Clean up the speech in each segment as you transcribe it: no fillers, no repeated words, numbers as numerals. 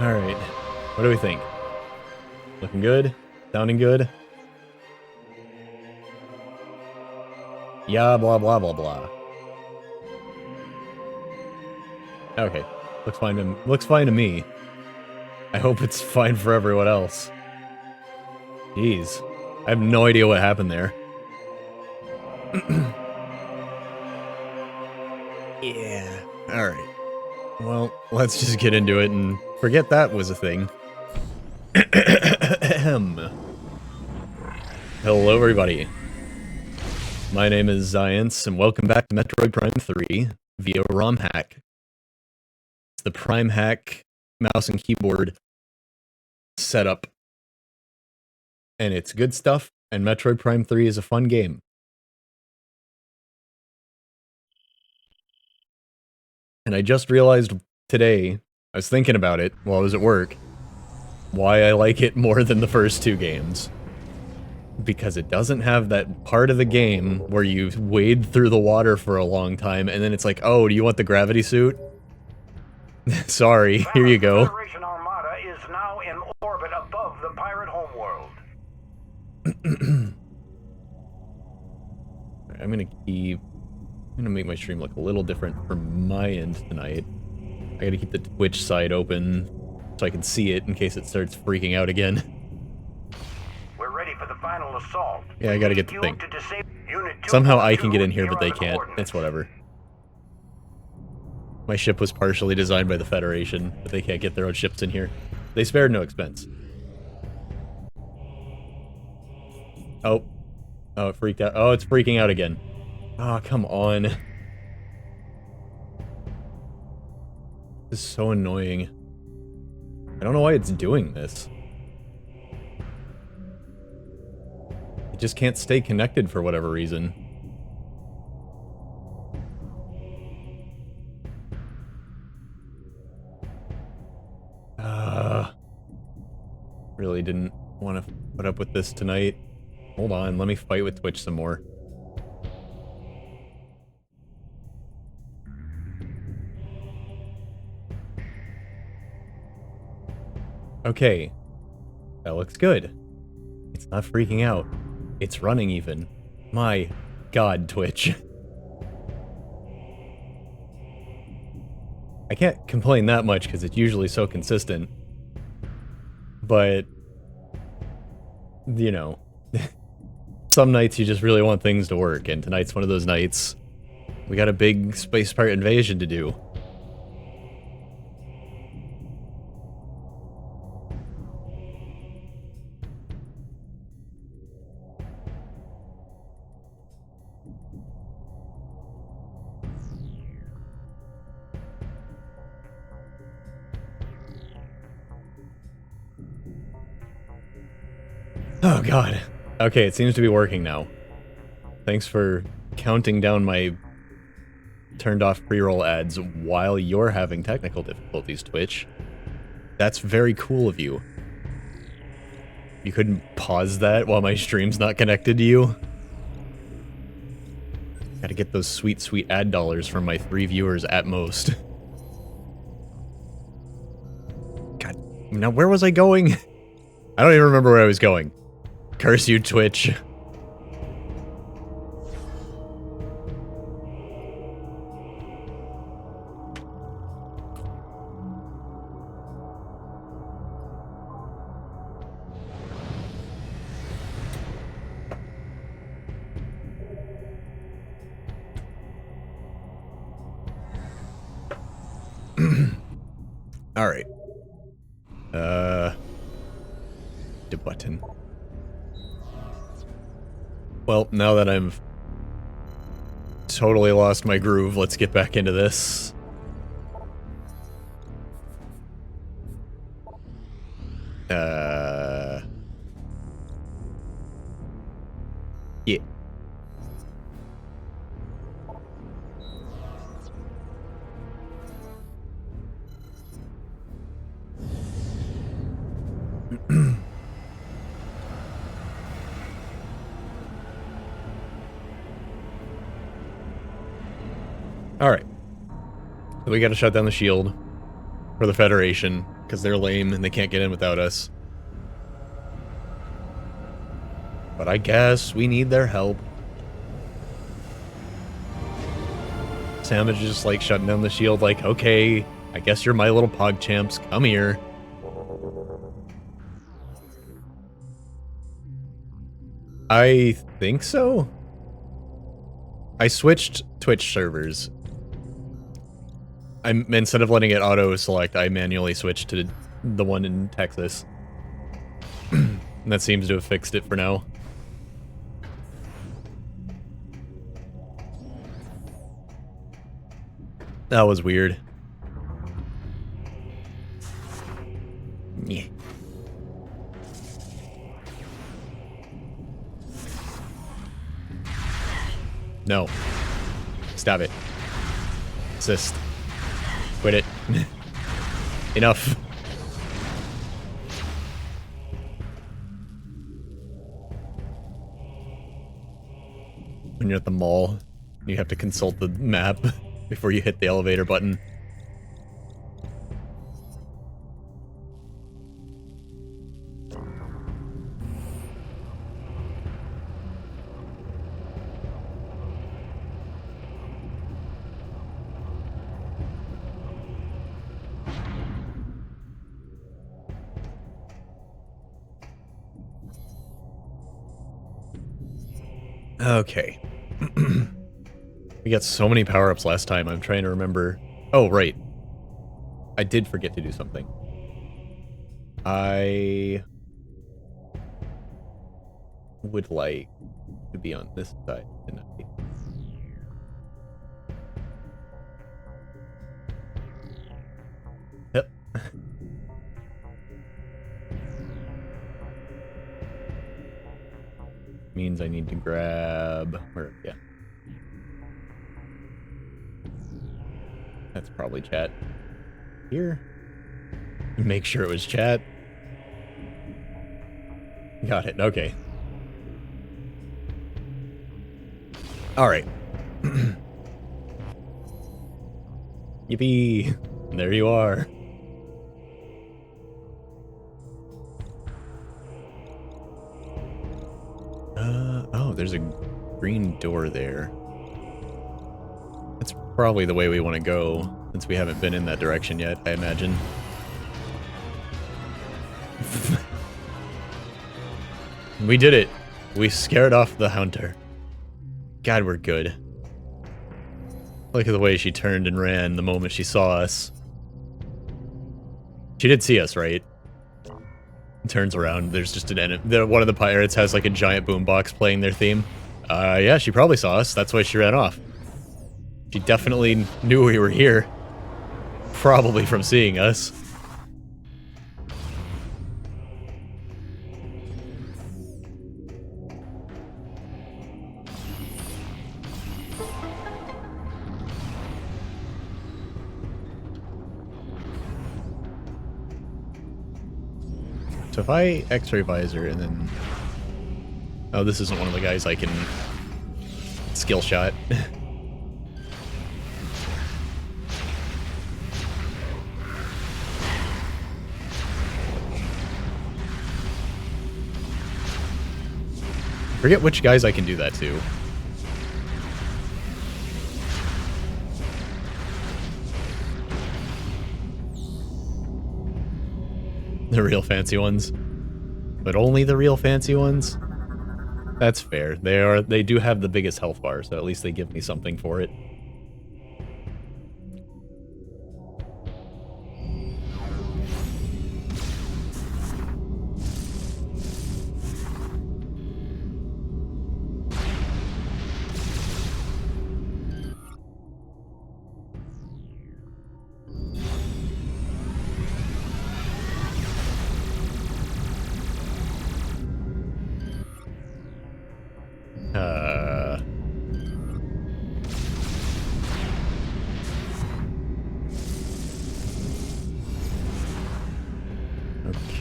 Alright. What do we think? Looking good? Sounding good? Yeah, blah blah blah blah. Okay. Looks fine to me. I hope it's fine for everyone else. Jeez. I have no idea what happened there. Yeah. Alright. Well, let's just get into it and forget that was a thing. Hello, everybody. My name is Zience, and welcome back to Metroid Prime 3 via ROM hack. It's the Primehack mouse and keyboard setup. And it's good stuff, and Metroid Prime 3 is a fun game. And I just realized today, I was thinking about it while I was at work, why I like it more than the first two games. Because it doesn't have that part of the game where you wade through the water for a long time, and then it's like, oh, do you want the gravity suit? Sorry, here you go. The Federation Armada is now in orbit above the pirate homeworld. I'm gonna make my stream look a little different from my end tonight. I gotta keep the Twitch side open so I can see it in case it starts freaking out again. We're ready for the final assault. Yeah, I gotta get the thing. Somehow I can get in here, but they can't. It's whatever. My ship was partially designed by the Federation, but they can't get their own ships in here. They spared no expense. Oh. Oh, it freaked out. Oh, it's freaking out again. Oh, come on. This is so annoying. I don't know why it's doing this. It just can't stay connected for whatever reason. Really didn't want to put up with this tonight. Hold on, let me fight with Twitch some more. Okay. That looks good. It's not freaking out. It's running even. My god, Twitch. I can't complain that much because it's usually so consistent. But, you know, some nights you just really want things to work, and tonight's one of those nights. We got a big space pirate invasion to do. Oh god. Okay, it seems to be working now. Thanks for counting down my turned off pre-roll ads while you're having technical difficulties, Twitch. That's very cool of you. You couldn't pause that while my stream's not connected to you? Gotta get those sweet, sweet ad dollars from my 3 viewers at most. God, now where was I going? I don't even remember where I was going. Curse you, Twitch. Alright. The button. Well, now that I've totally lost my groove, let's get back into this. Yeah. Alright. So we gotta shut down the shield for the Federation. because they're lame and they can't get in without us. But I guess we need their help. Sam is just like shutting down the shield like, okay, I guess you're my little pog champs. Come here. I think so. I switched Twitch servers. Instead of letting it auto-select, I manually switched to the one in Texas. And that seems to have fixed it for now. That was weird. Yeah. No. Stop it. Assist. Quit it. Enough. When you're at the mall, you have to consult the map before you hit the elevator button. Okay. We got so many power-ups last time, I'm trying to remember. Oh, right. I did forget to do something. I would like to be on this side tonight. Yep. Means I need to grab... Where? Yeah. That's probably chat. Here. Make sure it was chat. Got it. Okay. Alright. Yippee! There you are. Oh, there's a green door there. That's probably the way we want to go, since we haven't been in that direction yet, I imagine. We did it! We scared off the hunter. God, we're good. Look at the way she turned and ran the moment she saw us. She did see us, right? Turns around, there's just an enemy. One of the pirates has like a giant boombox playing their theme. Yeah, she probably saw us. That's why she ran off. She definitely knew we were here. Probably from seeing us. So if I X-ray visor and then... Oh, this isn't one of the guys I can skill shot. Forget which guys I can do that to. The real fancy ones. But only the real fancy ones? That's fair. They do have the biggest health bar, so at least they give me something for it.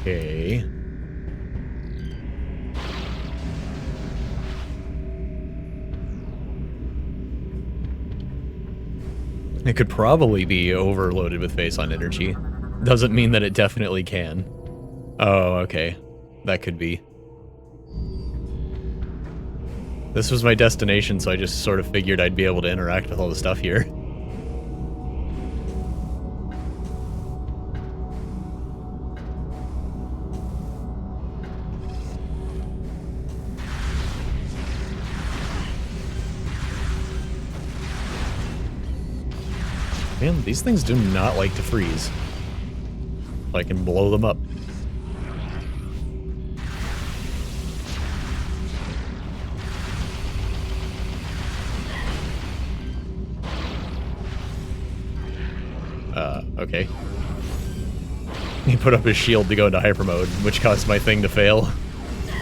Okay. It could probably be overloaded with face-on energy. doesn't mean that it definitely can. Oh, okay. That could be. This was my destination, so I just sort of figured I'd be able to interact with all the stuff here. Man, these things do not like to freeze. I can blow them up. Okay. He put up his shield to go into hyper mode, which caused my thing to fail.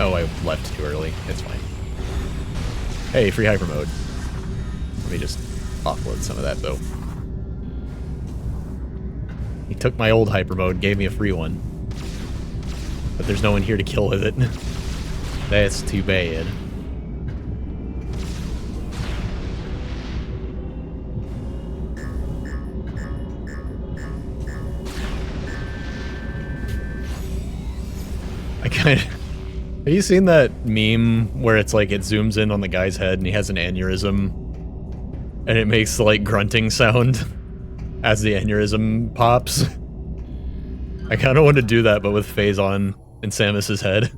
Oh, I left too early. It's fine. Hey, free hyper mode. Let me just offload some of that, though. He took my old hyper mode, gave me a free one. But there's no one here to kill with it. That's too bad. I kind of... Have you seen that meme where it's like it zooms in on the guy's head and he has an aneurysm and it makes the like grunting sound as the aneurysm pops? I kind of want to do that, but with Phazon and Samus's head.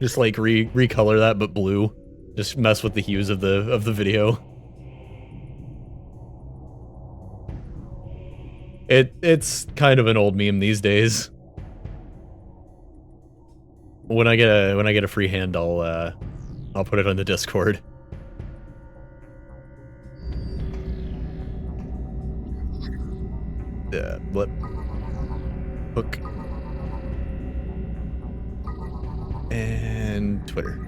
Just like recolor that, but blue. Just mess with the hues of the video. It's kind of an old meme these days. When I get a free hand, I'll put it on the Discord. Blip. Hook. And Twitter.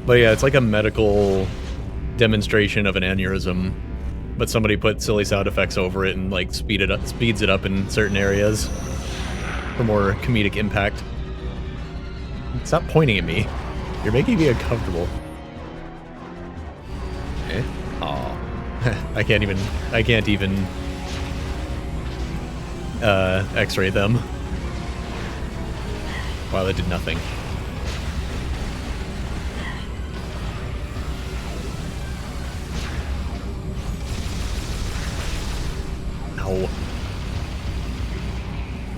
But yeah, it's like a medical demonstration of an aneurysm, but somebody put silly sound effects over it and like speeds it up in certain areas for more comedic impact. Stop pointing at me. You're making me uncomfortable. Eh? Aw. I can't even X-ray them. Wow, that did nothing. Ow.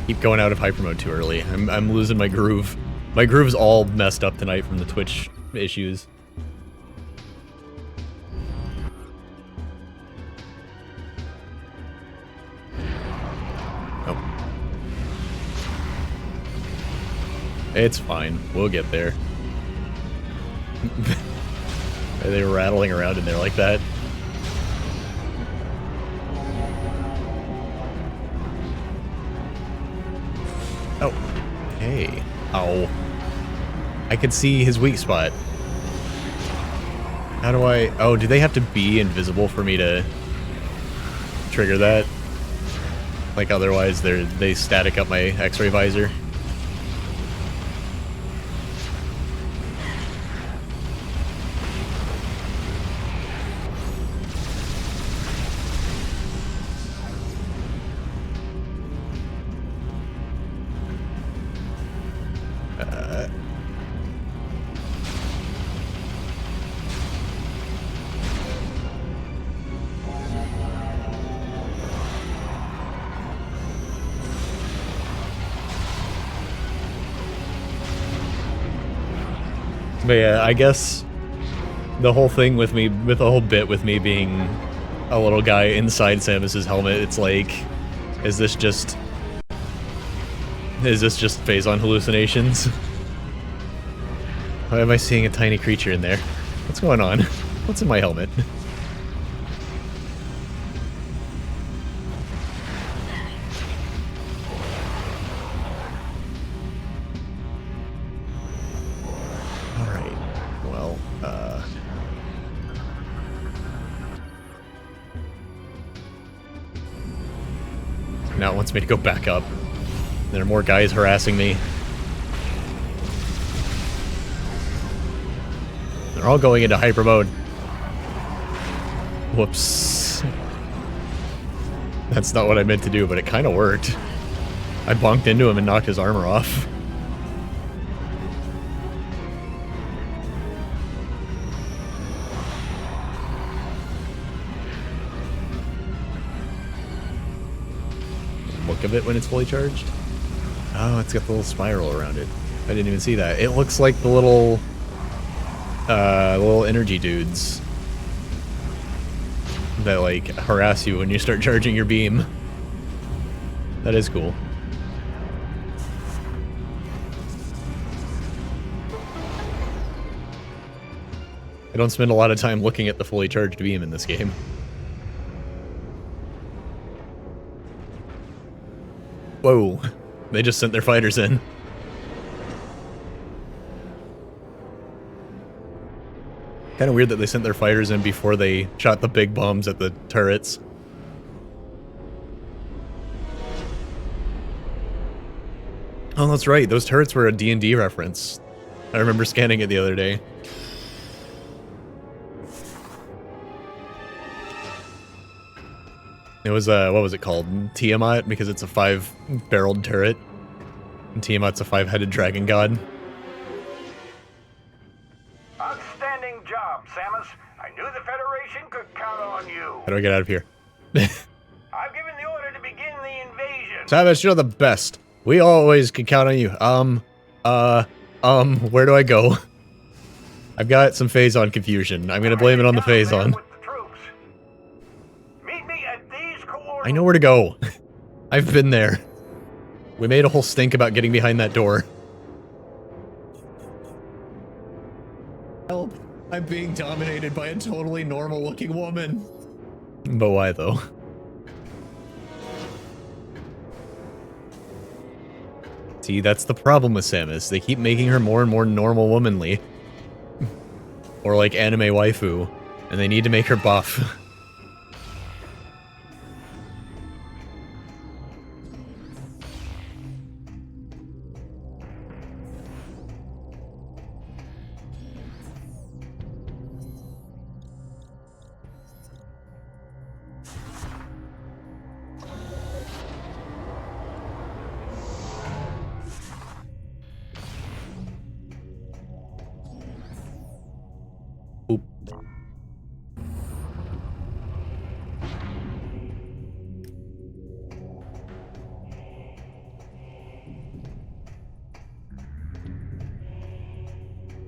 Keep going out of hyper mode too early. I'm losing my groove. My groove's all messed up tonight from the Twitch issues. Oh. It's fine. We'll get there. Are they rattling around in there like that? Oh. Hey. Ow. I can see his weak spot. How do I... Oh, do they have to be invisible for me to trigger that? Like otherwise they static up my X-ray visor? But yeah, I guess the whole thing with me, with the whole bit with me being a little guy inside Samus's helmet, it's like, is this just Phazon hallucinations? Why am I seeing a tiny creature in there? What's going on? What's in my helmet? Now it wants me to go back up. There are more guys harassing me. They're all going into hyper mode. Whoops. That's not what I meant to do, but it kind of worked. I bonked into him and knocked his armor off. Look of it when it's fully charged. Oh, it's got the little spiral around it. I didn't even see that. It looks like the little energy dudes that like harass you when you start charging your beam. That is cool. I don't spend a lot of time looking at the fully charged beam in this game. Whoa, they just sent their fighters in. Kind of weird that they sent their fighters in before they shot the big bombs at the turrets. Oh, that's right. Those turrets were a D&D reference. I remember scanning it the other day. It was, what was it called? Tiamat, because it's a 5-barreled turret. And Tiamat's a 5-headed dragon god. Outstanding job, Samus. I knew the Federation could count on you. How do I get out of here? I've given the order to begin the invasion. Samus, you're the best. We always can count on you. Where do I go? I've got some Phazon confusion. I'm gonna blame it on the Phazon. I know where to go. I've been there. We made a whole stink about getting behind that door. Help! I'm being dominated by a totally normal-looking woman. But why, though? See, that's the problem with Samus. They keep making her more and more normal womanly. Or like anime waifu. And they need to make her buff.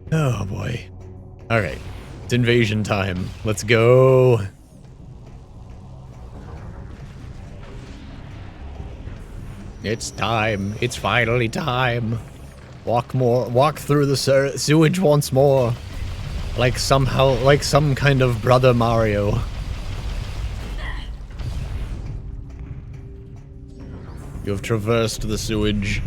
Oh boy. Alright. It's invasion time. Let's go. It's time. It's finally time. Walk through the sewage once more. Like some kind of brother Mario. You have traversed the sewage.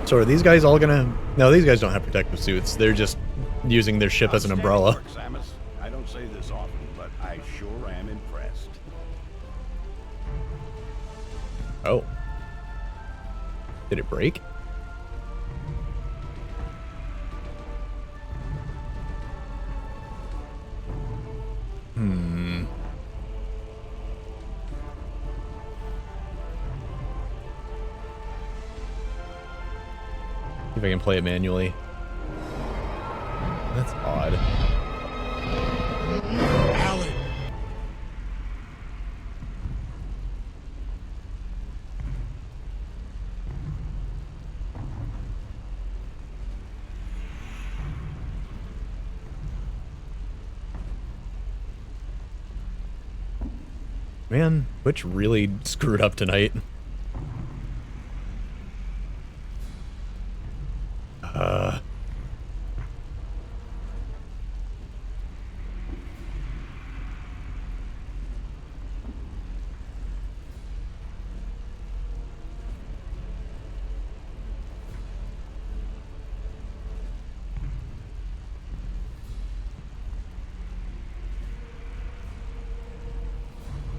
So are these guys all gonna... No, these guys don't have protective suits. They're just using their ship as an umbrella. Samus. I don't say this often, but I sure am impressed. Oh. Did it break? See if I can play it manually. That's odd. Alan. Man, Twitch really screwed up tonight.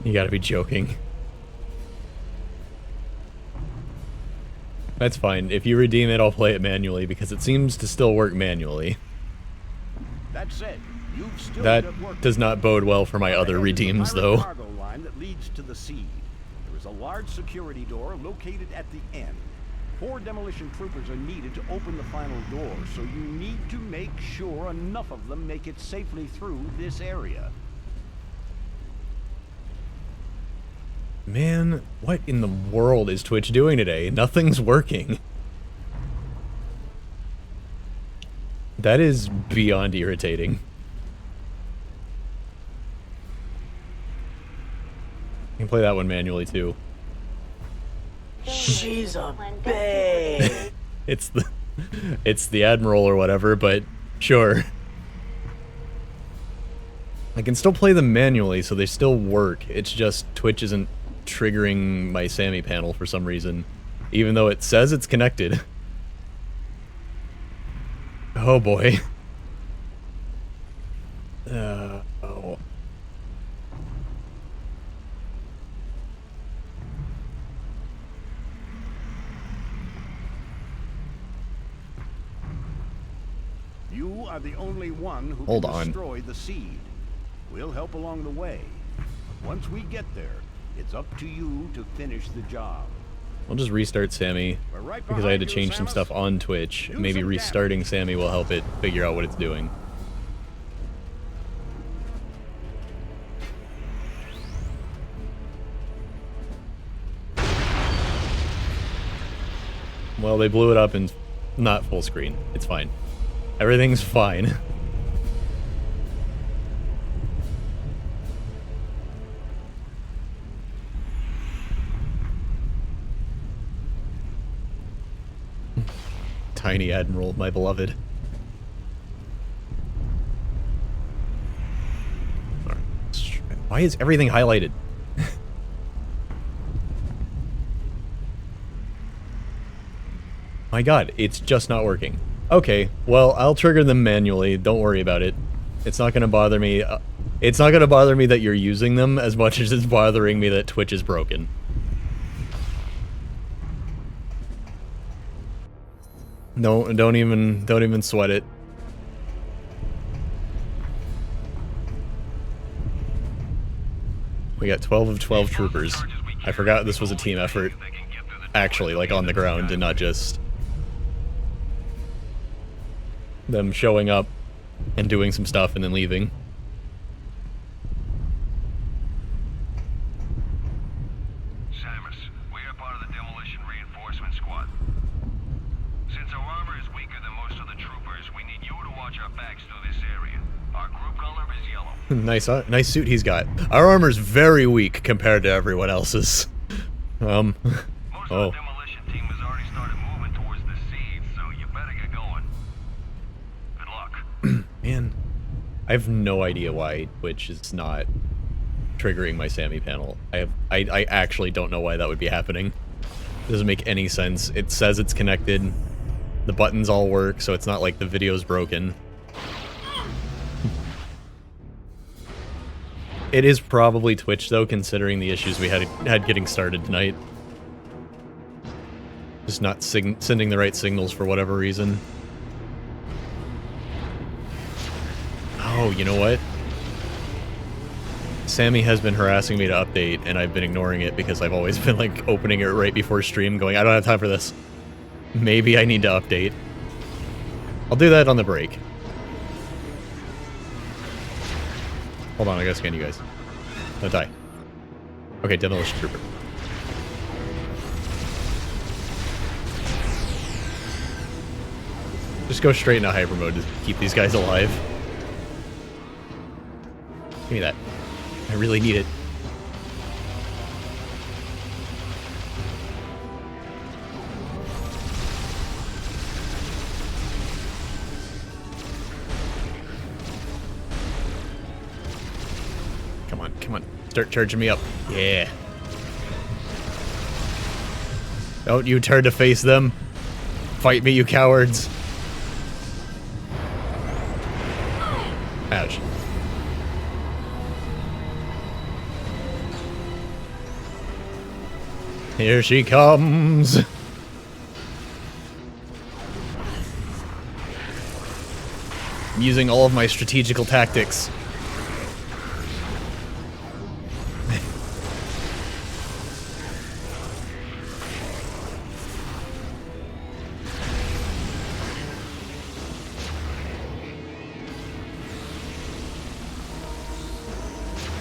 You gotta be joking. That's fine. If you redeem it, I'll play it manually, because it seems to still work manually. That said, you've still That got work. does not bode well for my other redeems, though. Cargo line that leads to the seed. There is a large security door located at the end. 4 demolition troopers are needed to open the final door, so you need to make sure enough of them make it safely through this area. Man, what in the world is Twitch doing today? Nothing's working. That is beyond irritating. You can play that one manually too. She's a babe. it's the Admiral or whatever, but sure. I can still play them manually, so they still work. It's just Twitch isn't triggering my Sammy panel for some reason, even though it says it's connected. Oh boy. Oh. You are the only one who Hold can on. destroy the seed. We'll help along the way. Once we get there, it's up to you to finish the job. I'll just restart Sammy, We're right because I had to behind you, change some Samus. stuff on Twitch. Do Maybe some restarting damage. Sammy will help it figure out what it's doing. Well, they blew it up in not full screen. It's fine. Everything's fine. Tiny Admiral, my beloved. Why is everything highlighted? My god, it's just not working. Okay, well, I'll trigger them manually. Don't worry about it. It's not gonna bother me. It's not gonna bother me that you're using them as much as it's bothering me that Twitch is broken. No, don't even sweat it. We got 12 of 12 troopers. I forgot this was a team effort. Actually, like on the ground and not just them showing up and doing some stuff and then leaving. Samus, we are part of the demolition reinforcement squad. Since our armor is weaker than most of the troopers, we need you to watch our backs through this area. Our group color is yellow. Nice suit he's got. Our armor's very weak compared to everyone else's. Most Oh. of the demolition team has already started moving towards the seed, so you better get going. Good luck. Man, I have no idea why Twitch is not triggering my Sammy panel. I actually don't know why that would be happening. It doesn't make any sense. It says it's connected. The buttons all work, so it's not like the video's broken. It is probably Twitch, though, considering the issues we had getting started tonight. Just not sending the right signals for whatever reason. Oh, you know what? Sammy has been harassing me to update, and I've been ignoring it because I've always been, like, opening it right before stream, going, I don't have time for this. Maybe I need to update. I'll do that on the break. Hold on, I gotta scan you guys. Don't die. Okay, Demolition Trooper. Just go straight into hyper mode to keep these guys alive. Give me that. I really need it. Come on, come on. Start charging me up. Yeah. Don't you turn to face them. Fight me, you cowards. Ouch. Here she comes. I'm using all of my strategical tactics.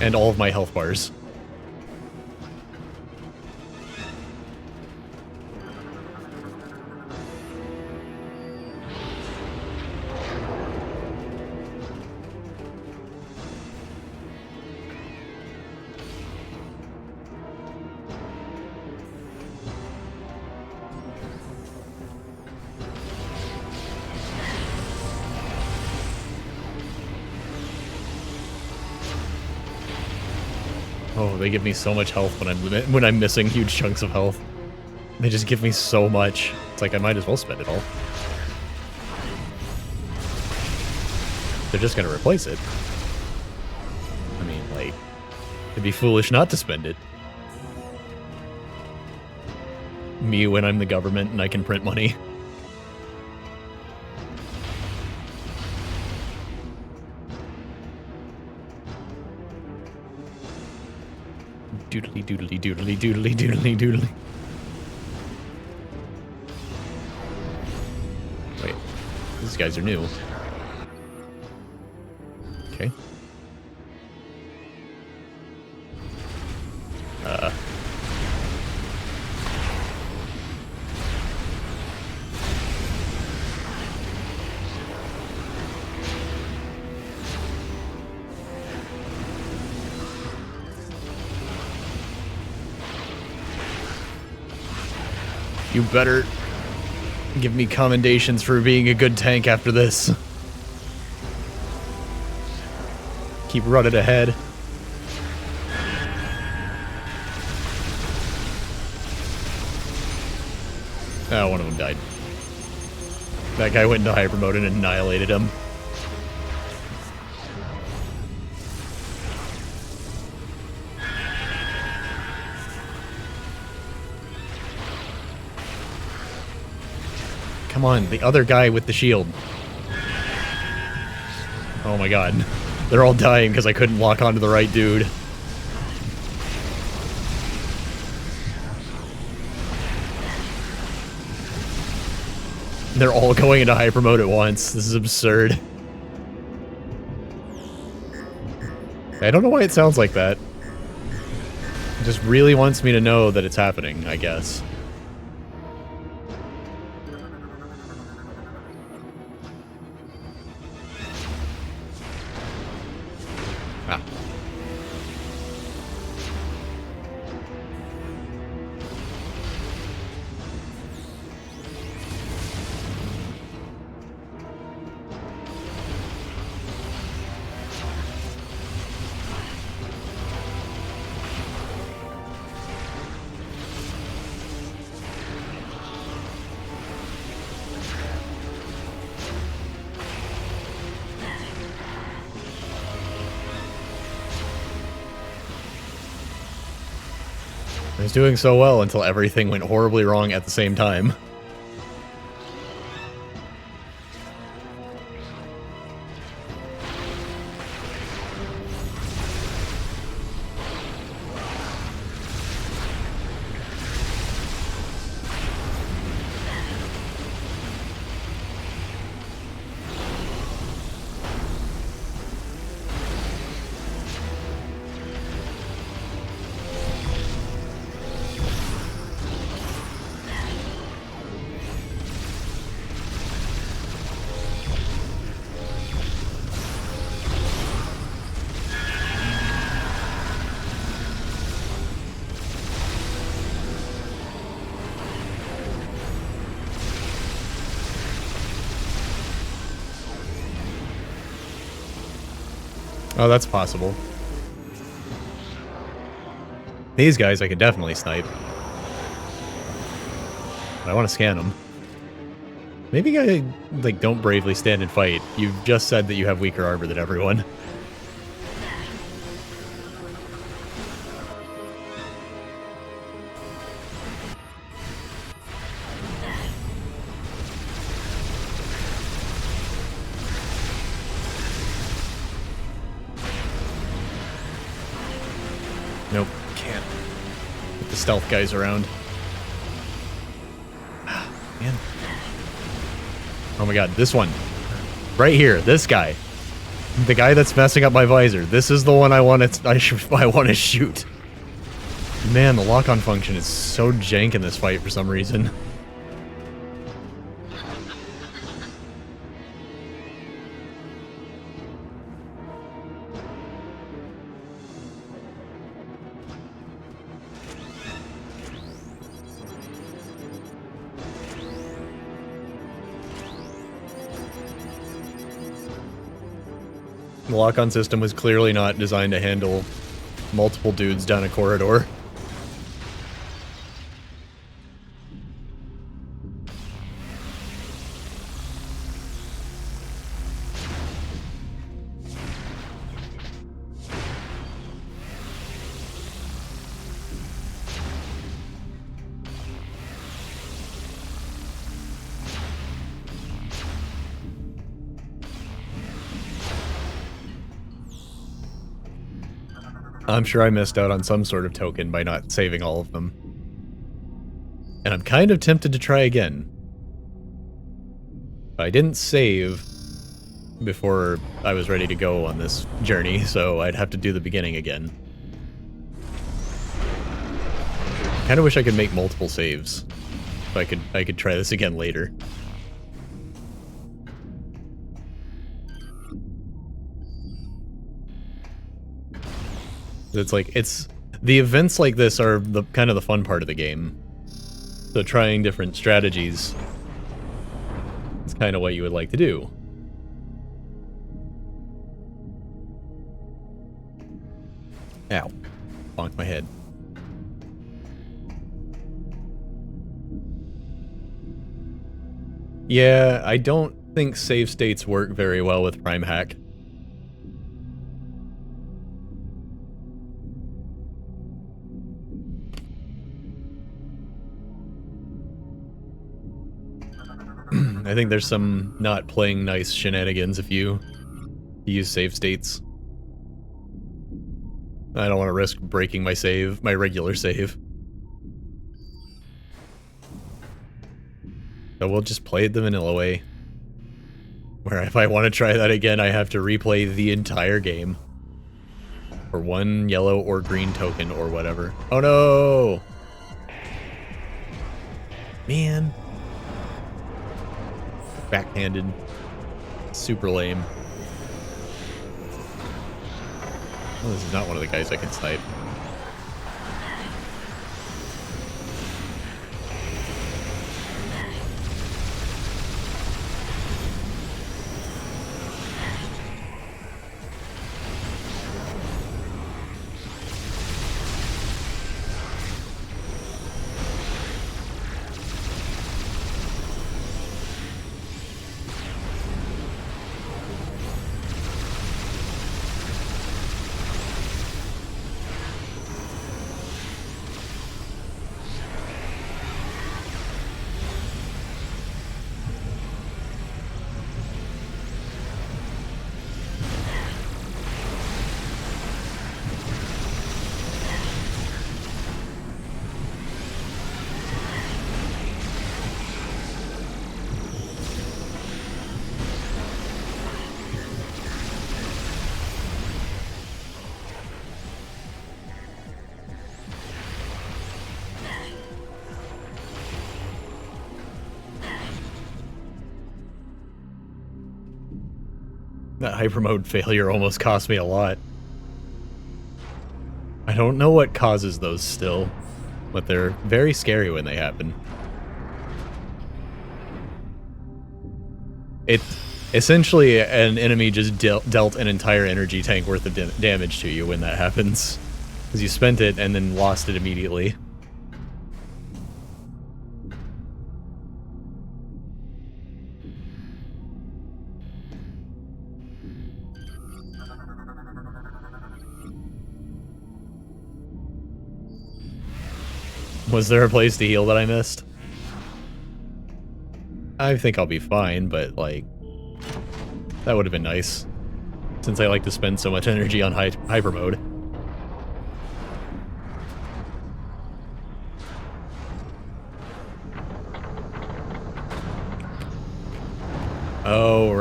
And all of my health bars. Oh, they give me so much health when I'm missing huge chunks of health. They just give me so much. It's like I might as well spend it all. They're just gonna replace it. I mean, like, it'd be foolish not to spend it. Me when I'm the government and I can print money. Doodly doodly doodly doodly doodly doodly. Wait, these guys are new. Okay. You better give me commendations for being a good tank after this. Keep running ahead. Oh, one of them died. That guy went into hyper mode and annihilated him. Come on, the other guy with the shield. Oh my god. They're all dying because I couldn't lock onto the right dude. They're all going into hyper mode at once. This is absurd. I don't know why it sounds like that. It just really wants me to know that it's happening, I guess. Ah. I was doing so well until everything went horribly wrong at the same time. Oh, that's possible. These guys I could definitely snipe. But I want to scan them. Maybe I, like, don't bravely stand and fight. You've just said that you have weaker armor than everyone. Nope, can't. Get the stealth guys around. Ah, man. Oh my god, this one. Right here, this guy. The guy that's messing up my visor. This is the one I want to shoot. Man, the lock-on function is so jank in this fight for some reason. The lock-on system was clearly not designed to handle multiple dudes down a corridor. I'm sure I missed out on some sort of token by not saving all of them. And I'm kind of tempted to try again. But I didn't save before I was ready to go on this journey, so I'd have to do the beginning again. Kind of wish I could make multiple saves. So I could try this again later. It's like, the events like this are the kind of the fun part of the game. So trying different strategies, it's kind of what you would like to do. Ow. Bonked my head. Yeah, I don't think save states work very well with Primehack. I think there's some not playing nice shenanigans if you use save states. I don't want to risk breaking my save, my regular save. So we'll just play it the vanilla way. Where if I want to try that again, I have to replay the entire game. For one yellow or green token or whatever. Oh no! Man. Backhanded. Super lame. Oh, this is not one of the guys I can snipe. That hyper mode failure almost cost me a lot. I don't know what causes those still, but they're very scary when they happen. It essentially an enemy just dealt an entire energy tank worth of damage to you when that happens, because you spent it and then lost it immediately. Was there a place to heal that I missed? I think I'll be fine, but, like, that would have been nice, since I like to spend so much energy on hyper mode.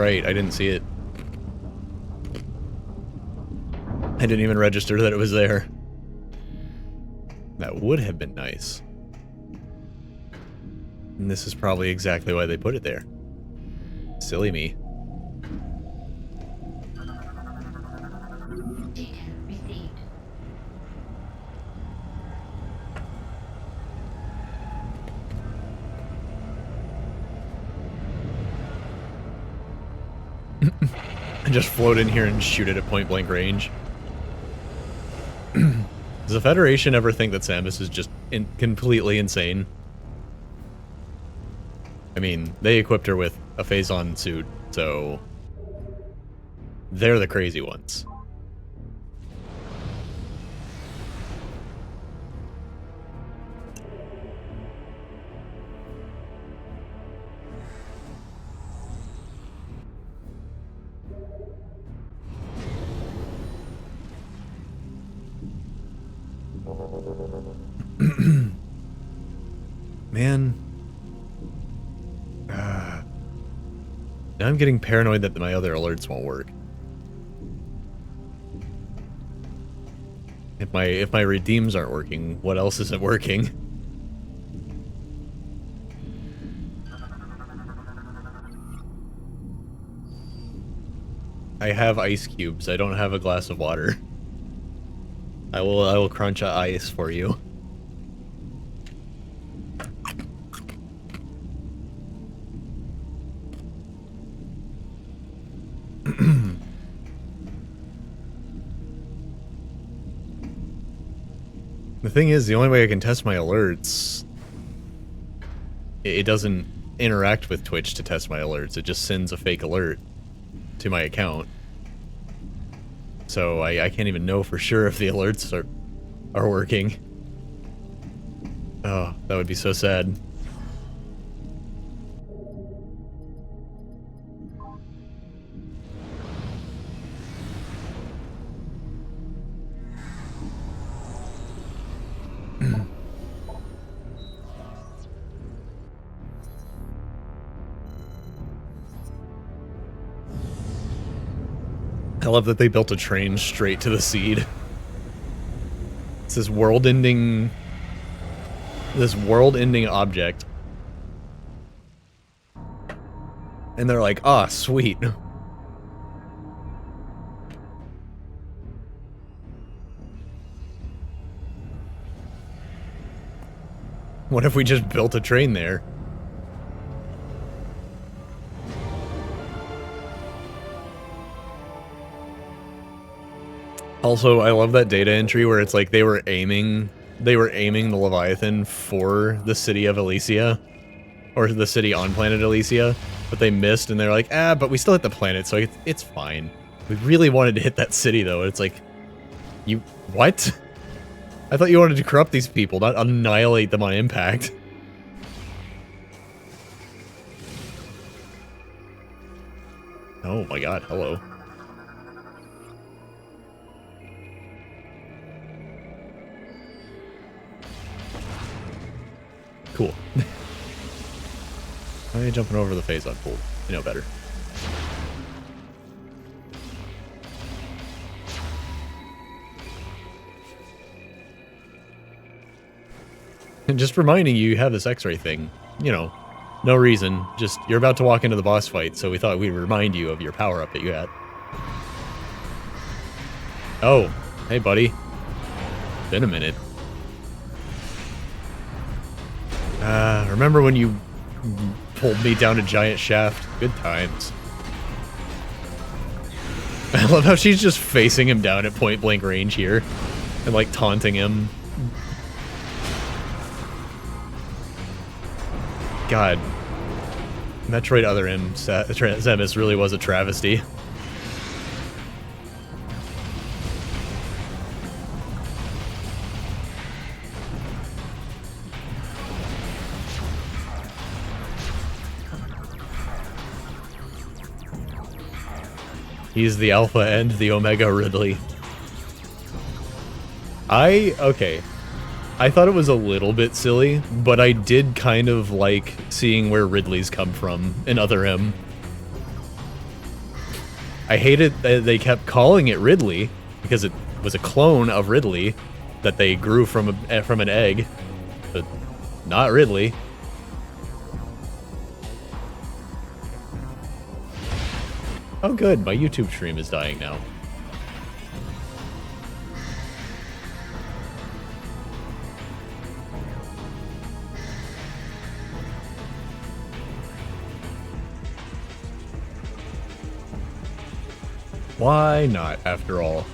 right. I didn't see it. I didn't even register that it was there. That would have been nice. And this is probably exactly why they put it there. Silly me. Data received. Just float in here and shoot it at point blank range. Does the Federation ever think that Samus is just completely insane? I mean, they equipped her with a Phazon suit, so they're the crazy ones. Man. Now I'm getting paranoid that my other alerts won't work. If my redeems aren't working, what else isn't working? I have ice cubes. I don't have a glass of water. I will crunch ice for you. The thing is, the only way I can test my alerts, it doesn't interact with Twitch to test my alerts. It just sends a fake alert to my account. So I can't even know for sure if the alerts are working. Oh, that would be so sad. I love that they built a train straight to the seed. It's this world-ending object. And they're like, ah, sweet. What if we just built a train there? Also, I love that data entry where it's like they were aiming the Leviathan for the city of Elysia, or the city on planet Elysia, but they missed, and they're like, ah, but we still hit the planet, so it's fine. We really wanted to hit that city, though. It's like, you what? I thought you wanted to corrupt these people, not annihilate them on impact. Oh my god, hello. Cool. Why are you jumping over the Phazon pool? You know better. And just reminding you have this X-ray thing. You know, no reason. Just, you're about to walk into the boss fight, so we thought we'd remind you of your power-up that you had. Oh, hey buddy. Been a minute. Remember when you pulled me down a giant shaft? Good times. I love how she's just facing him down at point blank range here. And like taunting him. God. Metroid Other M Samus really was a travesty. He's the Alpha and the Omega Ridley. Okay. I thought it was a little bit silly, but I did kind of like seeing where Ridley's come from in Other M. I hated that they kept calling it Ridley because it was a clone of Ridley that they grew from an egg, but not Ridley. Oh good, my YouTube stream is dying now. Why not, after all?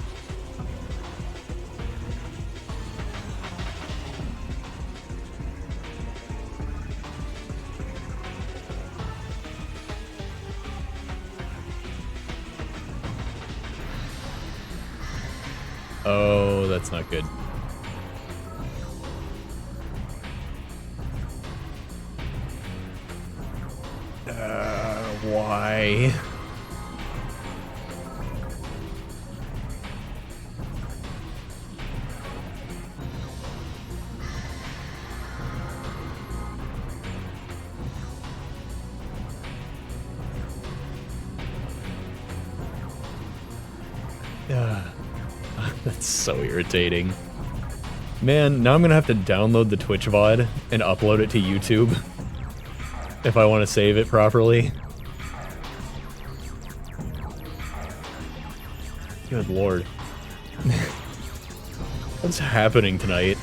Oh, that's not good. Why? That's so irritating. Man, now I'm gonna have to download the Twitch VOD and upload it to YouTube if I want to save it properly. Good lord. What's happening tonight?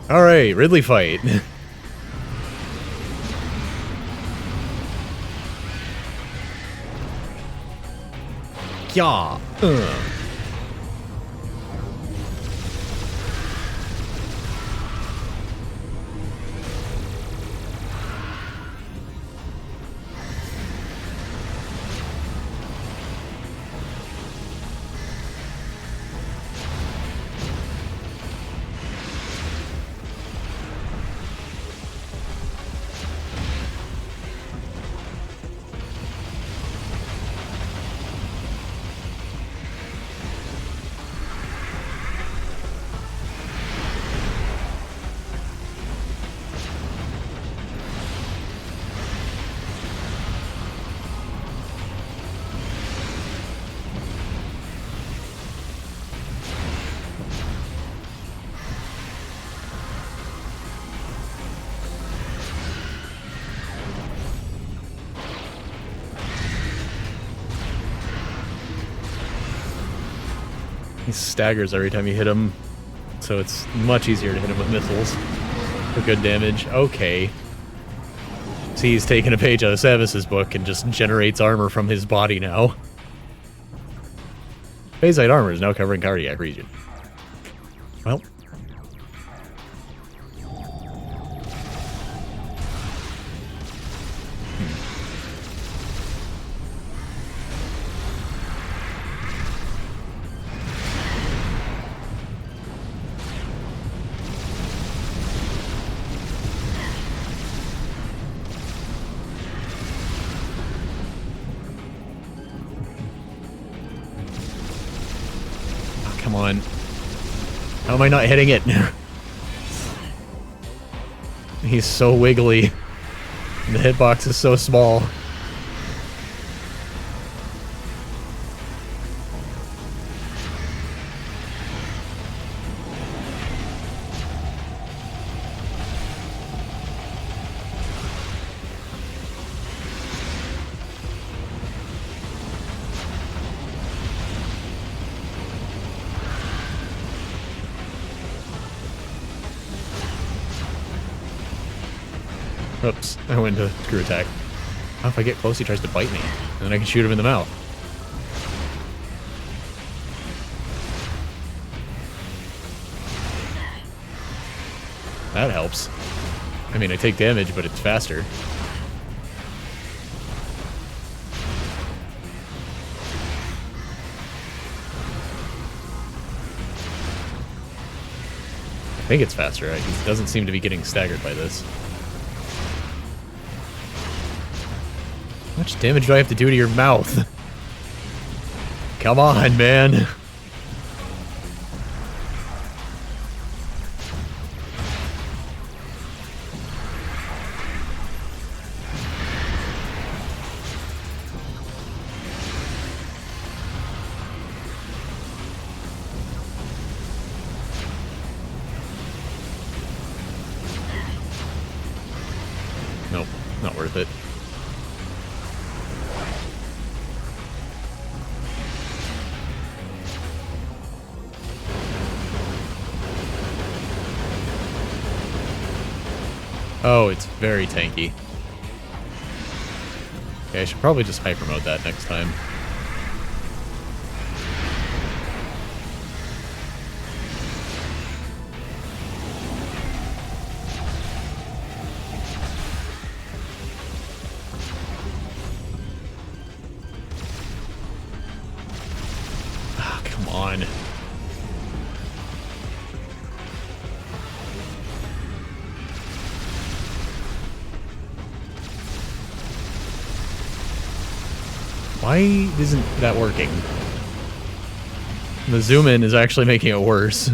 Alright, Ridley fight. Yeah. He staggers every time you hit him, so it's much easier to hit him with missiles for good damage. Okay. See, he's taking a page out of Samus's book and just generates armor from his body now. Phasite armor is now covering cardiac region. Well. Come on. How am I not hitting it? He's so wiggly. And the hitbox is so small. Oops, I went into screw attack. Oh, if I get close, he tries to bite me, and then I can shoot him in the mouth. That helps. I mean, I take damage, but it's faster. I think it's faster. He doesn't seem to be getting staggered by this. How much damage do I have to do to your mouth? Come on, man. Nope, not worth it. Oh, it's very tanky. Okay, I should probably just hyper mode that next time. Ah, come on. Why isn't that working? The zoom in is actually making it worse.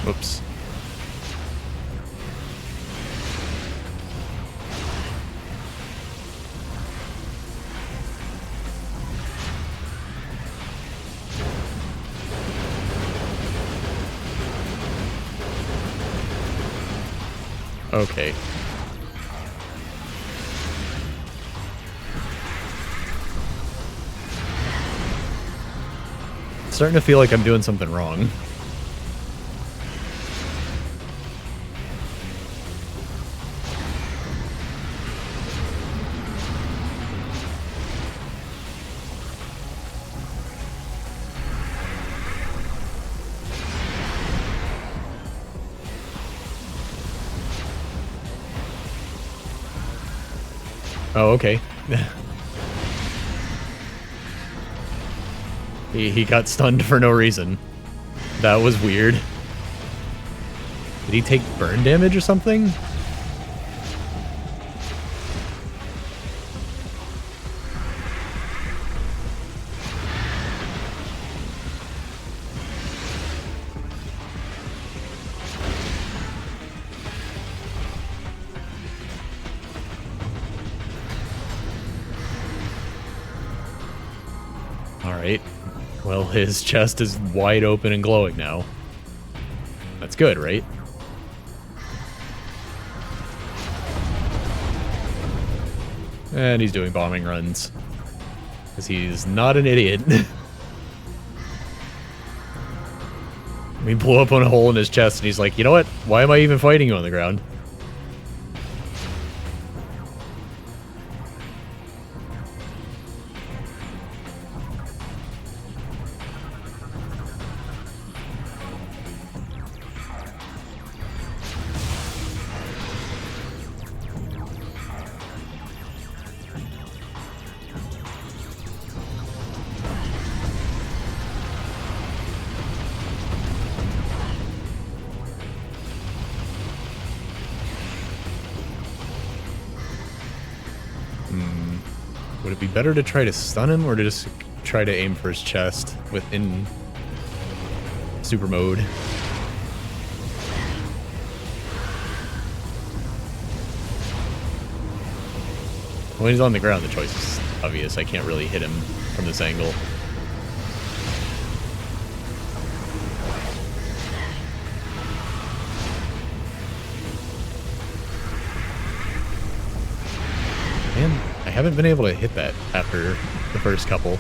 Whoops. Okay. It's starting to feel like I'm doing something wrong. Oh, okay. He got stunned for no reason. That was weird. Did he take burn damage or something? Alright. Well, his chest is wide open and glowing now. That's good, right? And he's doing bombing runs. Because he's not an idiot. We blew up on a hole in his chest and he's like, you know what? Why am I even fighting you on the ground? Would it be better to try to stun him or to just try to aim for his chest within super mode? When he's on the ground, the choice is obvious. I can't really hit him from this angle. Man, I haven't been able to hit that after the first couple.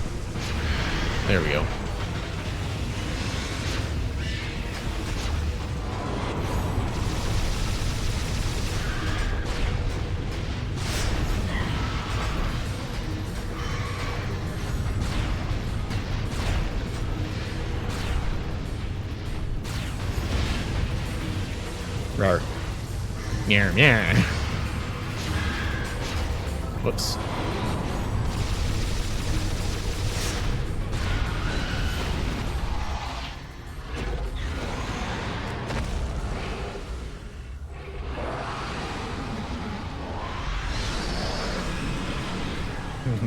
There we go. Rawr. Meow, meow. Whoops.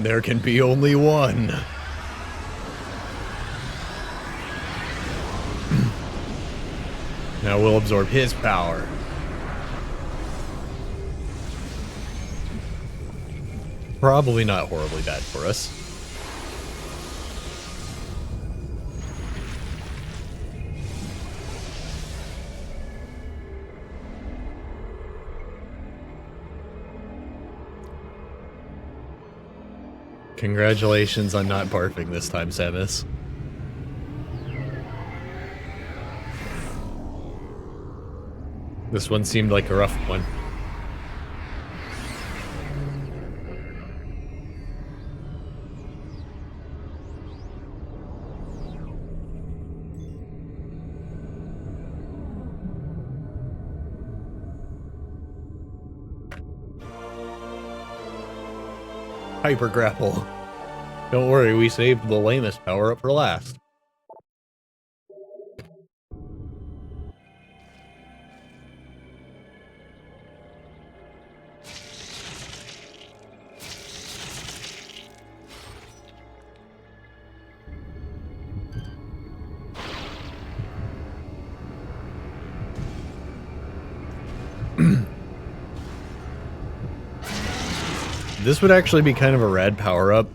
There can be only one. Now we'll absorb his power. probably not horribly bad for us. Congratulations on not barfing this time, Samus. This one seemed like a rough one. Hyper grapple. Don't worry, we saved the lamest power up for last. This would actually be kind of a rad power-up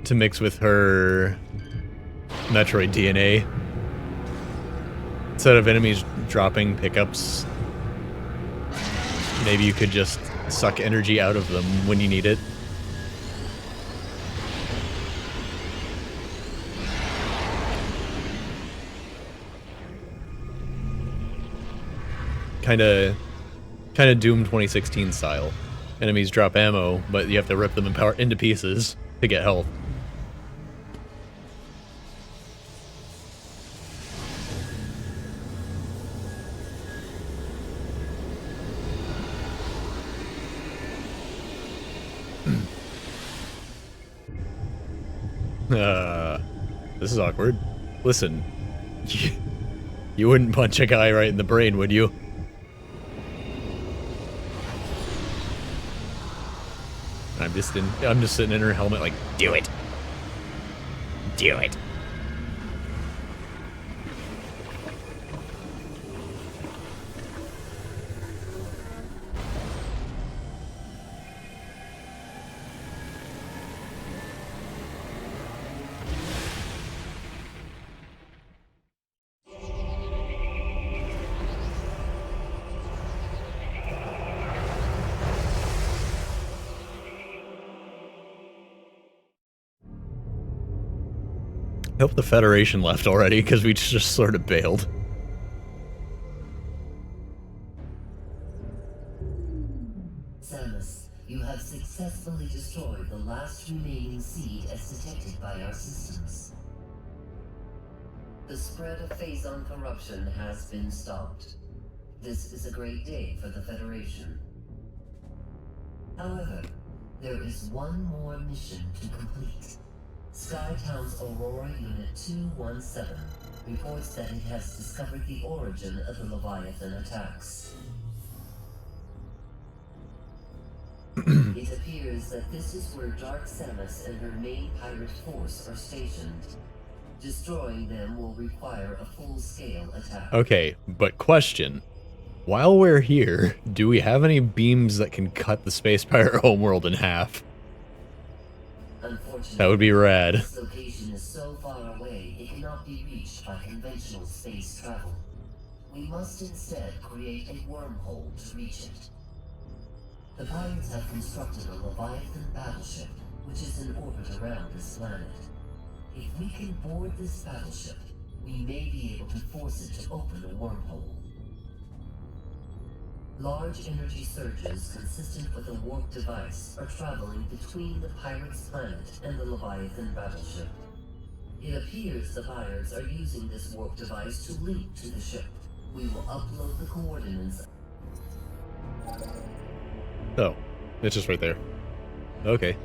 to mix with her Metroid DNA. Instead of enemies dropping pickups, maybe you could just suck energy out of them when you need it. Kinda Doom 2016 style. Enemies drop ammo, but you have to rip them into pieces to get health. This is awkward. Listen, you wouldn't punch a guy right in the brain, would you? I'm just sitting in her helmet like, do it. Do it. I hope the Federation left already, because we just sort of bailed. Samus, you have successfully destroyed the last remaining seed as detected by our systems. The spread of phazon corruption has been stopped. This is a great day for the Federation. However, there is one more mission to complete. Skytown's Aurora Unit 217 reports that it has discovered the origin of the Leviathan attacks. It appears that this is where Dark Samus and her main pirate force are stationed. Destroying them will require a full-scale attack. Okay, but question. While we're here, do we have any beams that can cut the Space Pirate homeworld in half? Unfortunately, That would be rad. this location is so far away it cannot be reached by conventional space travel. We must instead create a wormhole to reach it. The pirates have constructed a Leviathan battleship, which is in orbit around this planet. If we can board this battleship, we may be able to force it to open a wormhole. Large energy surges consistent with a warp device are traveling between the pirates' planet and the Leviathan battleship. It appears the pirates are using this warp device to link to the ship. We will upload the coordinates. Oh, it's just right there. Okay.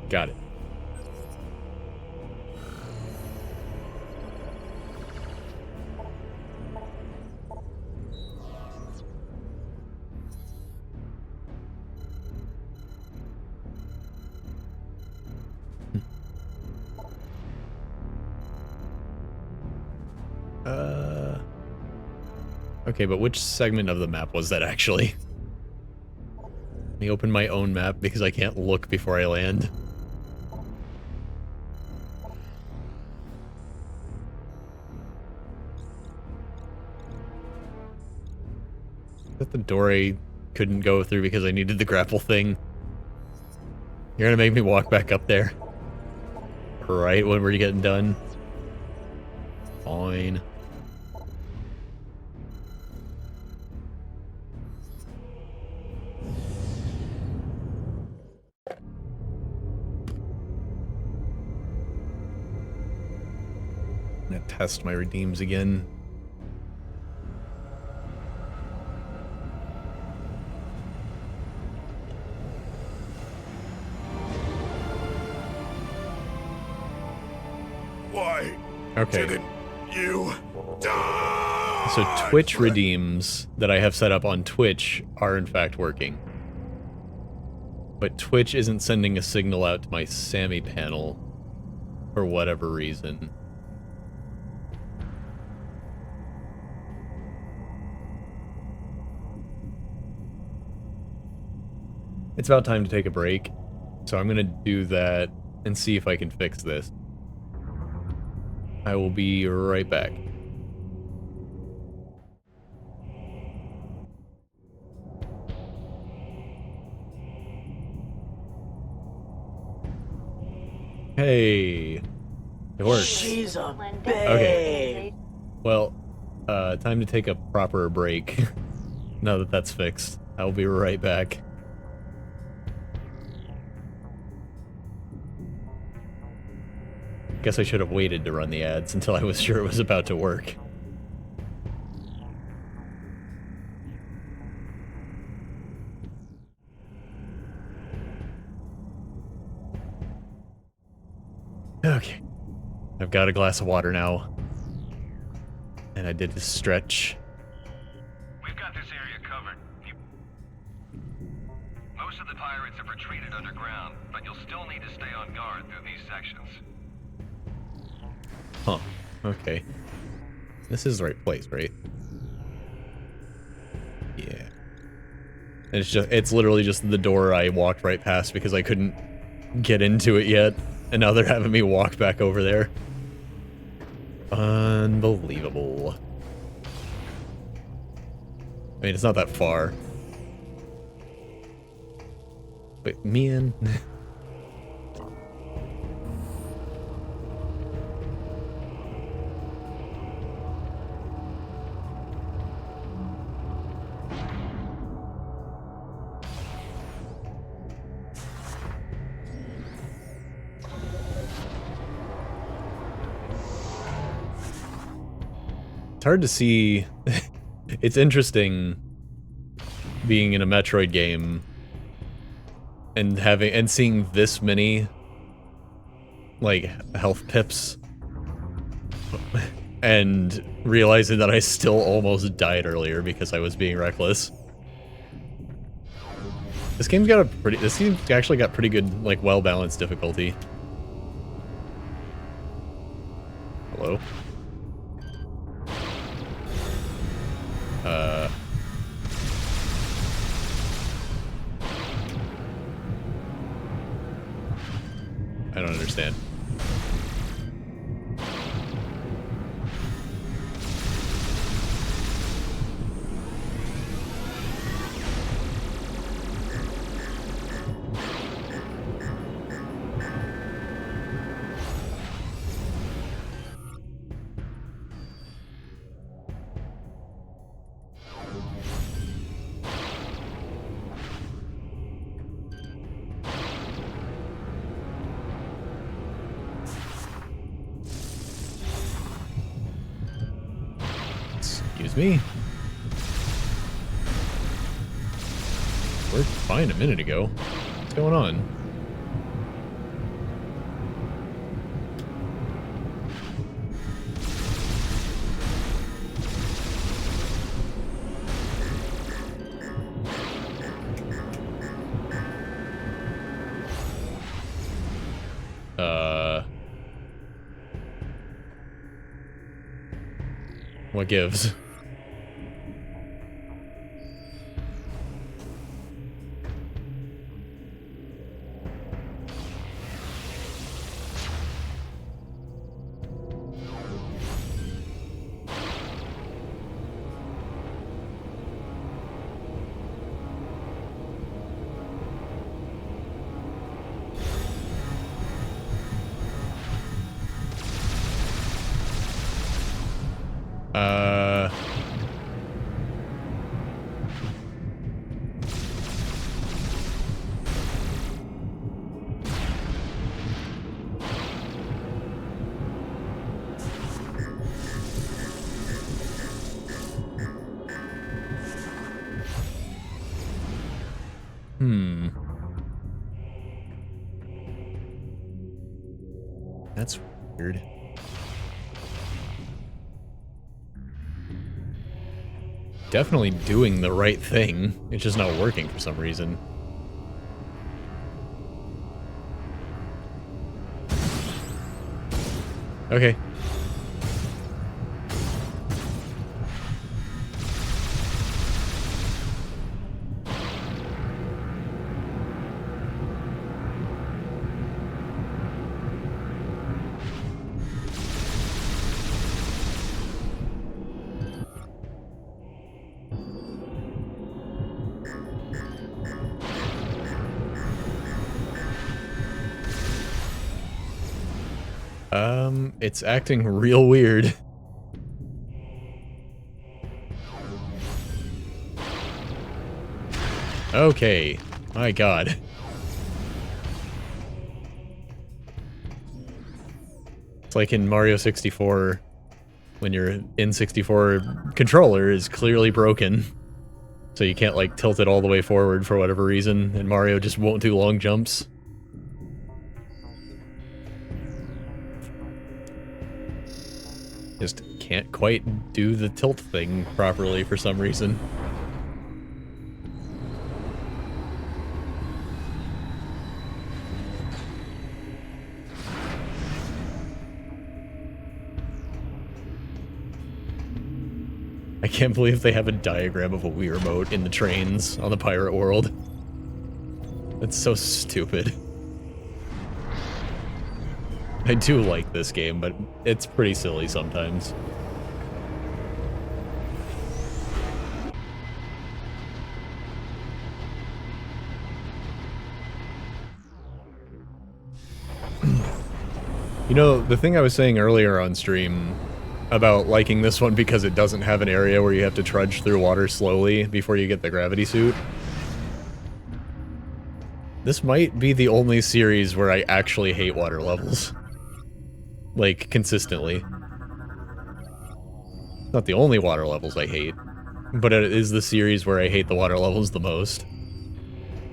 Got it. Okay, but which segment of the map was that actually? Let me open my own map because I can't look before I land. Is that the door I couldn't go through because I needed the grapple thing? You're gonna make me walk back up there? Right when we're getting done? Fine. I'm gonna test my redeems again. Why Okay. didn't you die? So Twitch redeems that I have set up on Twitch are in fact working. But Twitch isn't sending a signal out to my Sammy panel for whatever reason. It's about time to take a break, so I'm gonna do that and see if I can fix this. I will be right back. Hey, it works. She's a Okay. Well, time to take a proper break. Now that that's fixed, I'll be right back. Guess I should have waited to run the ads until I was sure it was about to work. Okay. I've got a glass of water now. And I did a stretch. We've got this area covered. Most of the pirates have retreated underground, but you'll still need to stay on guard through these sections. Huh. Okay. This is the right place, right? Yeah. And it's literally just the door I walked right past because I couldn't get into it yet. And now they're having me walk back over there. Unbelievable. I mean, it's not that far. Wait, man. It's hard to see. It's interesting being in a Metroid game and seeing this many like health pips and realizing that I still almost died earlier because I was being reckless. This game's actually got pretty good, like, well-balanced difficulty. Hello? I don't understand. Excuse me? Worked fine a minute ago. What's going on? What gives? Uh... That's weird. Definitely doing the right thing. It's just not working for some reason. Okay. It's acting real weird. Okay, my god. It's like in Mario 64, when your N64 controller is clearly broken. So you can't, like, tilt it all the way forward for whatever reason, and Mario just won't do long jumps. Just can't quite do the tilt thing properly for some reason. I can't believe they have a diagram of a Wii remote in the trains on the pirate world. That's so stupid. I do like this game, but it's pretty silly sometimes. You know, the thing I was saying earlier on stream about liking this one because it doesn't have an area where you have to trudge through water slowly before you get the gravity suit. This might be the only series where I actually hate water levels. Like, consistently. Not the only water levels I hate, but it is the series where I hate the water levels the most.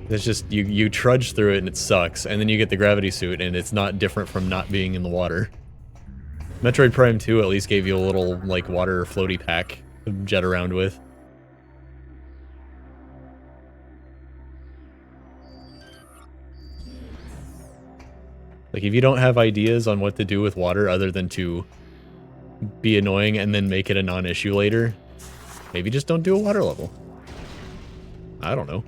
It's just, you trudge through it and it sucks, and then you get the gravity suit and it's not different from not being in the water. Metroid Prime 2 at least gave you a little, like, water floaty pack to jet around with. Like, if you don't have ideas on what to do with water other than to be annoying and then make it a non-issue later, maybe just don't do a water level. I don't know.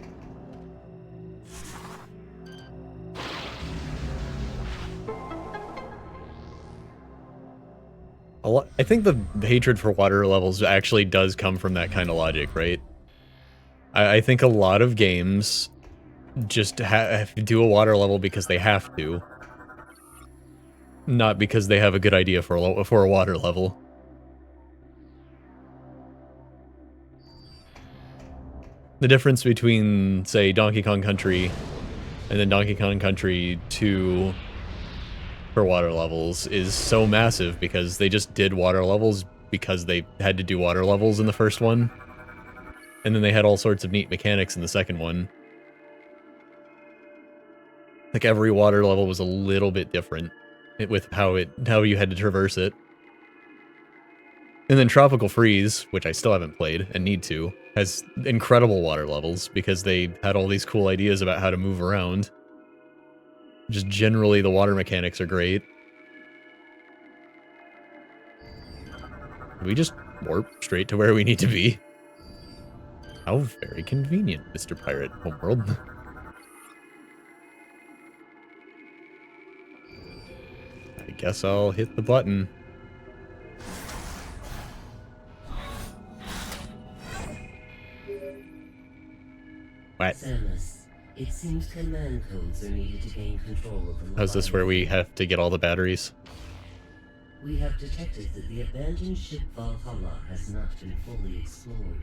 I think the hatred for water levels actually does come from that kind of logic, right? I think a lot of games just have to do a water level because they have to. Not because they have a good idea for a water level. The difference between, say, Donkey Kong Country and then Donkey Kong Country 2 for water levels is so massive because they just did water levels because they had to do water levels in the first one. And then they had all sorts of neat mechanics in the second one. Like, every water level was a little bit different with how you had to traverse it. And then Tropical Freeze, which I still haven't played and need to, has incredible water levels because they had all these cool ideas about how to move around. Just generally, the water mechanics are great. We just warp straight to where we need to be. How very convenient, Mr. Pirate Homeworld. I guess I'll hit the button. What? Samus, it seems command codes are needed to gain control of the How's this where we have to get all the batteries? We have detected that the abandoned ship Valhalla has not been fully explored.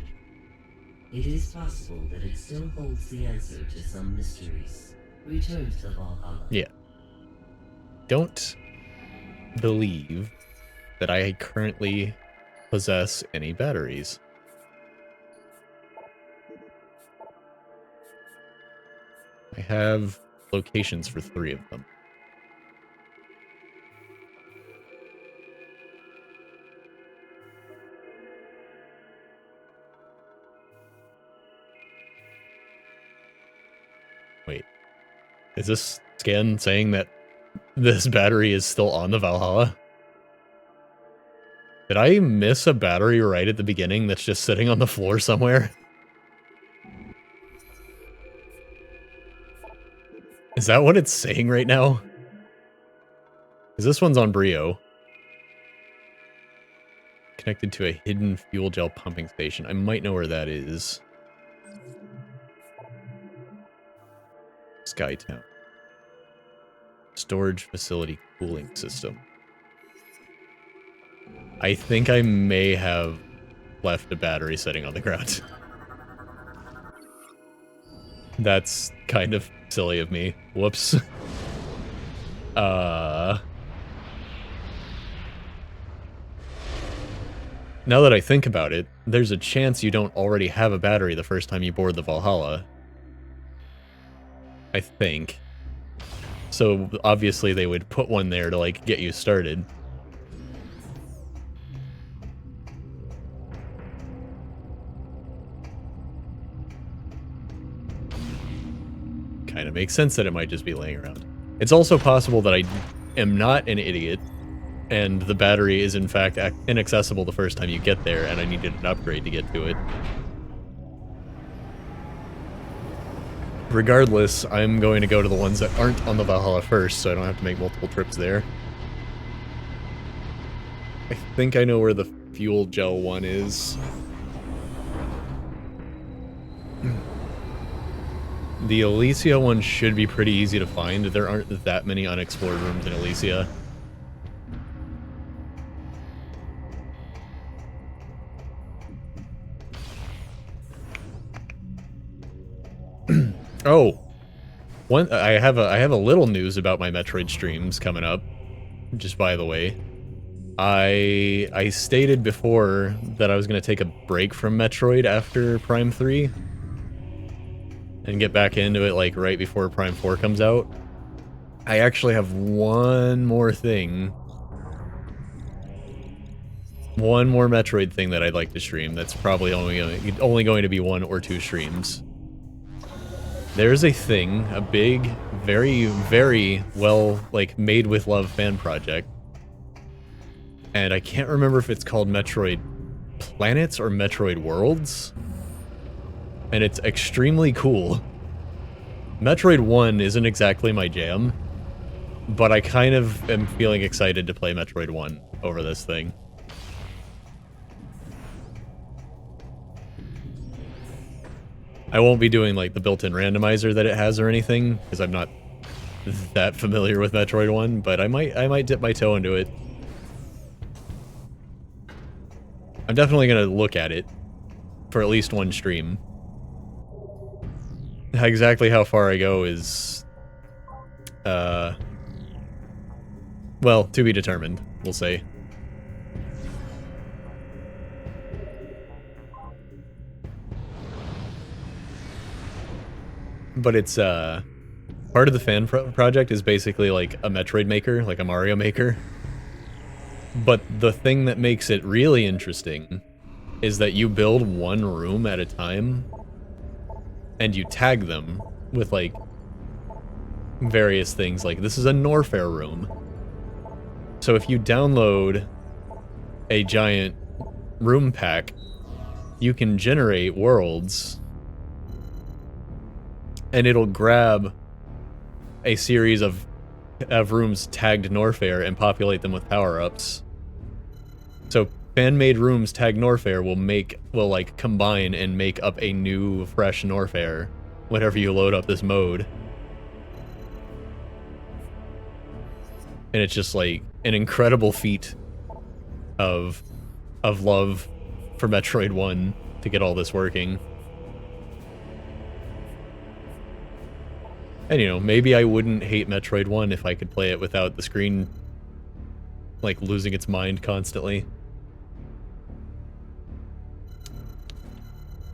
It is possible that it still holds the answer to some mysteries. Return to Valhalla. Yeah. Don't believe that I currently possess any batteries. I have locations for 3 of them. Wait, is this scan saying that this battery is still on the Valhalla? Did I miss a battery right at the beginning that's just sitting on the floor somewhere? Is that what it's saying right now? Because this one's on Brio. Connected to a hidden fuel gel pumping station. I might know where that is. Skytown. Storage facility cooling system. I think I may have left a battery sitting on the ground. That's kind of silly of me. Whoops. Now that I think about it, there's a chance you don't already have a battery the first time you board the Valhalla. I think. So obviously they would put one there to like get you started. Kind of makes sense that it might just be laying around. It's also possible that I am not an idiot and the battery is in fact inaccessible the first time you get there and I needed an upgrade to get to it. Regardless, I'm going to go to the ones that aren't on the Valhalla first so I don't have to make multiple trips there. I think I know where the fuel gel one is. The Elysia one should be pretty easy to find. There aren't that many unexplored rooms in Elysia. Oh, I have a little news about my Metroid streams coming up. Just by the way, I stated before that I was going to take a break from Metroid after Prime 3 and get back into it like right before Prime 4 comes out. I actually have one more thing. One more Metroid thing that I'd like to stream that's probably only going to be 1 or 2 streams. There's a thing, a big, very, very well, like, made with love fan project. And I can't remember if it's called Metroid Planets or Metroid Worlds. And it's extremely cool. Metroid 1 isn't exactly my jam, but I kind of am feeling excited to play Metroid 1 over this thing. I won't be doing like the built-in randomizer that it has or anything, because I'm not that familiar with Metroid 1, but I might dip my toe into it. I'm definitely gonna look at it for at least 1 stream. Exactly how far I go is well, to be determined, we'll say. But it's, part of the fan project is basically like a Metroid maker, like a Mario maker. But the thing that makes it really interesting is that you build 1 room at a time, and you tag them with, like, various things. Like, this is a Norfair room. So if you download a giant room pack, you can generate worlds and it'll grab a series of rooms tagged Norfair and populate them with power-ups. So fan-made rooms tagged Norfair will like combine and make up a new, fresh Norfair whenever you load up this mode. And it's just like an incredible feat of love for Metroid 1 to get all this working. And, you know, maybe I wouldn't hate Metroid 1 if I could play it without the screen, like, losing its mind constantly.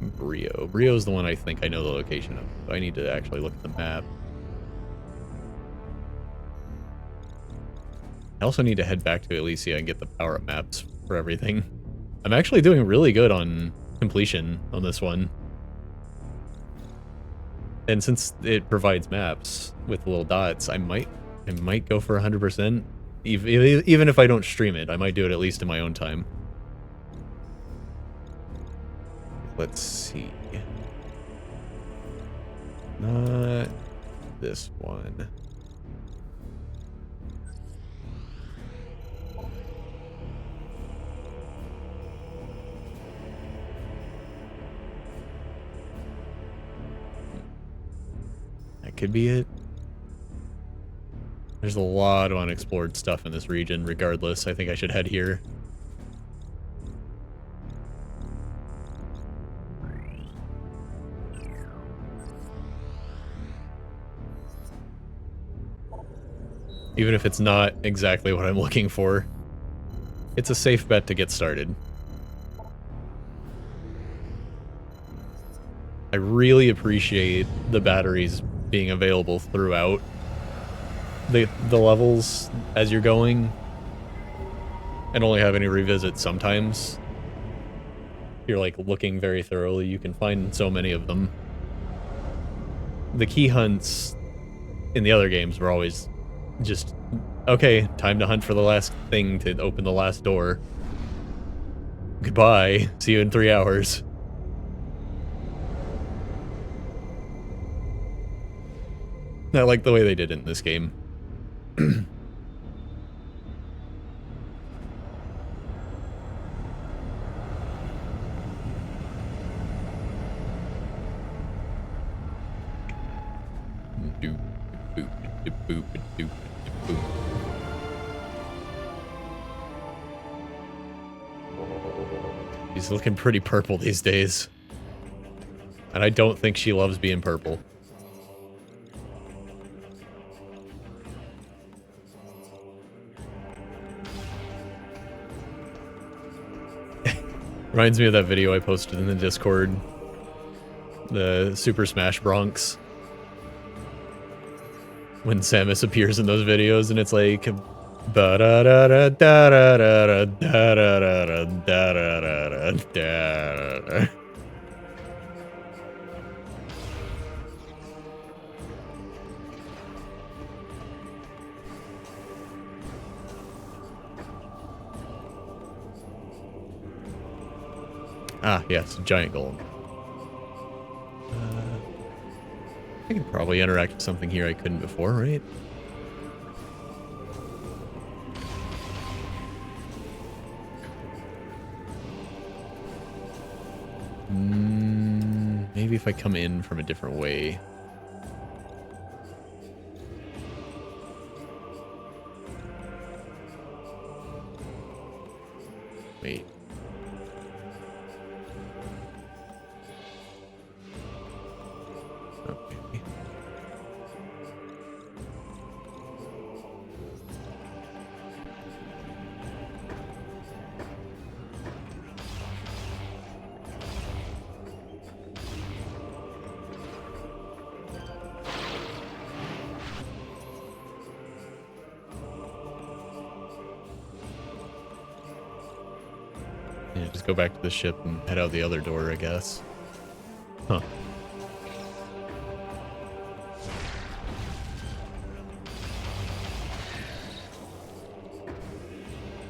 Brio. Brio's the one I think I know the location of. So I need to actually look at the map. I also need to head back to Elysia and get the power-up maps for everything. I'm actually doing really good on completion on this one. And since it provides maps with little dots, I might go for 100%. Even if I don't stream it, I might do it at least in my own time. Let's see. Not this one. That could be it. There's a lot of unexplored stuff in this region, regardless. I think I should head here. Even if it's not exactly what I'm looking for, it's a safe bet to get started. I really appreciate the batteries being available throughout the levels as you're going, and only having to revisit sometimes. If you're like looking very thoroughly, you can find so many of them. The key hunts in the other games were always just, okay, time to hunt for the last thing to open the last door. Goodbye, see you in 3 hours. I like the way they did it in this game. She's looking pretty purple these days. And I don't think she loves being purple. Reminds me of that video I posted in the Discord. The Super Smash Bronx. When Samus appears in those videos and it's like... Ah, yes, giant golem. I can probably interact with something here I couldn't before, right? Maybe if I come in from a different way. Wait. Okay. Yeah, just go back to the ship and head out the other door, I guess. Huh.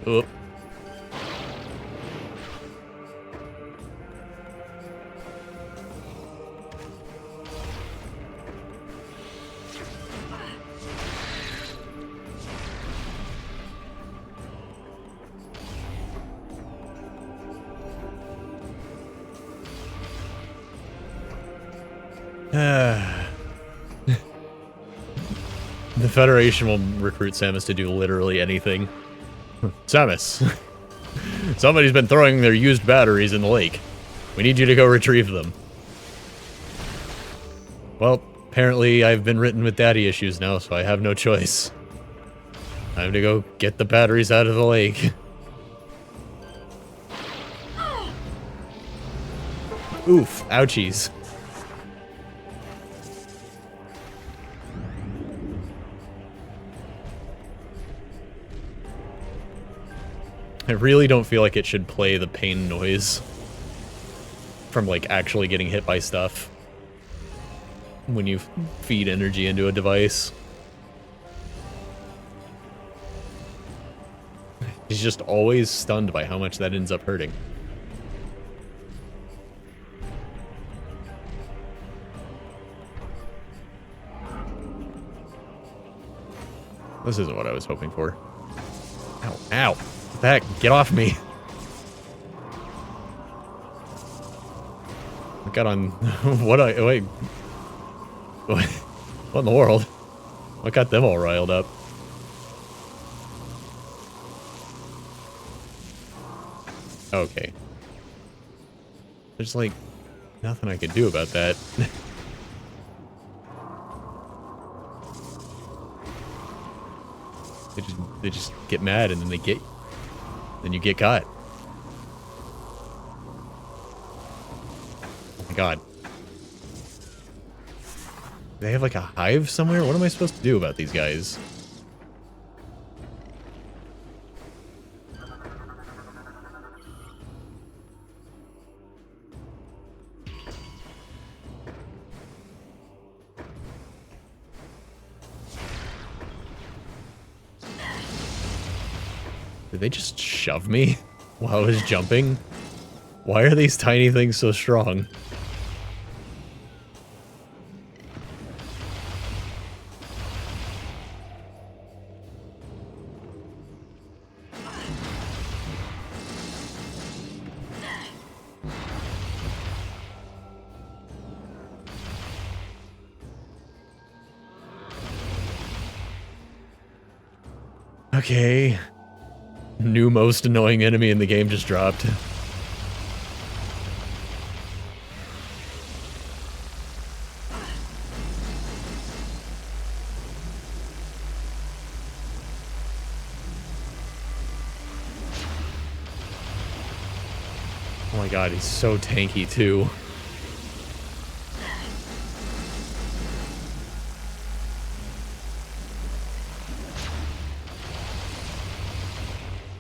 Oh. The Federation will recruit Samus to do literally anything. Samus! Somebody's been throwing their used batteries in the lake. We need you to go retrieve them. Well, apparently I've been written with daddy issues now, so I have no choice. Time to go get the batteries out of the lake. Oof, ouchies. I really don't feel like it should play the pain noise from, like, actually getting hit by stuff when you feed energy into a device. He's just always stunned by how much that ends up hurting. This isn't what I was hoping for. Ow, ow. What the heck? Get off me. I got on... wait. What in the world? What got them all riled up? Okay. There's, like, nothing I could do about that. They just get mad and then then you get caught. Oh my god. They have like a hive somewhere? What am I supposed to do about these guys? Did they just shove me while I was jumping? Why are these tiny things so strong? Okay. New most annoying enemy in the game just dropped. Oh my god, he's so tanky too.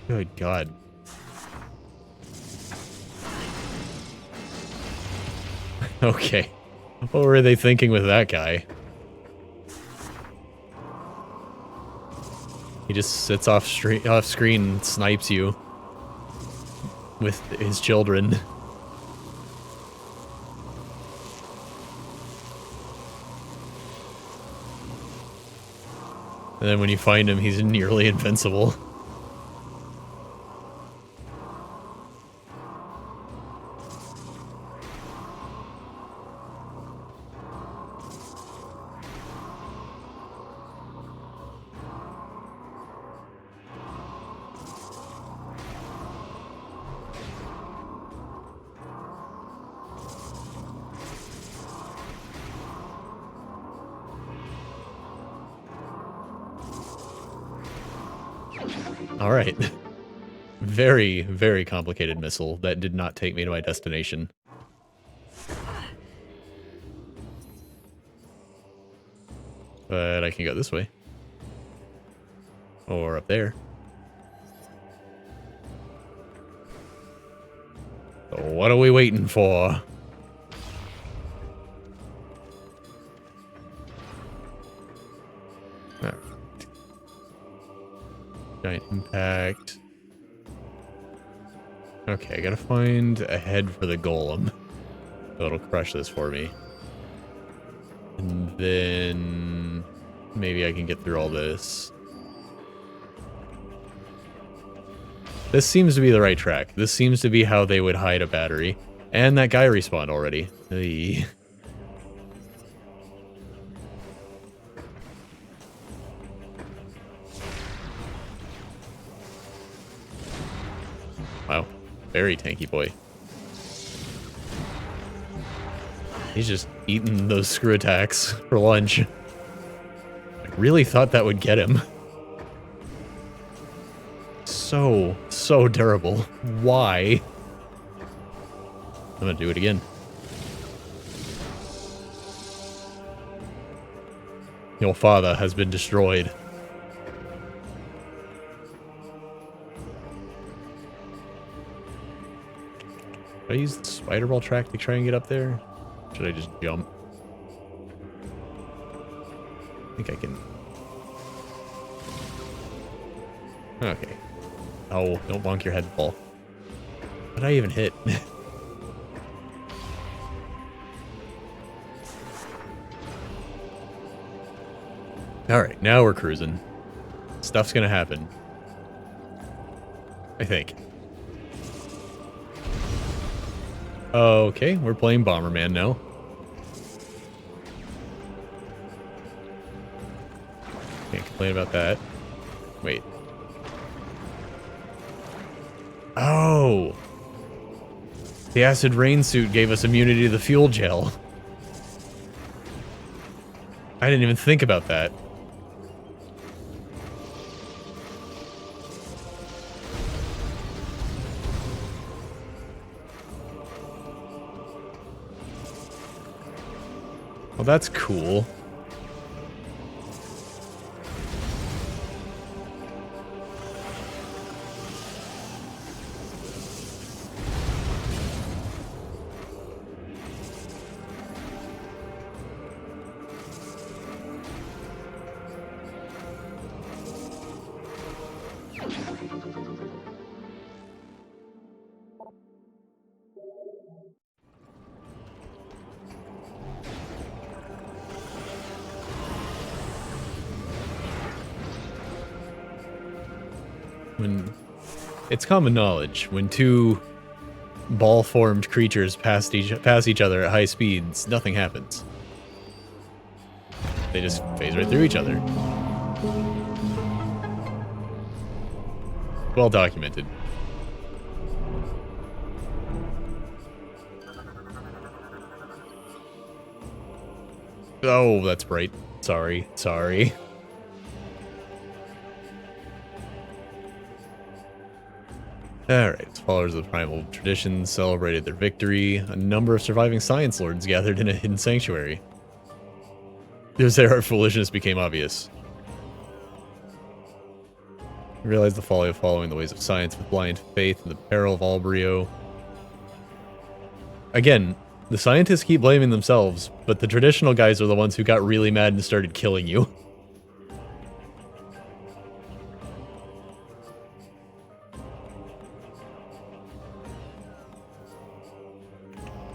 Good god. Okay. What were they thinking with that guy? He just sits off screen and snipes you with his children. And then when you find him, he's nearly invincible. Alright. Very, very complicated missile that did not take me to my destination. But I can go this way. Or up there. So what are we waiting for? Giant impact. Okay, I gotta find a head for the golem. So it'll crush this for me. And then maybe I can get through all this. This seems to be the right track. This seems to be how they would hide a battery. And that guy respawned already. Hey. Wow. Very tanky boy. He's just eating those screw attacks for lunch. I really thought that would get him. So durable. Why? I'm gonna do it again. Your father has been destroyed. Should I use the spider ball track to try and get up there? Should I just jump? I think I can. Okay. Oh, don't bonk your head, ball. What did I even hit? Alright, now we're cruising. Stuff's gonna happen. I think. Okay, we're playing Bomberman now. Can't complain about that. Wait. Oh! The acid rain suit gave us immunity to the fuel gel. I didn't even think about that. Well, that's cool. It's common knowledge, when two ball-formed creatures pass each other at high speeds, nothing happens. They just phase right through each other. Well documented. Oh, that's bright. Sorry. Alright, followers of the primal tradition celebrated their victory. A number of surviving science lords gathered in a hidden sanctuary. Their foolishness became obvious. Realized the folly of following the ways of science with blind faith and the peril of all brio. Again, the scientists keep blaming themselves, but the traditional guys are the ones who got really mad and started killing you.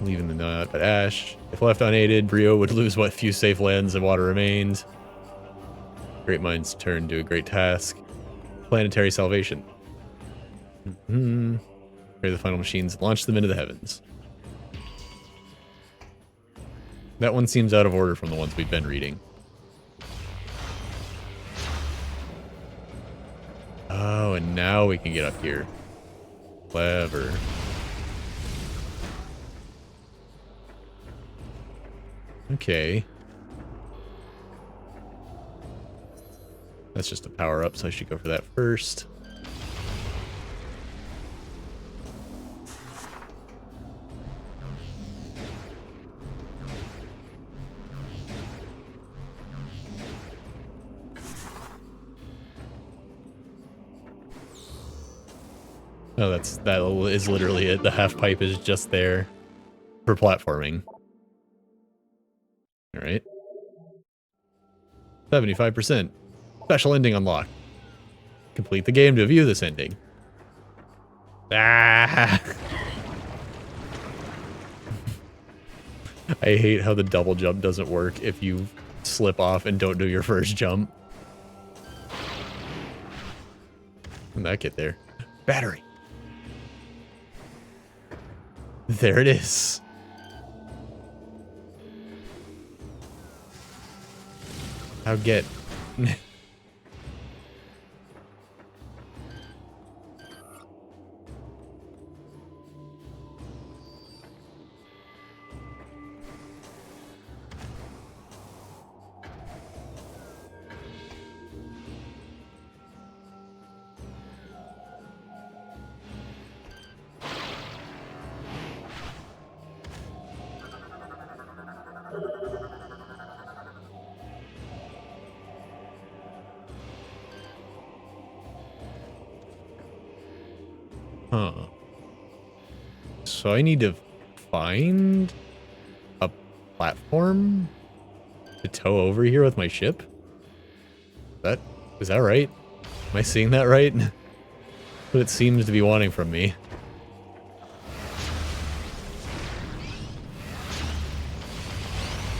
Leaving the nut but ash. If left unaided, Brio would lose what few safe lands and water remained. Great minds turn to a great task. Planetary salvation. Pray the final machines launch them into the heavens. That one seems out of order from the ones we've been reading. Oh, and now we can get up here. Clever. Okay. That's just a power up, so I should go for that first. Oh, that is literally it. The half pipe is just there for platforming. All right. 75%. Special ending unlocked. Complete the game to view this ending. Ah! I hate how the double jump doesn't work if you slip off and don't do your first jump. How'd that get there? Battery. There it is. I'll get. So I need to find a platform to tow over here with my ship? Is that right? Am I seeing that right? What it seems to be wanting from me.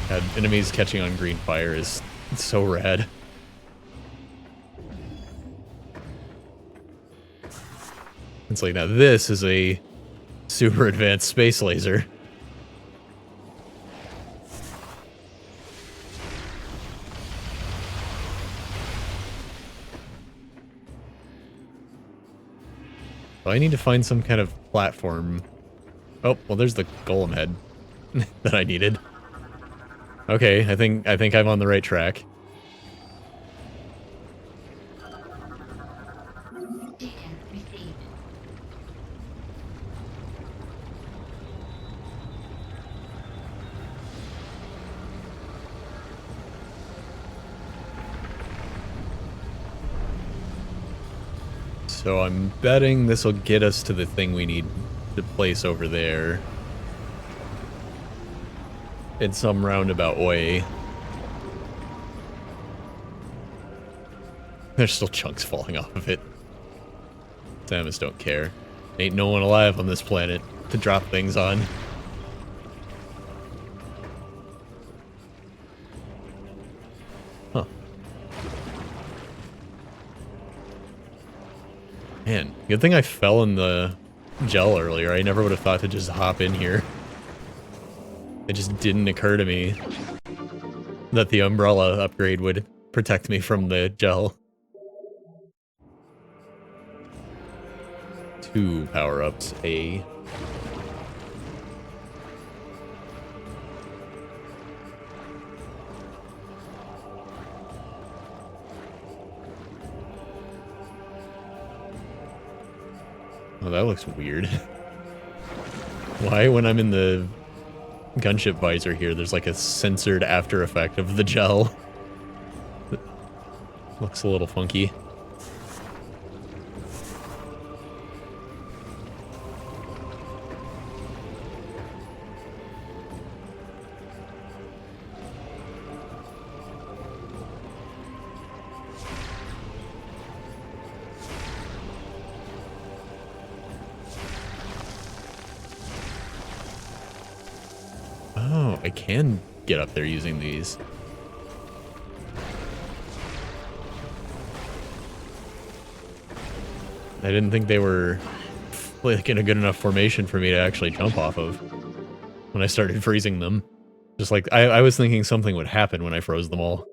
God, enemies catching on green fire is so rad. It's like, now this is a super advanced space laser. So I need to find some kind of platform. Oh, well, there's the golem head that I needed. Okay, I think I'm on the right track. Data received. So I'm betting this will get us to the thing we need to place over there. In some roundabout way. There's still chunks falling off of it. Samus don't care. Ain't no one alive on this planet to drop things on. Huh. Man, good thing I fell in the gel earlier. I never would have thought to just hop in here. It just didn't occur to me that the umbrella upgrade would protect me from the gel. 2 power-ups, A. Oh, that looks weird. Why, when I'm in the gunship visor here, there's like a censored after effect of the gel? It looks a little funky. Oh, I can get up there using these. I didn't think they were like in a good enough formation for me to actually jump off of when I started freezing them. Just like, I was thinking something would happen when I froze them all.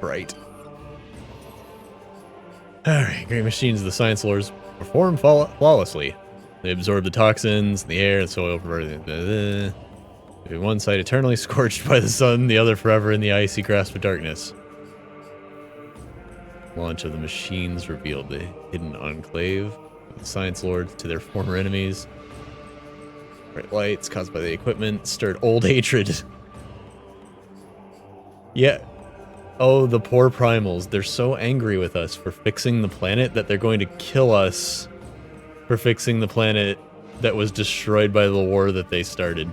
Right. Alright, great machines of the science lords perform flawlessly. They absorb the toxins, the air, the soil, one side eternally scorched by the sun, the other forever in the icy grasp of darkness. Launch of the machines revealed the hidden enclave of the science lords to their former enemies. Bright lights caused by the equipment stirred old hatred. Yeah. Oh, the poor primals. They're so angry with us for fixing the planet that they're going to kill us for fixing the planet that was destroyed by the war that they started.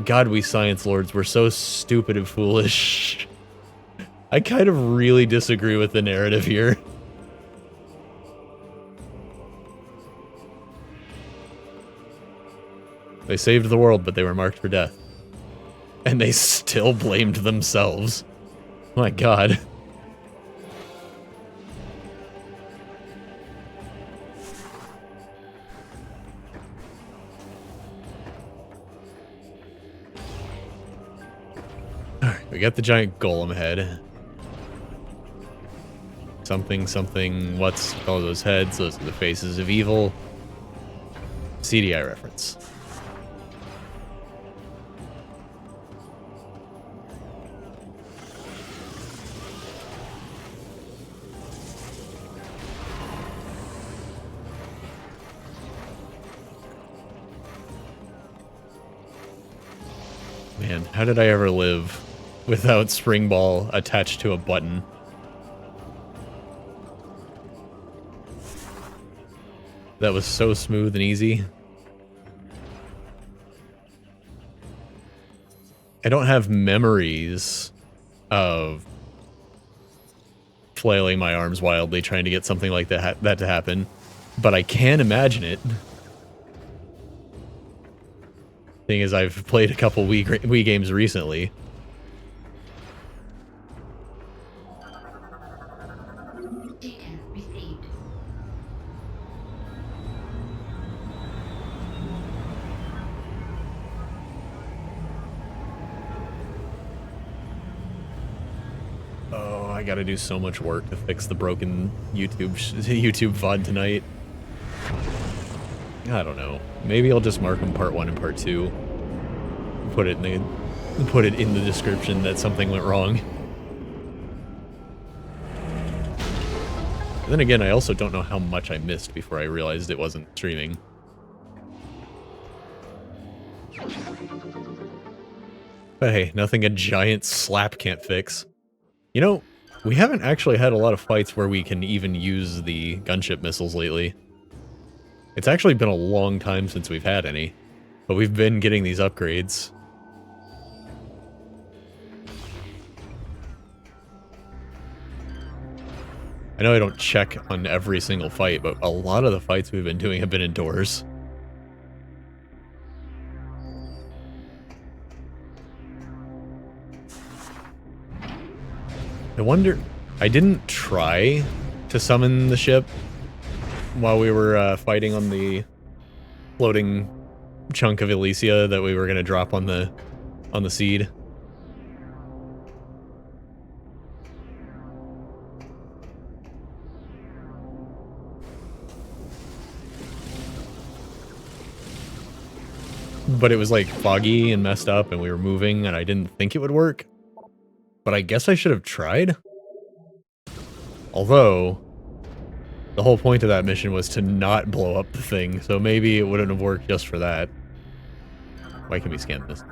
God, we science lords were so stupid and foolish. I kind of really disagree with the narrative here. They saved the world, but they were marked for death. And they still blamed themselves. My God. Alright, we got the giant golem head. Something, something, what's all those heads? Those are the faces of evil. CDI reference. Man, how did I ever live without spring ball attached to a button? That was so smooth and easy. I don't have memories of flailing my arms wildly trying to get something like that to happen, but I can imagine it. Thing is, I've played a couple Wii games recently. Data received. Oh, I gotta do so much work to fix the broken YouTube VOD tonight. I don't know. Maybe I'll just mark them part 1 and part 2. Put it in the description that something went wrong. Then again, I also don't know how much I missed before I realized it wasn't streaming. But hey, nothing a giant slap can't fix. You know, we haven't actually had a lot of fights where we can even use the gunship missiles lately. It's actually been a long time since we've had any, but we've been getting these upgrades. I know I don't check on every single fight, but a lot of the fights we've been doing have been indoors. I wonder... I didn't try to summon the ship while we were fighting on the floating chunk of Elysia that we were going to drop on the seed. But it was like foggy and messed up and we were moving and I didn't think it would work. But I guess I should have tried. Although, the whole point of that mission was to not blow up the thing, so maybe it wouldn't have worked just for that. Why can we scan this?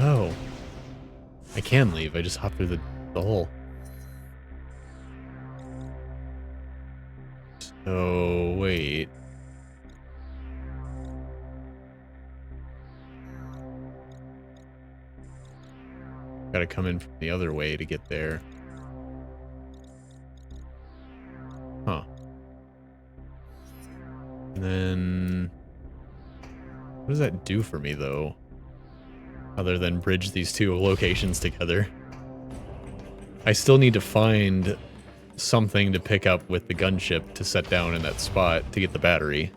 Oh. I can leave, I just hop through the hole. So, wait. Gotta come in from the other way to get there. Huh. And then... what does that do for me, though? Other than bridge these two locations together. I still need to find something to pick up with the gunship to set down in that spot to get the battery.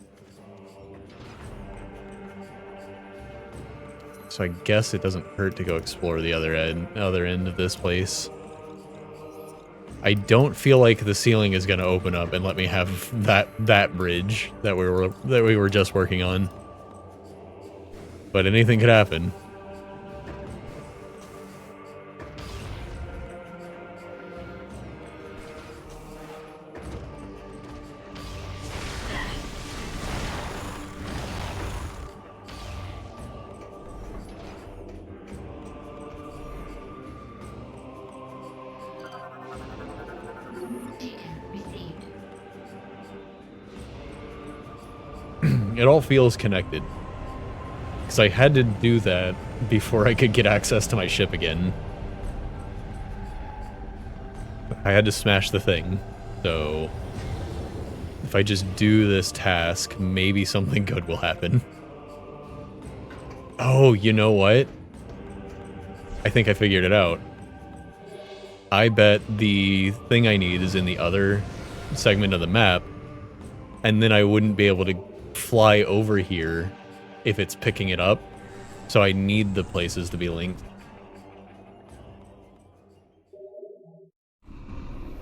So I guess it doesn't hurt to go explore the other end of this place. I don't feel like the ceiling is going to open up and let me have that bridge that we were just working on. But anything could happen. It all feels connected. Because I had to do that before I could get access to my ship again. I had to smash the thing. So, if I just do this task, maybe something good will happen. Oh, you know what? I think I figured it out. I bet the thing I need is in the other segment of the map, and then I wouldn't be able to fly over here if it's picking it up. So I need the places to be linked.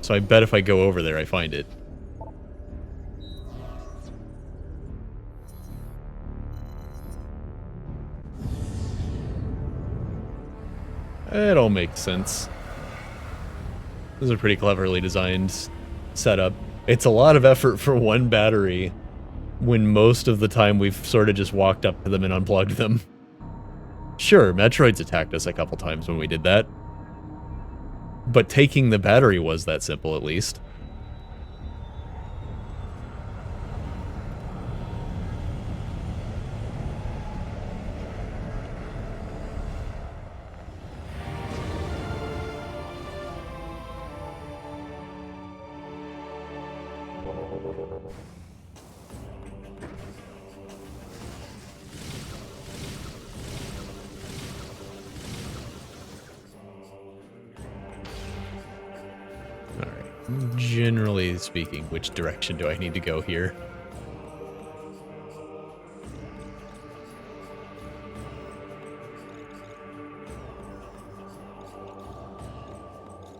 So I bet if I go over there, I find it. It all makes sense. This is a pretty cleverly designed setup. It's a lot of effort for one battery, when most of the time we've sort of just walked up to them and unplugged them. Sure, Metroid's attacked us a couple times when we did that. But taking the battery was that simple, at least. Generally speaking, which direction do I need to go here?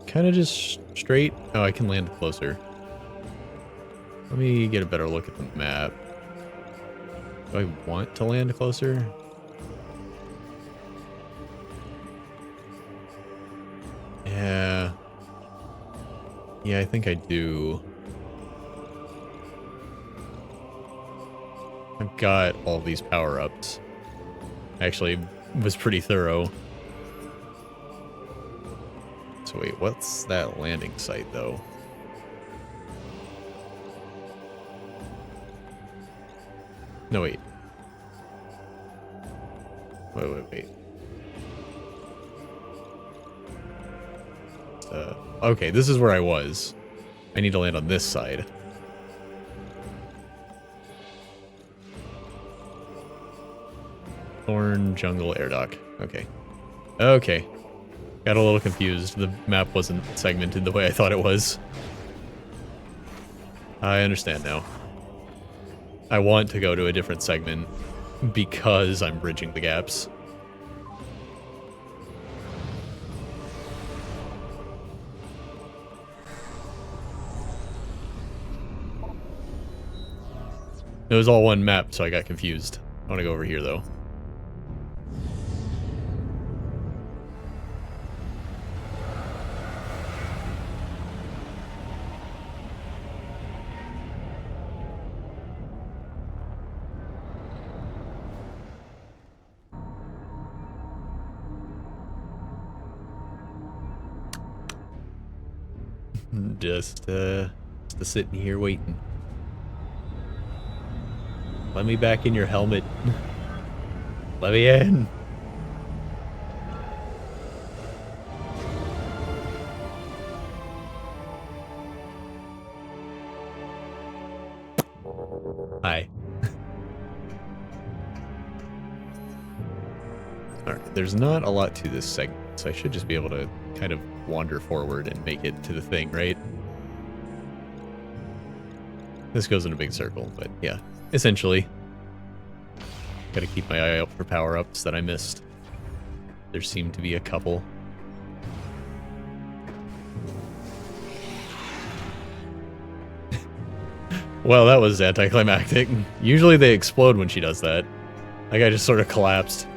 Kind of just straight? Oh, I can land closer. Let me get a better look at the map. Do I want to land closer? Yeah. Yeah, I think I do. I've got all these power-ups. Actually, was pretty thorough. So wait, what's that landing site, though? No, wait. Wait. Okay, this is where I was. I need to land on this side. Thorn Jungle Air Dock. Okay. Okay. Got a little confused. The map wasn't segmented the way I thought it was. I understand now. I want to go to a different segment because I'm bridging the gaps. It was all one map, so I got confused. I want to go over here, though. Just sitting here waiting. Let me back in your helmet. Let me in. Hi. Alright, there's not a lot to this segment, so I should just be able to kind of wander forward and make it to the thing, right? This goes in a big circle, but yeah. Essentially. Gotta keep my eye out for power-ups that I missed. There seem to be a couple. Well, that was anticlimactic. Usually they explode when she does that. That guy just sort of collapsed.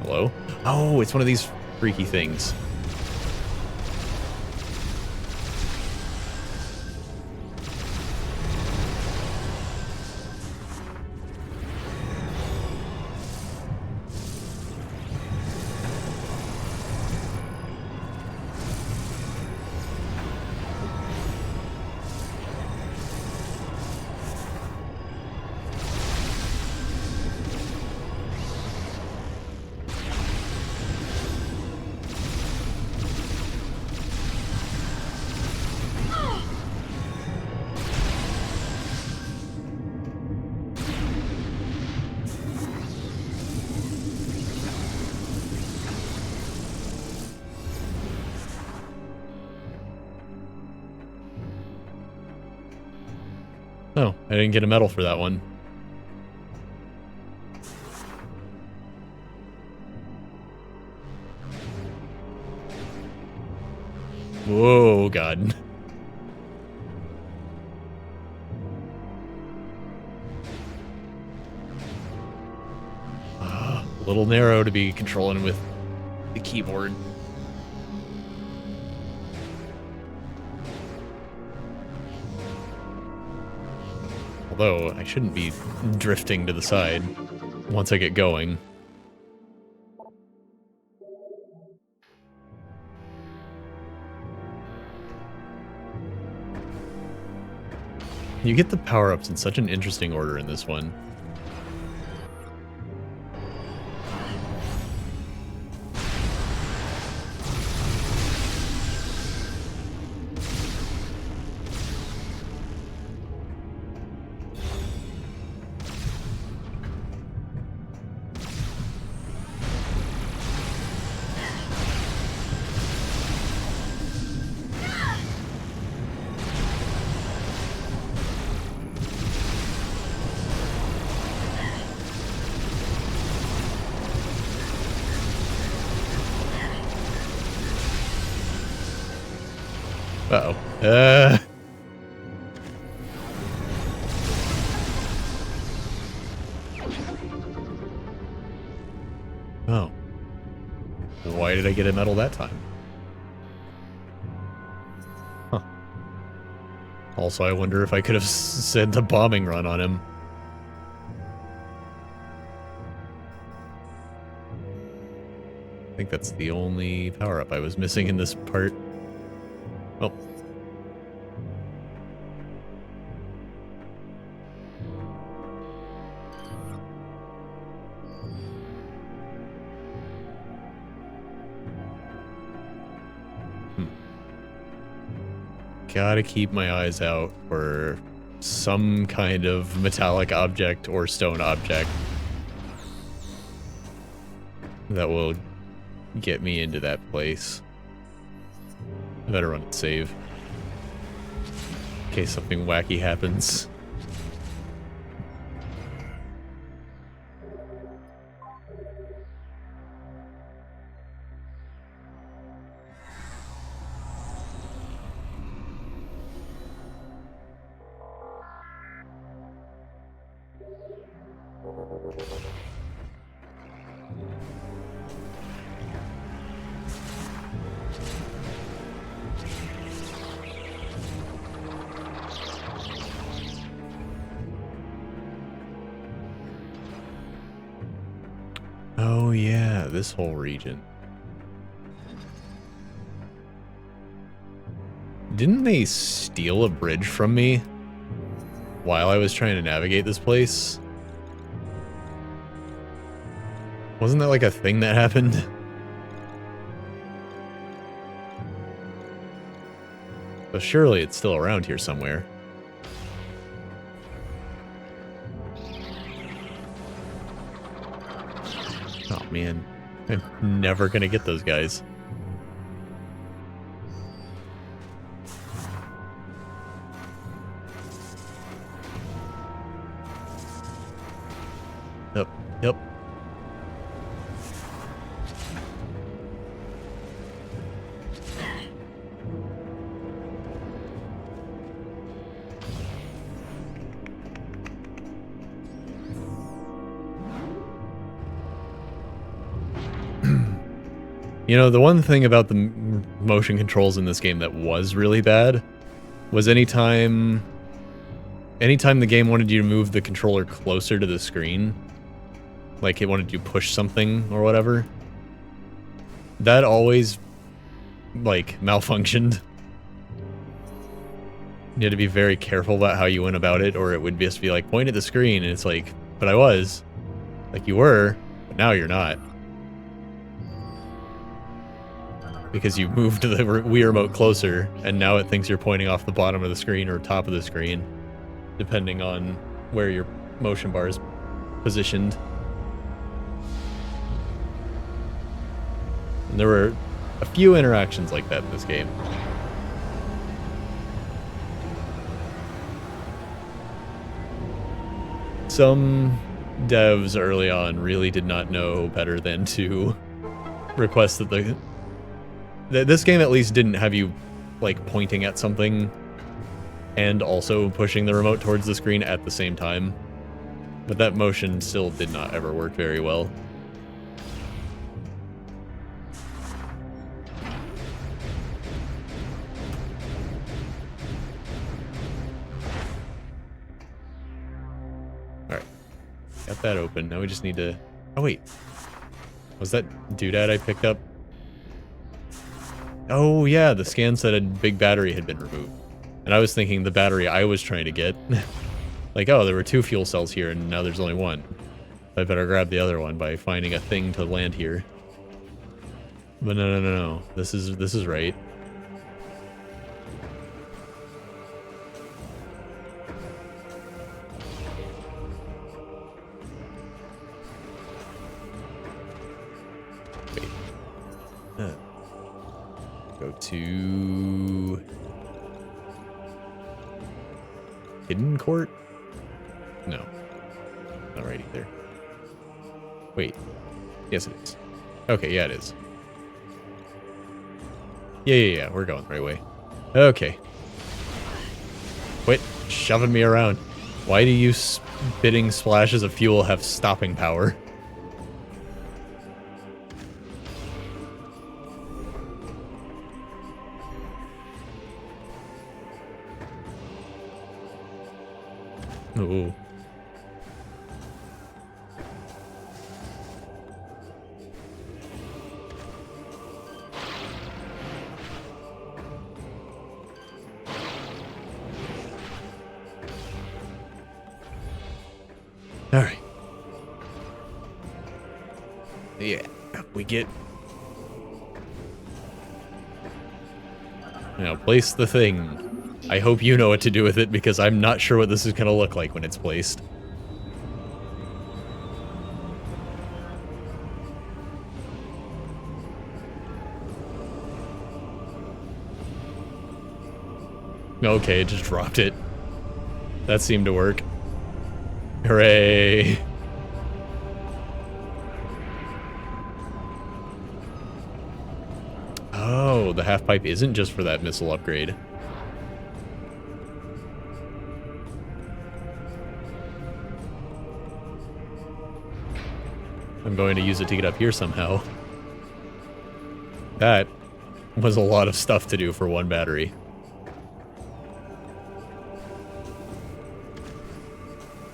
Hello? Oh, it's one of these freaky things. Oh, I didn't get a medal for that one. Whoa, God. A little narrow to be controlling with the keyboard. Although, I shouldn't be drifting to the side once I get going. You get the power-ups in such an interesting order in this one. Uh-oh. Oh. Why did I get a medal that time? Huh. Also, I wonder if I could have sent a bombing run on him. I think that's the only power-up I was missing in this part. Oh. Gotta keep my eyes out for some kind of metallic object or stone object that will get me into that place. I better run and save in case something wacky happens. Oh yeah, this whole region. Didn't they steal a bridge from me while I was trying to navigate this place? Wasn't that like a thing that happened? So surely it's still around here somewhere. Oh man, I'm never gonna get those guys. Yep, yep. You know, the one thing about the motion controls in this game that was really bad was anytime the game wanted you to move the controller closer to the screen, like it wanted you to push something or whatever, that always, like, malfunctioned. You had to be very careful about how you went about it, or it would just be like, point at the screen, and it's like, but I was. Like, you were, but now you're not. Because you moved the Wii remote closer, and now it thinks you're pointing off the bottom of the screen or top of the screen, depending on where your motion bar is positioned. And there were a few interactions like that in this game. Some devs early on really did not know better than to request that this game at least didn't have you like pointing at something and also pushing the remote towards the screen at the same time. But that motion still did not ever work very well. Alright. Got that open. Now we just need to... Oh, wait. Was that doodad I picked up? Oh, yeah. The scan said a big battery had been removed. And I was thinking the battery I was trying to get... like, oh, there were 2 fuel cells here, and now there's only 1. I better grab the other one by finding a thing to land here. But no. This is right. Wait. Go to... Hidden Court? No. Not right either. Wait. Yes, it is. Okay, yeah, it is. Yeah, we're going the right way. Okay. Quit shoving me around. Why do you spitting splashes of fuel have stopping power? Ooh. All right. Yeah, up we get. Now place the thing. I hope you know what to do with it, because I'm not sure what this is going to look like when it's placed. Okay, it just dropped it. That seemed to work. Hooray! Oh, the half pipe isn't just for that missile upgrade. I'm going to use it to get up here somehow. That was a lot of stuff to do for one battery.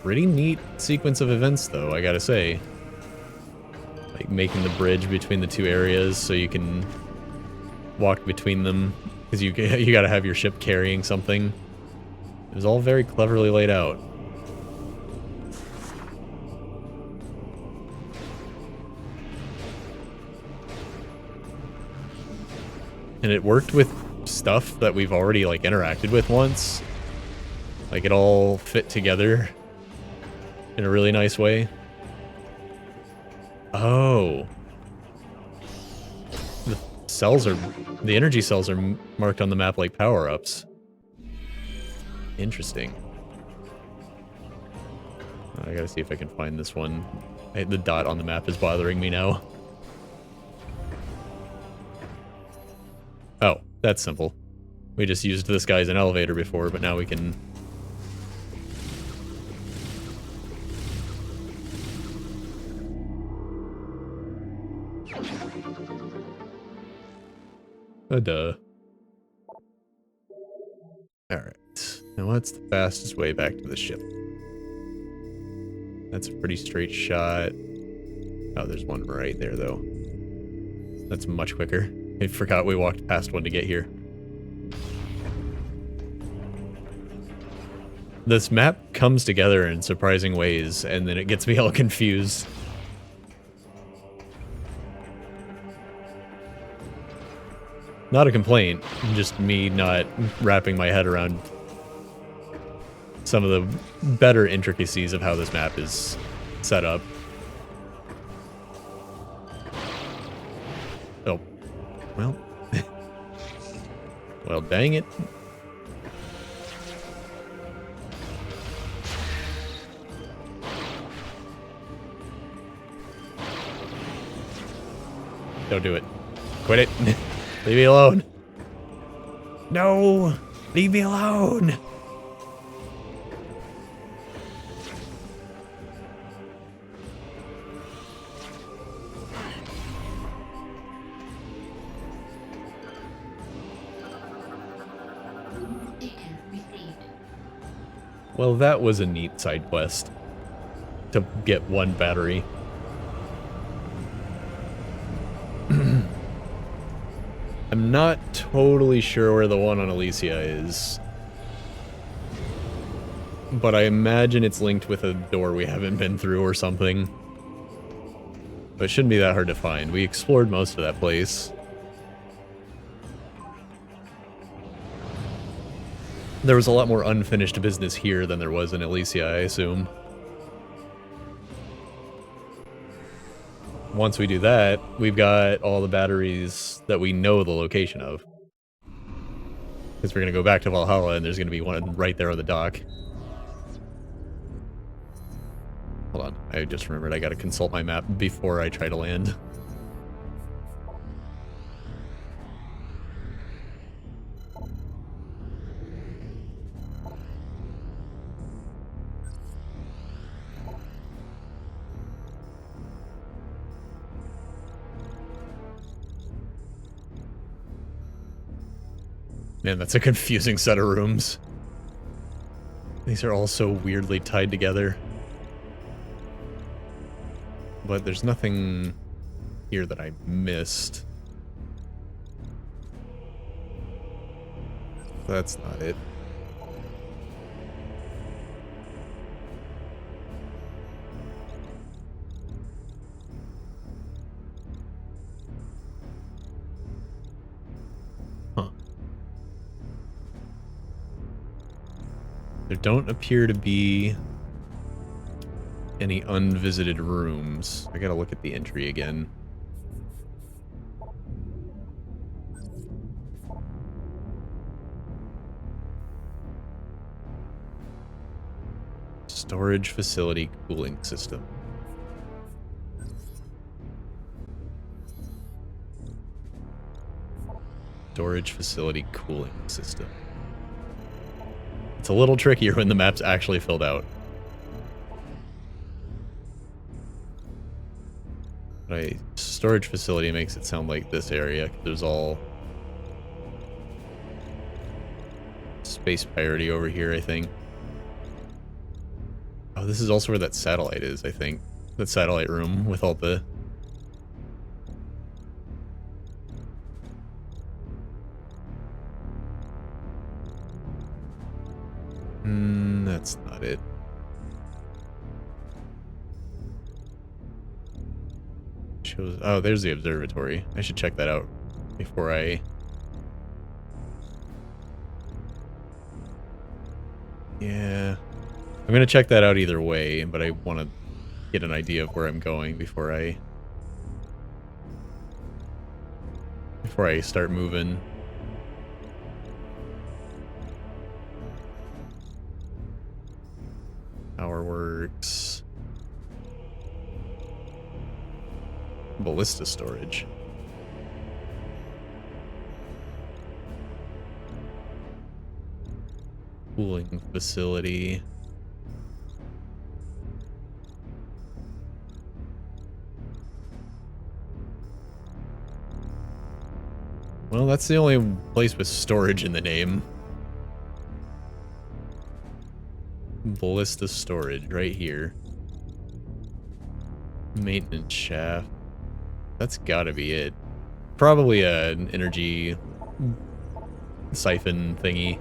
Pretty neat sequence of events, though, I gotta say. Like making the bridge between the 2 areas so you can walk between them, because you gotta have your ship carrying something. It was all very cleverly laid out. And it worked with stuff that we've already, like, interacted with once. Like, it all fit together in a really nice way. Oh. The energy cells are marked on the map like power-ups. Interesting. I gotta see if I can find this one. The dot on the map is bothering me now. Oh, that's simple. We just used this guy as an elevator before, but now we can... Oh, duh. Alright. Now what's the fastest way back to the ship? That's a pretty straight shot. Oh, there's one right there, though. That's much quicker. I forgot we walked past one to get here. This map comes together in surprising ways, and then it gets me all confused. Not a complaint, just me not wrapping my head around some of the better intricacies of how this map is set up. Oh. Well. Well, dang it. Don't do it. Quit it. Leave me alone. No! Leave me alone! Well, that was a neat side quest. To get one battery. I'm not totally sure where the one on Elysia is. But I imagine it's linked with a door we haven't been through or something. But it shouldn't be that hard to find. We explored most of that place. There was a lot more unfinished business here than there was in Elysia, I assume. Once we do that, we've got all the batteries that we know the location of. Because we're going to go back to Valhalla and there's going to be one right there on the dock. Hold on, I just remembered I got to consult my map before I try to land. Man, that's a confusing set of rooms. These are all so weirdly tied together. But there's nothing here that I missed. That's not it. There don't appear to be any unvisited rooms. I gotta look at the entry again. Storage facility cooling system. Storage facility cooling system. It's a little trickier when the map's actually filled out. But storage facility makes it sound like this area. There's all space priority over here, I think. Oh, this is also where that satellite is, I think. That satellite room with all the... that's not it. Shows... Oh, there's the observatory. I should check that out before I... Yeah. I'm gonna check that out either way, but I want to get an idea of where I'm going before I start moving. Power works. Ballista storage. Cooling facility. Well, that's the only place with storage in the name. Ballista storage, right here. Maintenance shaft. That's gotta be it. Probably an energy siphon thingy.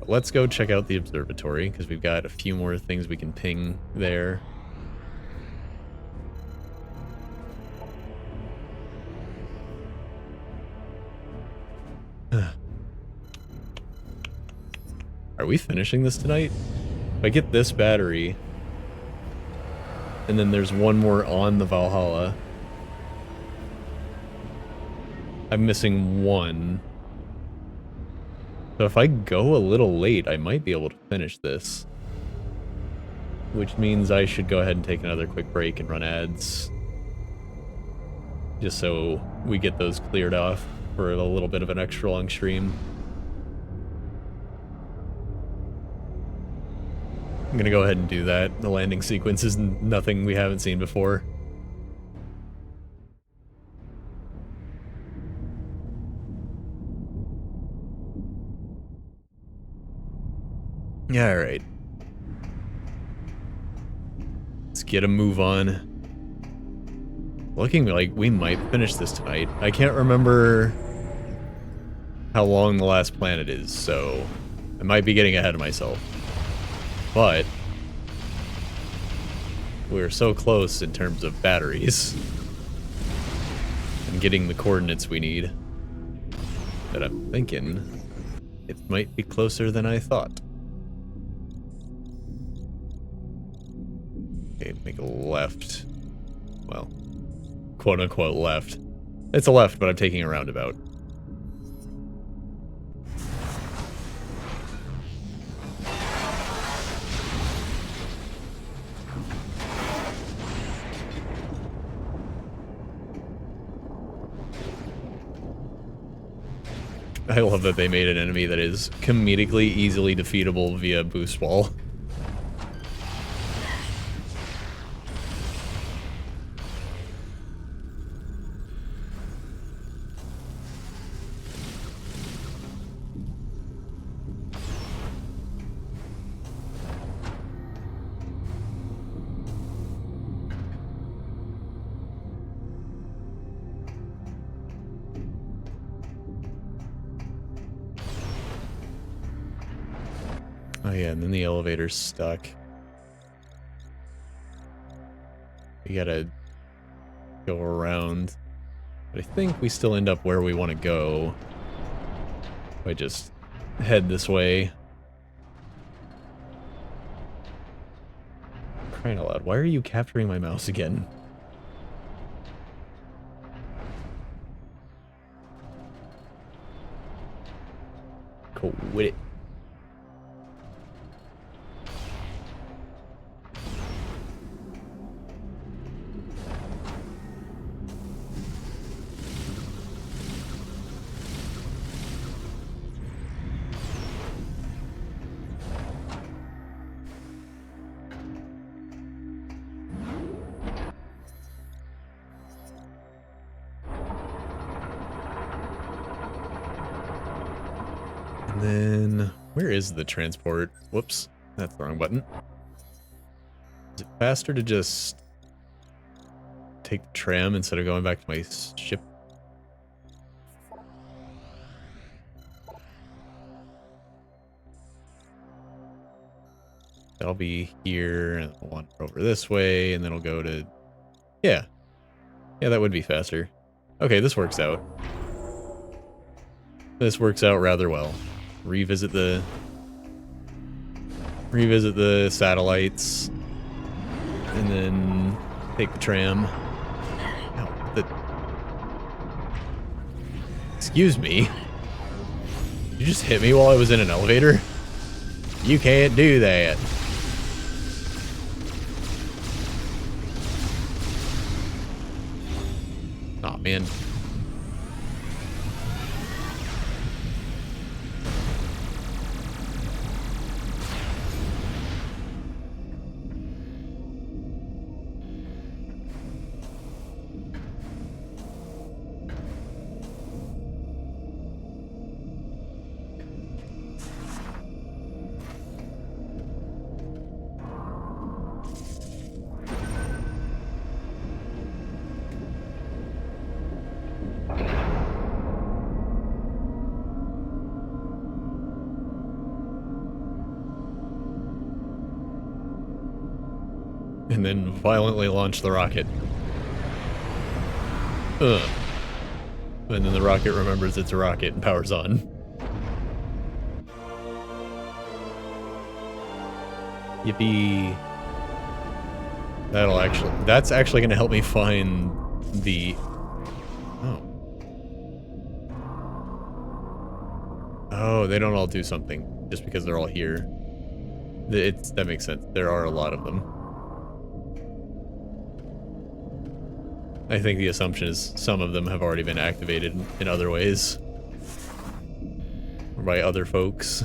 But let's go check out the observatory, because we've got a few more things we can ping there. Are we finishing this tonight? If I get this battery, and then there's one more on the Valhalla. I'm missing one. So if I go a little late, I might be able to finish this. Which means I should go ahead and take another quick break and run ads. just so we get those cleared off for a little bit of an extra long stream. I'm gonna go ahead and do that. The landing sequence is nothing we haven't seen before. Yeah, alright. Let's get a move on. Looking like we might finish this tonight. I can't remember how long the last planet is, so I might be getting ahead of myself. But we're so close in terms of batteries and getting the coordinates we need that I'm thinking it might be closer than I thought. Okay, make a left. Well, quote-unquote left. It's a left, but I'm taking a roundabout. I love that they made an enemy that is comedically easily defeatable via boost wall. Oh yeah, and then the elevator's stuck. We gotta go around. But I think we still end up where we want to go. If I just head this way. Crying out loud, why are you capturing my mouse again? Cool with it. Then, where is the transport? Whoops, that's the wrong button. Is it faster to just take the tram instead of going back to my ship? That'll be here, and I'll wander over this way, and then I'll go to... Yeah. Yeah, that would be faster. Okay, this works out. This works out rather well. Revisit the satellites, and then take the tram. Excuse me. Did you just hit me while I was in an elevator? You can't do that. Aw, man. And then violently launch the rocket. Ugh. And then the rocket remembers it's a rocket and powers on. Yippee. That's actually gonna help me find the... Oh. Oh, they don't all do something just because they're all here. That makes sense. There are a lot of them. I think the assumption is some of them have already been activated in other ways. Or by other folks.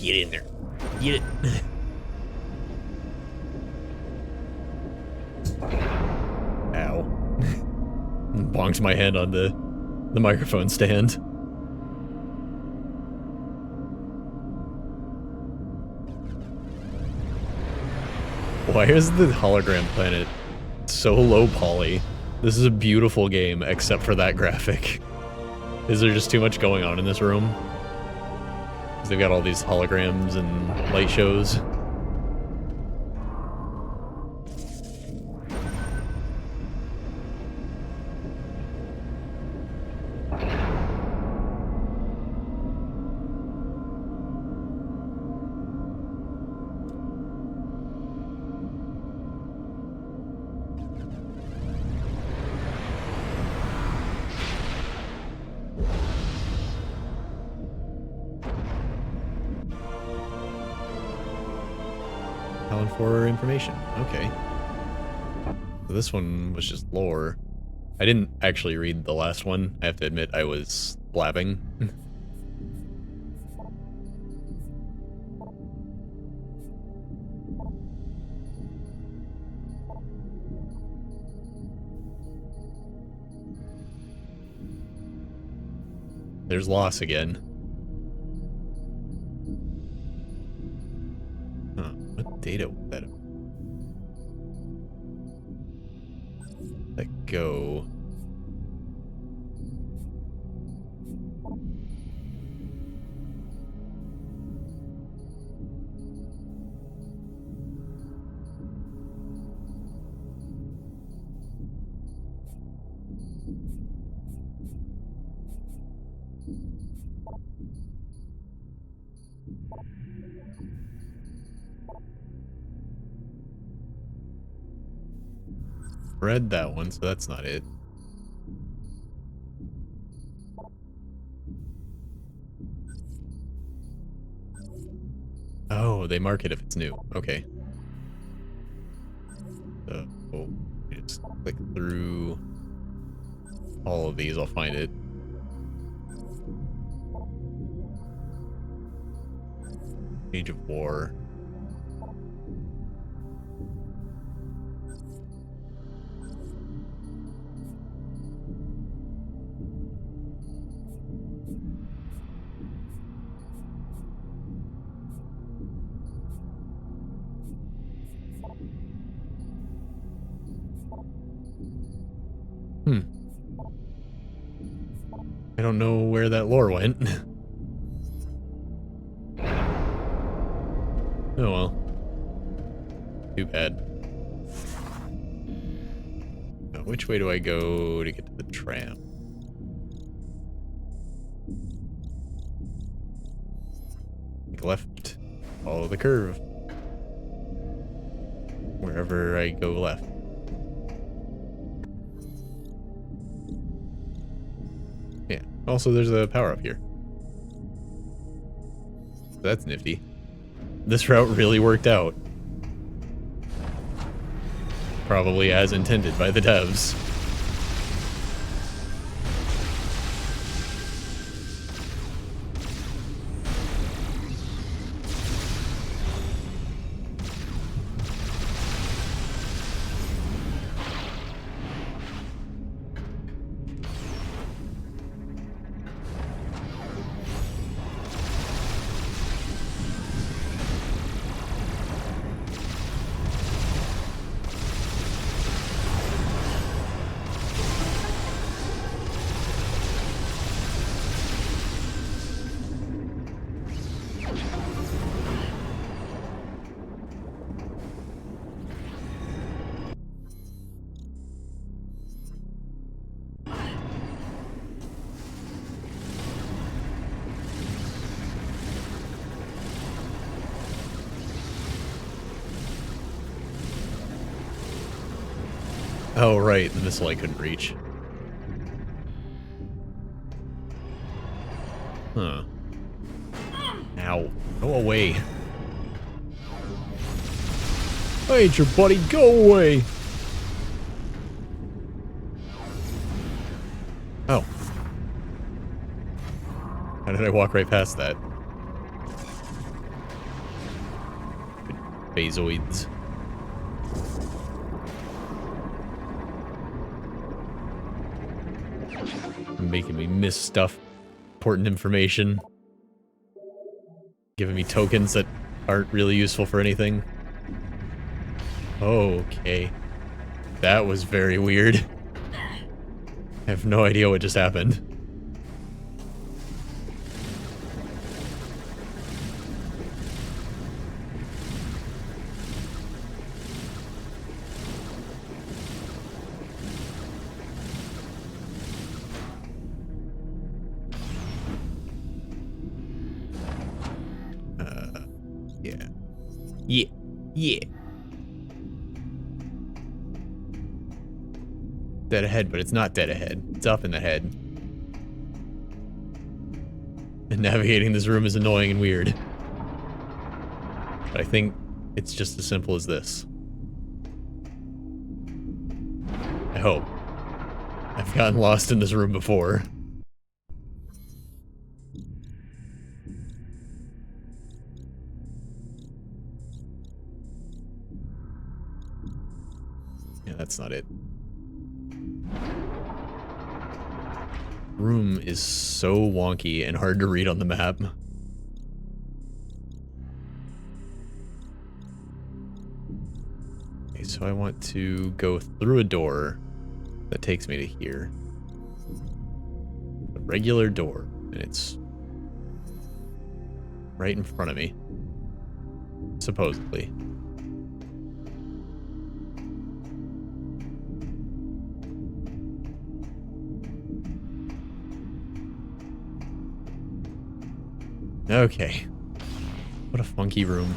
Get in there. Get it. Ow. Bonked my hand on the microphone stand. Why is the hologram planet so low poly? This is a beautiful game, except for that graphic. Is there just too much going on in this room? Because they've got all these holograms and light shows. For information. Okay. So this one was just lore. I didn't actually read the last one. I have to admit I was blabbing. There's loss again. Data that let go. Read that one, so that's not it. Oh, they mark it if it's new. Okay. So, just click through all of these, I'll find it. Age of War. I don't know where that lore went. Oh well. Too bad. Now, which way do I go to get to the tram? Take left. Follow the curve. Wherever I go left. Yeah. Also, there's a power up here. That's nifty. This route really worked out. Probably as intended by the devs. Oh, right, the missile I couldn't reach. Huh. Ow. Go away. I ain't your buddy. Go away. Oh. How did I walk right past that? Phasoids. Making me miss stuff. Important information. Giving me tokens that aren't really useful for anything. Okay. That was very weird. I have no idea what just happened. Yeah. Dead ahead, but it's not dead ahead. It's up in the head. And navigating this room is annoying and weird. But I think it's just as simple as this. I hope. I've gotten lost in this room before. Yeah, that's not it. Room is so wonky and hard to read on the map. Okay, so I want to go through a door that takes me to here. A regular door, and it's right in front of me. Supposedly. Okay. What a funky room.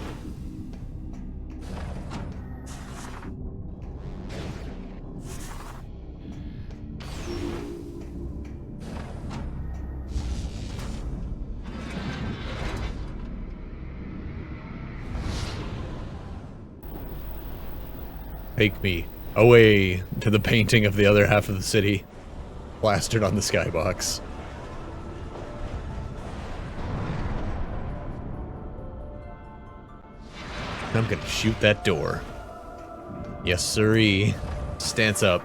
Take me away to the painting of the other half of the city, plastered on the skybox. I'm gonna shoot that door. Yes, sirree. Stance up.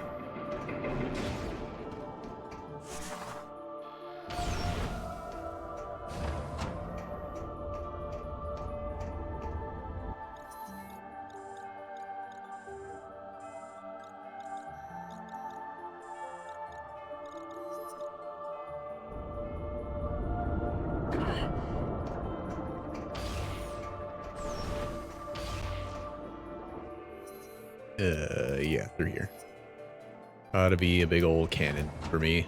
Yeah, through here. Ought to be a big old cannon for me.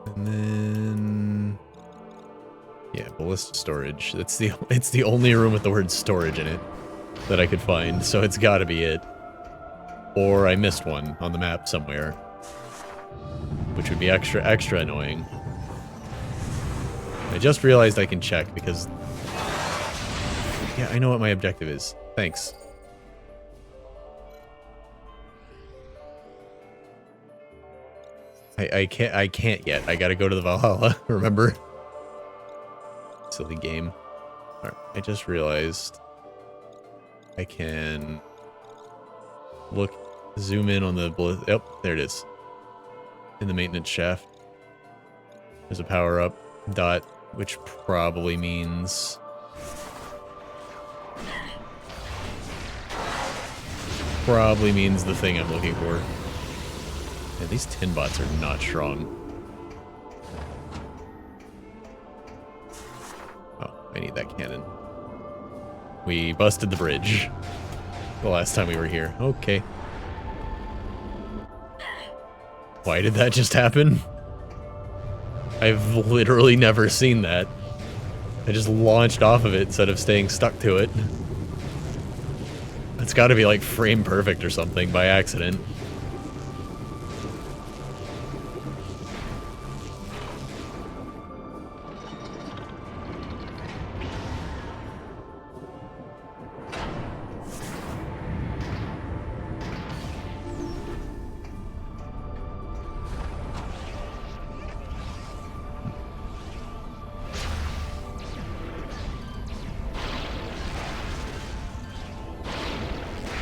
And then... yeah, ballista storage. It's the only room with the word storage in it that I could find, so it's gotta be it. Or I missed one on the map somewhere. Which would be extra annoying. I just realized I can check because... yeah, I know what my objective is. Thanks. I can't yet. I gotta go to the Valhalla, remember? Silly game. Alright, I just realized I can zoom in on the bullet. Oh, there it is. In the maintenance shaft. There's a power-up dot, which probably means... the thing I'm looking for. Yeah, these tin bots are not strong. Oh, I need that cannon. We busted the bridge the last time we were here. Okay. Why did that just happen? I've literally never seen that. I just launched off of it instead of staying stuck to it. It's got to be like frame perfect or something by accident.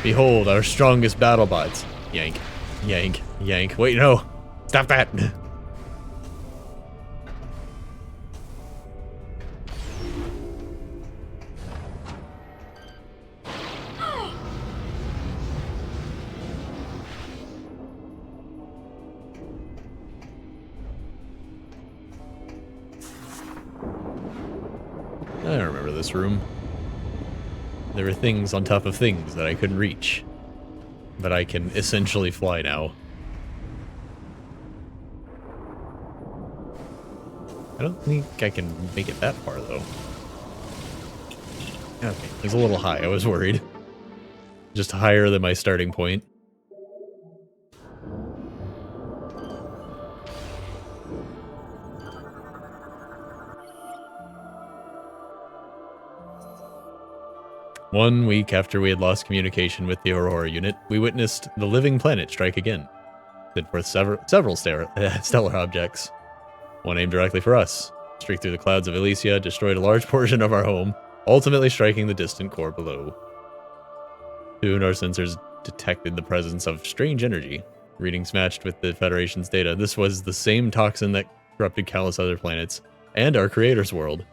Behold, our strongest battle bots. Yank, yank, yank. Wait, no. Stop that. I remember this room. There were things on top of things that I couldn't reach. But I can essentially fly now. I don't think I can make it that far, though. Okay, it was a little high. I was worried. Just higher than my starting point. One week after we had lost communication with the Aurora unit, we witnessed the living planet strike again. Sent forth several stellar objects. One aimed directly for us, streaked through the clouds of Elysia, destroyed a large portion of our home, ultimately striking the distant core below. Soon our sensors detected the presence of strange energy. Readings matched with the Federation's data. This was the same toxin that corrupted countless other planets, and our creator's world.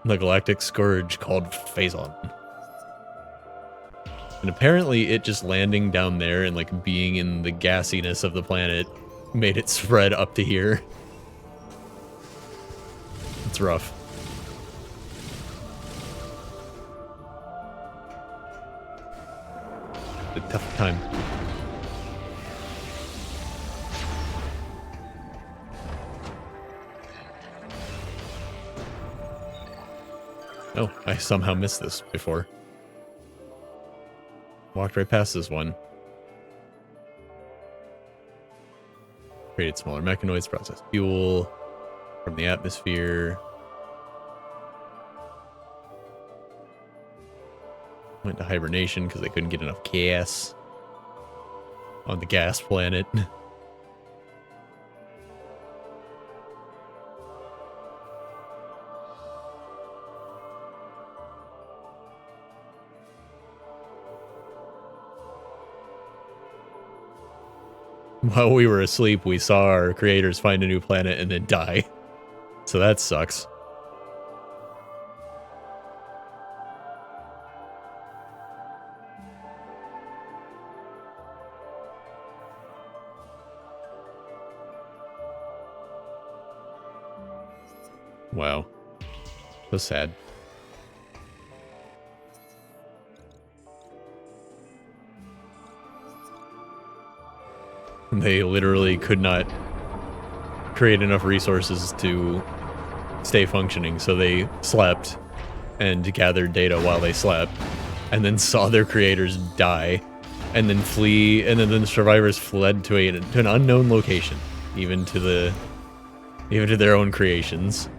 The galactic scourge called Phazon. And apparently it just landing down there and like being in the gassiness of the planet made it spread up to here. It's rough. A tough time. Oh, I somehow missed this before. Walked right past this one. Created smaller mechanoids, processed fuel from the atmosphere. Went to hibernation because they couldn't get enough gas on the gas planet. While we were asleep, we saw our creators find a new planet and then die. So that sucks. Wow. So sad. They literally could not create enough resources to stay functioning, so they slept and gathered data while they slept, and then saw their creators die, and then flee, and then the survivors fled to an unknown location, even to their own creations.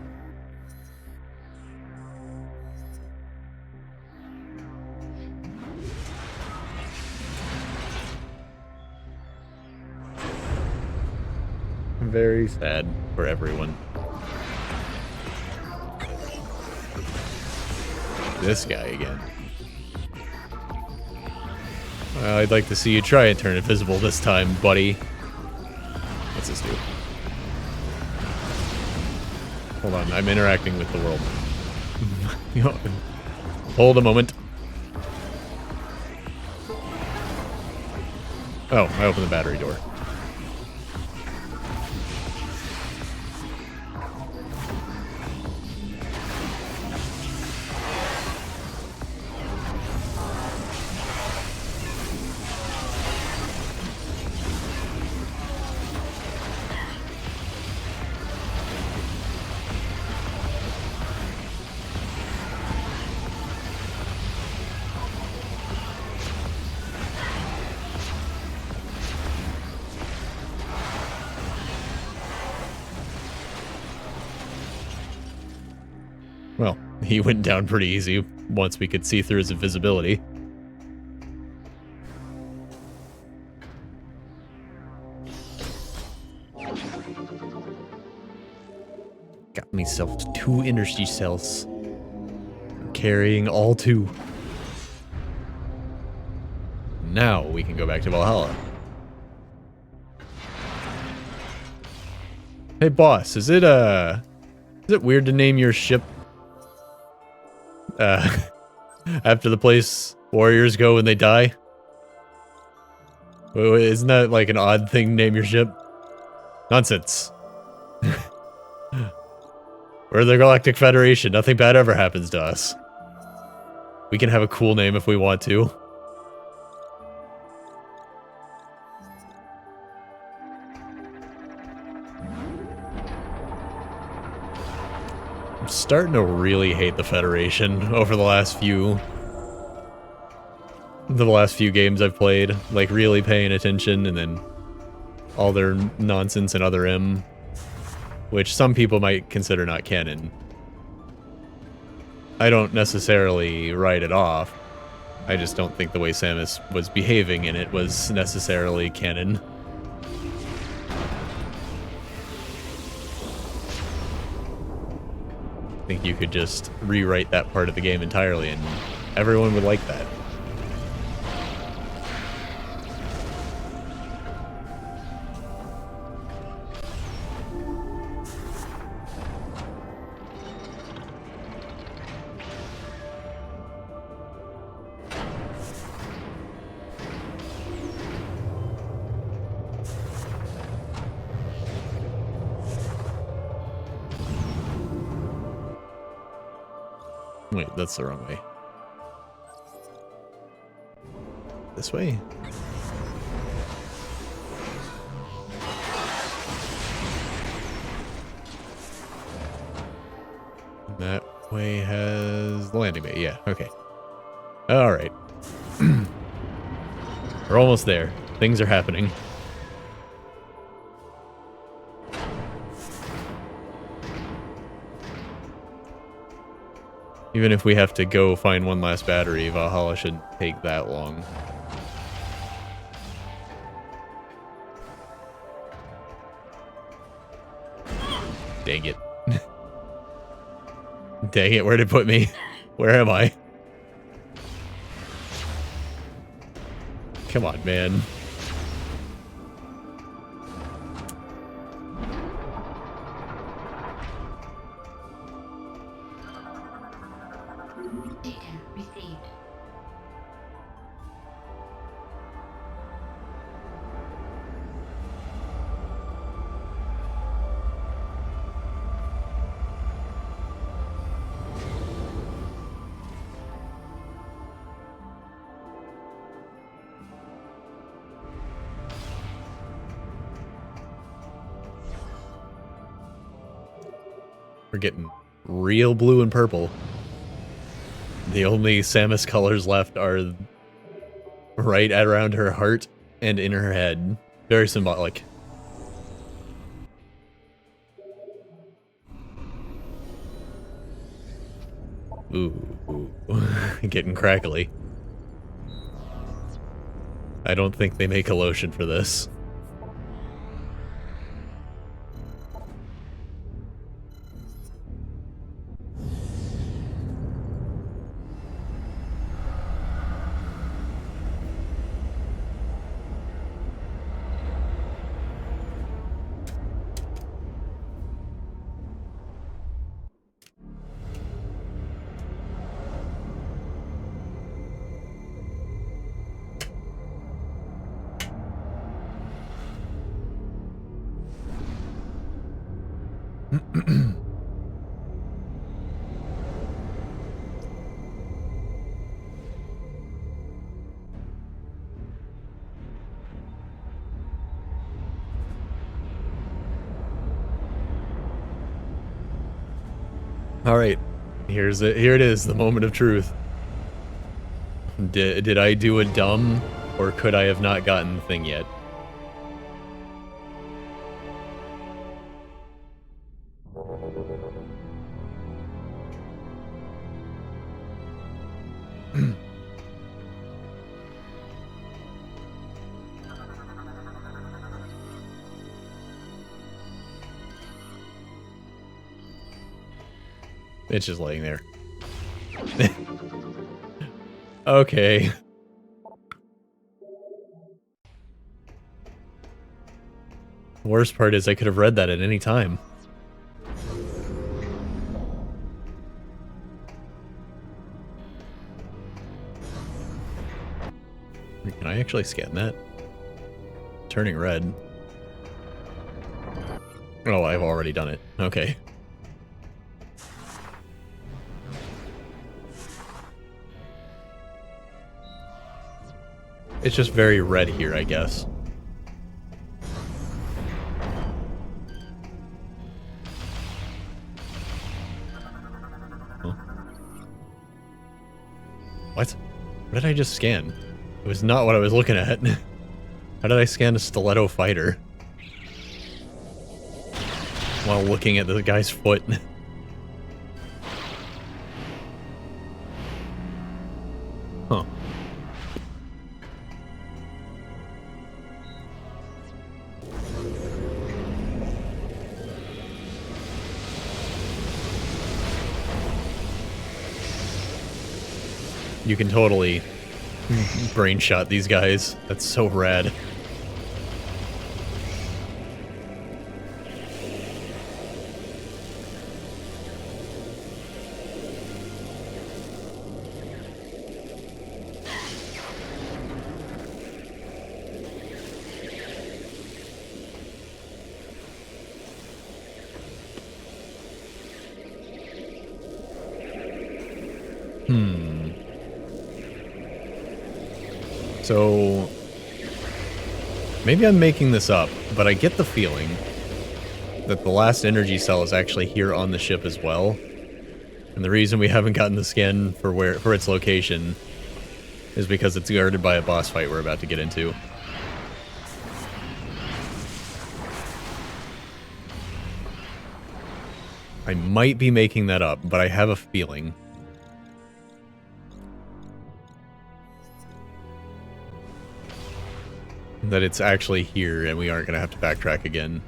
Very sad for everyone. This guy again. Well, I'd like to see you try and turn invisible this time, buddy. What's this do? Hold on, I'm interacting with the world. Hold a moment. Oh, I opened the battery door. Well, he went down pretty easy once we could see through his invisibility. Got myself 2 energy cells. I'm carrying all 2. Now we can go back to Valhalla. Hey boss, is it weird to name your ship after the place warriors go when they die? Wait, isn't that like an odd thing to name your ship? Nonsense. We're the Galactic Federation. Nothing bad ever happens to us. We can have a cool name if we want to. I'm starting to really hate the Federation over the last few games I've played. Like, really paying attention, and then all their nonsense and other M, which some people might consider not canon. I don't necessarily write it off. I just don't think the way Samus was behaving in it was necessarily canon. I think you could just rewrite that part of the game entirely and everyone would like that. Wait, that's the wrong way. This way? That way has the landing bay, yeah, okay. Alright. We're almost there. Things are happening. Even if we have to go find one last battery, Valhalla shouldn't take that long. Dang it. Dang it, where'd it put me? Where am I? Come on, man. Data received. We're getting real blue and purple. The only Samus colors left are right at around her heart and in her head. Very symbolic. Ooh. Getting crackly. I don't think they make a lotion for this. All right, here it is, the moment of truth. Did I do a dumb, or could I have not gotten the thing yet? It's just laying there. Okay. The worst part is I could have read that at any time. Can I actually scan that? Turning red. Oh, I've already done it. Okay. It's just very red here, I guess. Huh? What? What did I just scan? It was not what I was looking at. How did I scan a stiletto fighter? While looking at the guy's foot. Huh. You can totally brain shot these guys. That's so rad. So, maybe I'm making this up, but I get the feeling that the last energy cell is actually here on the ship as well. And the reason we haven't gotten the scan for its location is because it's guarded by a boss fight we're about to get into. I might be making that up, but I have a feeling. That it's actually here and we aren't going to have to backtrack again.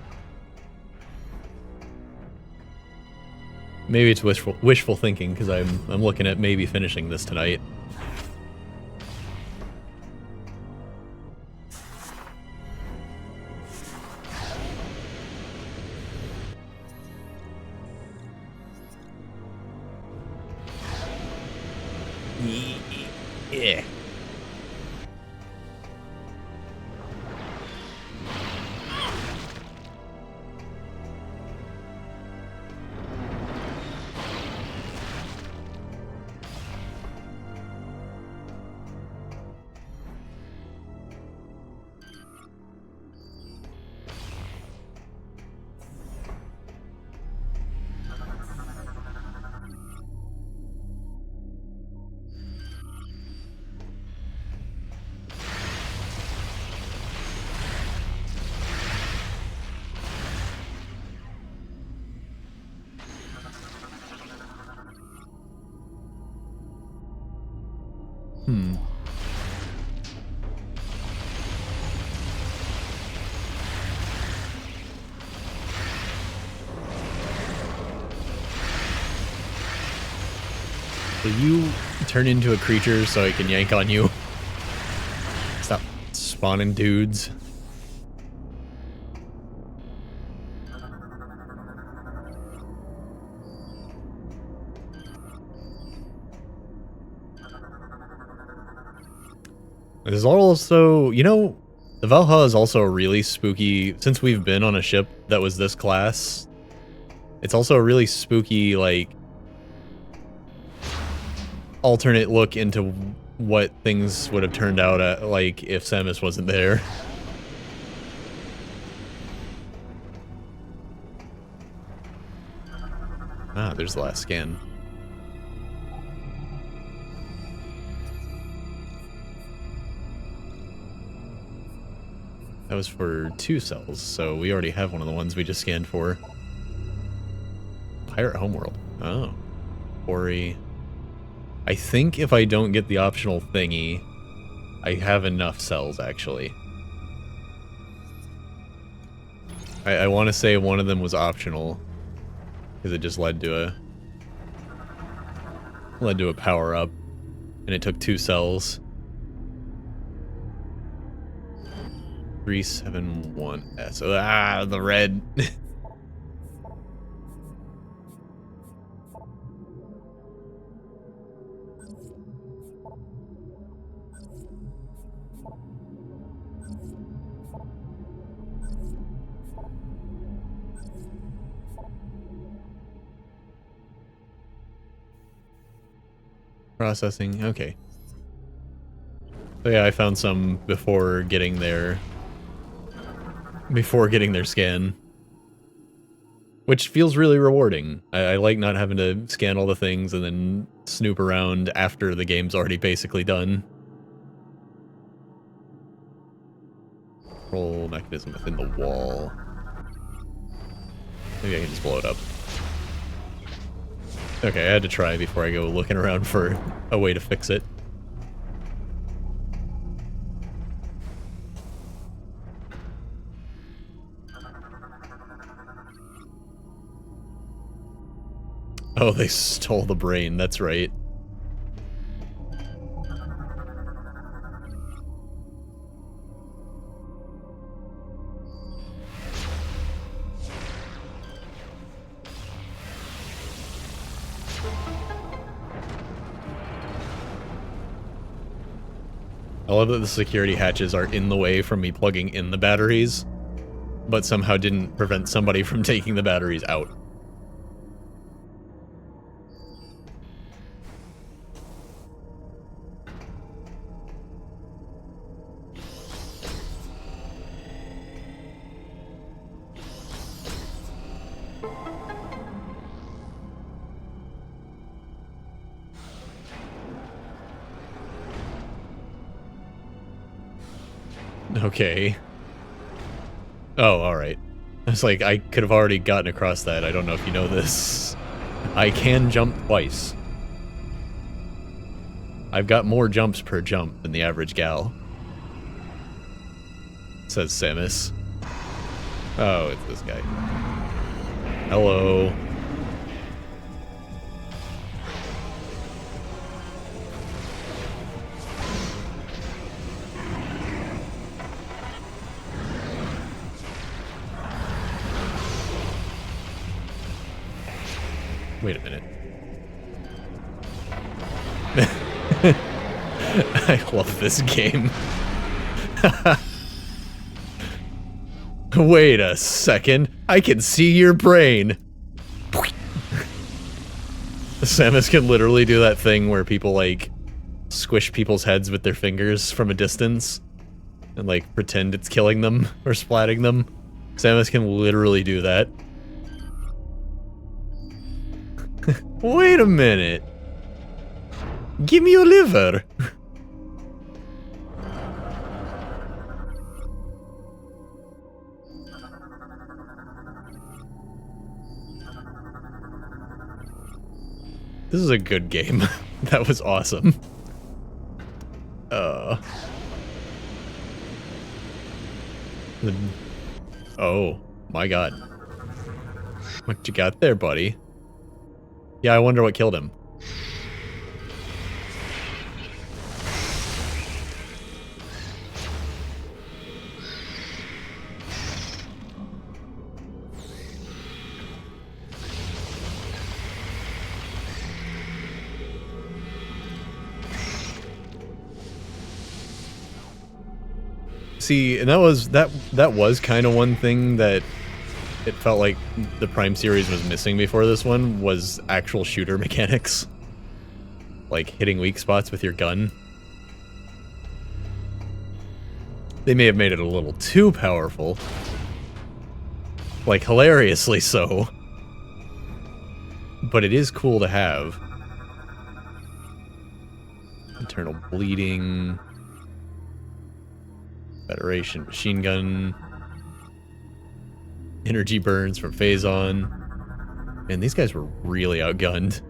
Maybe it's wishful thinking because I'm looking at maybe finishing this tonight. Yeah. Will you turn into a creature so I can yank on you? Stop spawning dudes. There's also, you know, the Valhalla is also a really spooky, since we've been on a ship that was this class, it's also a really spooky, like, alternate look into what things would have turned out at, like, if Samus wasn't there. Ah, there's the last scan. That was for 2 cells, so we already have one of the ones we just scanned for. Pirate Homeworld. Oh. Quarry. I think if I don't get the optional thingy, I have enough cells, actually. I want to say one of them was optional, because it just led to led to a power-up, and it took 2 cells. 371S. Ah, the red. Processing, okay. So yeah, I found some before getting their scan. Which feels really rewarding. I like not having to scan all the things and then snoop around after the game's already basically done. Control mechanism within the wall. Maybe I can just blow it up. Okay, I had to try before I go looking around for a way to fix it. Oh, they stole the brain, that's right. I love that the security hatches are in the way from me plugging in the batteries, but somehow didn't prevent somebody from taking the batteries out. Okay. Oh, alright. I was like, I could have already gotten across that. I don't know if you know this. I can jump twice. I've got more jumps per jump than the average gal. Says Samus. Oh, it's this guy. Hello. Wait a minute. I love this game. Wait a second. I can see your brain. Samus can literally do that thing where people, like, squish people's heads with their fingers from a distance and, like, pretend it's killing them or splatting them. Samus can literally do that. Wait a minute. Give me your liver. This is a good game. That was awesome. Oh, my god. What you got there, buddy? Yeah, I wonder what killed him. See, and that was kind of one thing that it felt like the Prime series was missing before this one, was actual shooter mechanics. Like hitting weak spots with your gun. They may have made it a little too powerful. Like, hilariously so. But it is cool to have. Internal bleeding. Federation machine gun. Energy burns from Phazon. Man, these guys were really outgunned.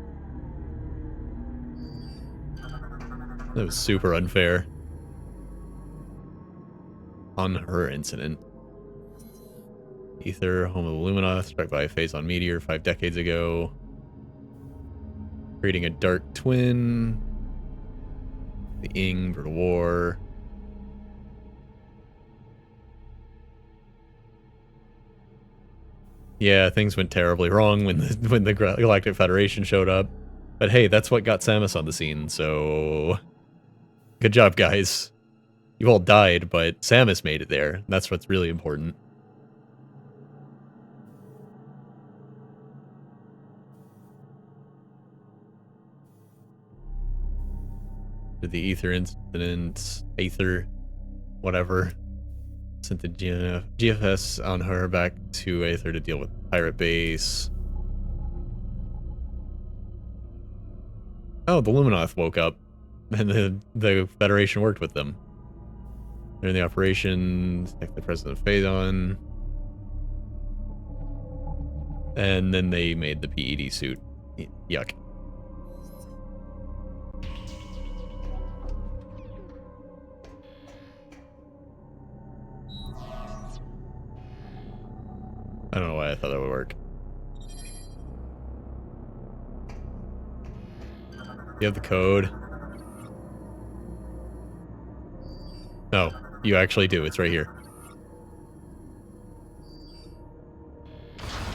That was super unfair. On her incident. Ether, home of Lumina, struck by a Phazon meteor 5 decades ago. Creating a dark twin. The Ing for war. Yeah, things went terribly wrong when the Galactic Federation showed up. But hey, that's what got Samus on the scene, so good job, guys. You all died, but Samus made it there. That's what's really important. The Ether incident, Aether, whatever, sent the GFS on her back to Aether to deal with pirate base. Oh, the Luminoth woke up, and the Federation worked with them. During the operation, detect the President of Phaedon, and then they made the PED suit. Yuck. I don't know why I thought that would work. You have the code. No, you actually do. It's right here.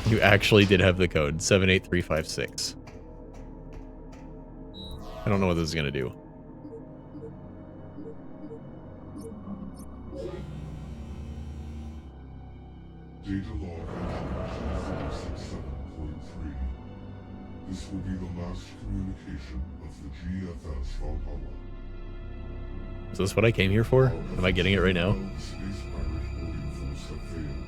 You actually did have the code. 78356. I don't know what this is going to do. Data log entry 567.3. This will be the last communication of the GFS Valhalla. Is this what I came here for? Am I getting it right now? The space pirate boarding force have failed.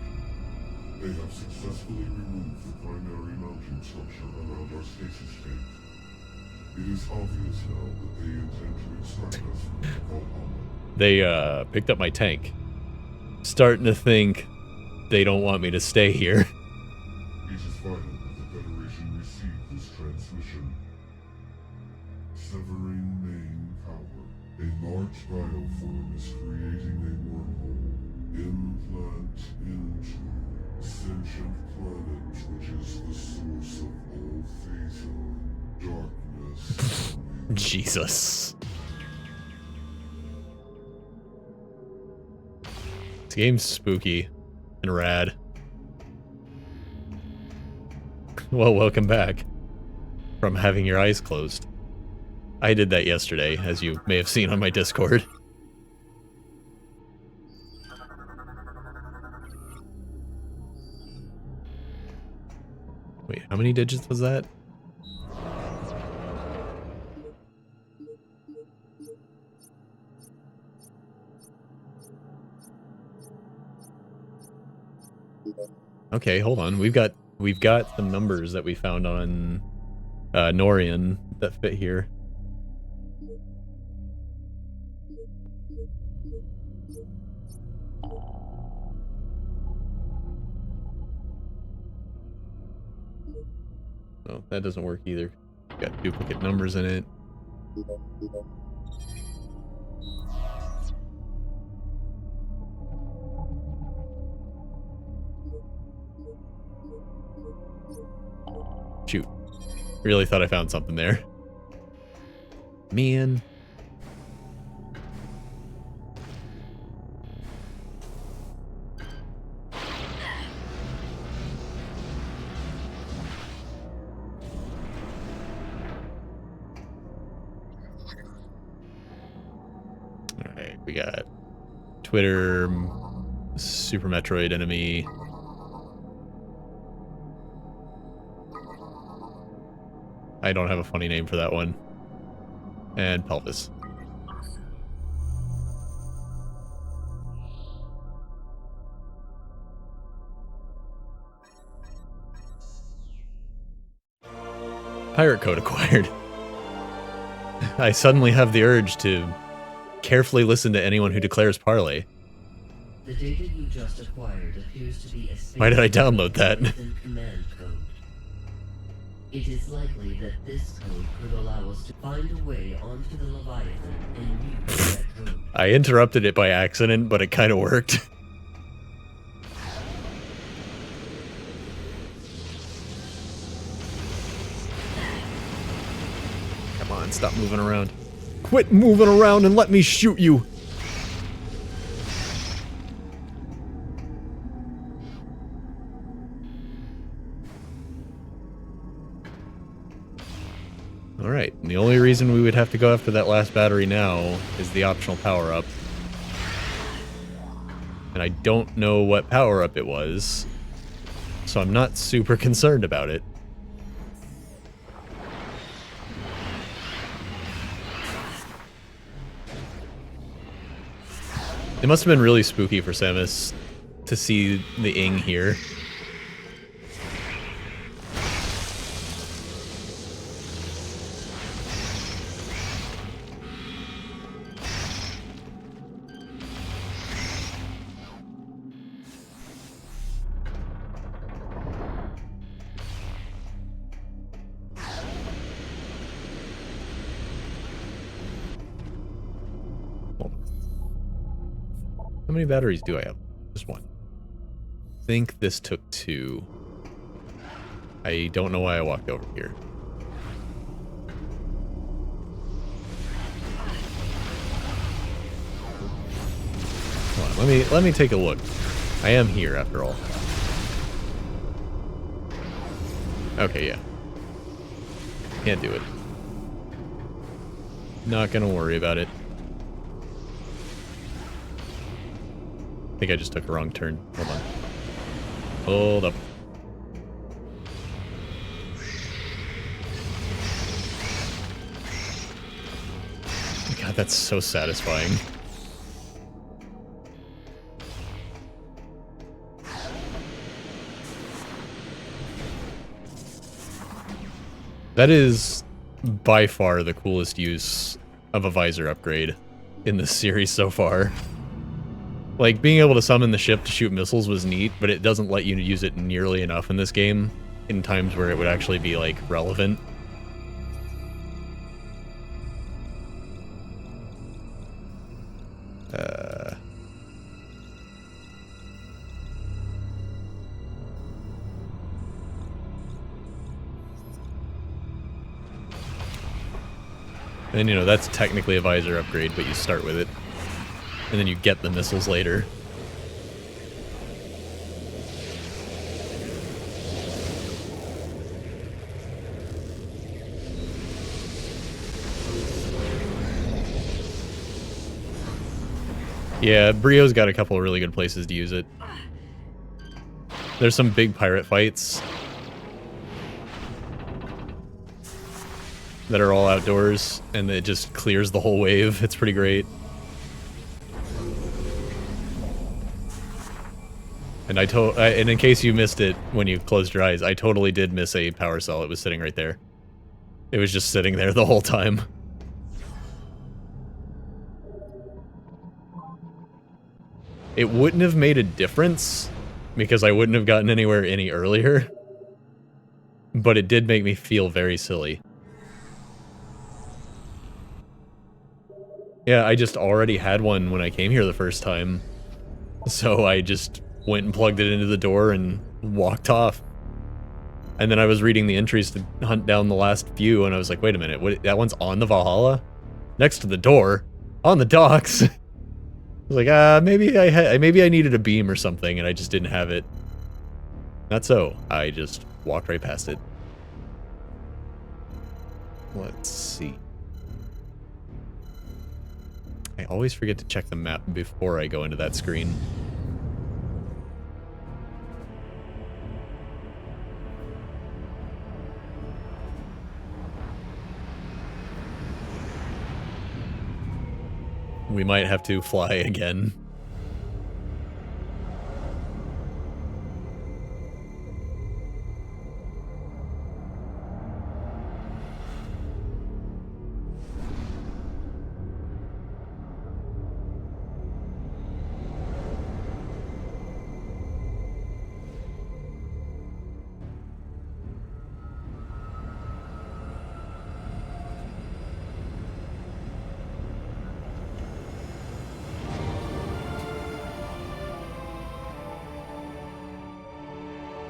They have successfully removed the primary mounting structure around our stasis tank. It is obvious now that they intend to extract us from the Valhalla. They picked up my tank. Starting to think they don't want me to stay here. It is vital that the Federation receive this transmission. Severing main power. A large bioform is creating a wormhole. Implant into sentient planet, which is the source of all Phaeton. Darkness. Jesus. This game's spooky and rad. Well, welcome back from having your eyes closed. I did that yesterday, as you may have seen on my Discord. Wait, how many digits was that? Okay, hold on. We've got some numbers that we found on Norian that fit here. Oh, that doesn't work either. Got duplicate numbers in it. Shoot. Really thought I found something there. Man. Alright, we got Twitter, Super Metroid enemy. I don't have a funny name for that one. And pelvis. Pirate code acquired. I suddenly have the urge to carefully listen to anyone who declares parlay. The data you just acquired appears to be a space Why did I download that? command code. It is likely that this code could allow us to find a way onto the Leviathan and use that code. I interrupted it by accident, but it kind of worked. Stop moving around. Quit moving around and let me shoot you! Alright, the only reason we would have to go after that last battery now is the optional power-up. And I don't know what power-up it was, so I'm not super concerned about it. It must have been really spooky for Samus to see the Ing here. How many batteries do I have? Just one. I think this took 2. I don't know why I walked over here. Hold on, let me take a look. I am here after all. Okay, yeah. Can't do it. Not gonna worry about it. I think I just took a wrong turn. Hold on. Hold up. God, that's so satisfying. That is by far the coolest use of a visor upgrade in this series so far. Like, being able to summon the ship to shoot missiles was neat, but it doesn't let you use it nearly enough in this game, in times where it would actually be, like, relevant. And, you know, that's technically a visor upgrade, but you start with it. And then you get the missiles later. Yeah, Brio's got a couple of really good places to use it. There's some big pirate fights that are all outdoors, and it just clears the whole wave. It's pretty great. And and in case you missed it when you closed your eyes, I totally did miss a power cell. It was sitting right there. It was just sitting there the whole time. It wouldn't have made a difference, because I wouldn't have gotten anywhere any earlier. But it did make me feel very silly. Yeah, I just already had one when I came here the first time. So I just went and plugged it into the door and walked off. And then I was reading the entries to hunt down the last few, and I was like, wait a minute, what, that one's on the Valhalla? Next to the door? On the docks? I was like, maybe I needed a beam or something, and I just didn't have it. Not so. I just walked right past it. Let's see. I always forget to check the map before I go into that screen. We might have to fly again.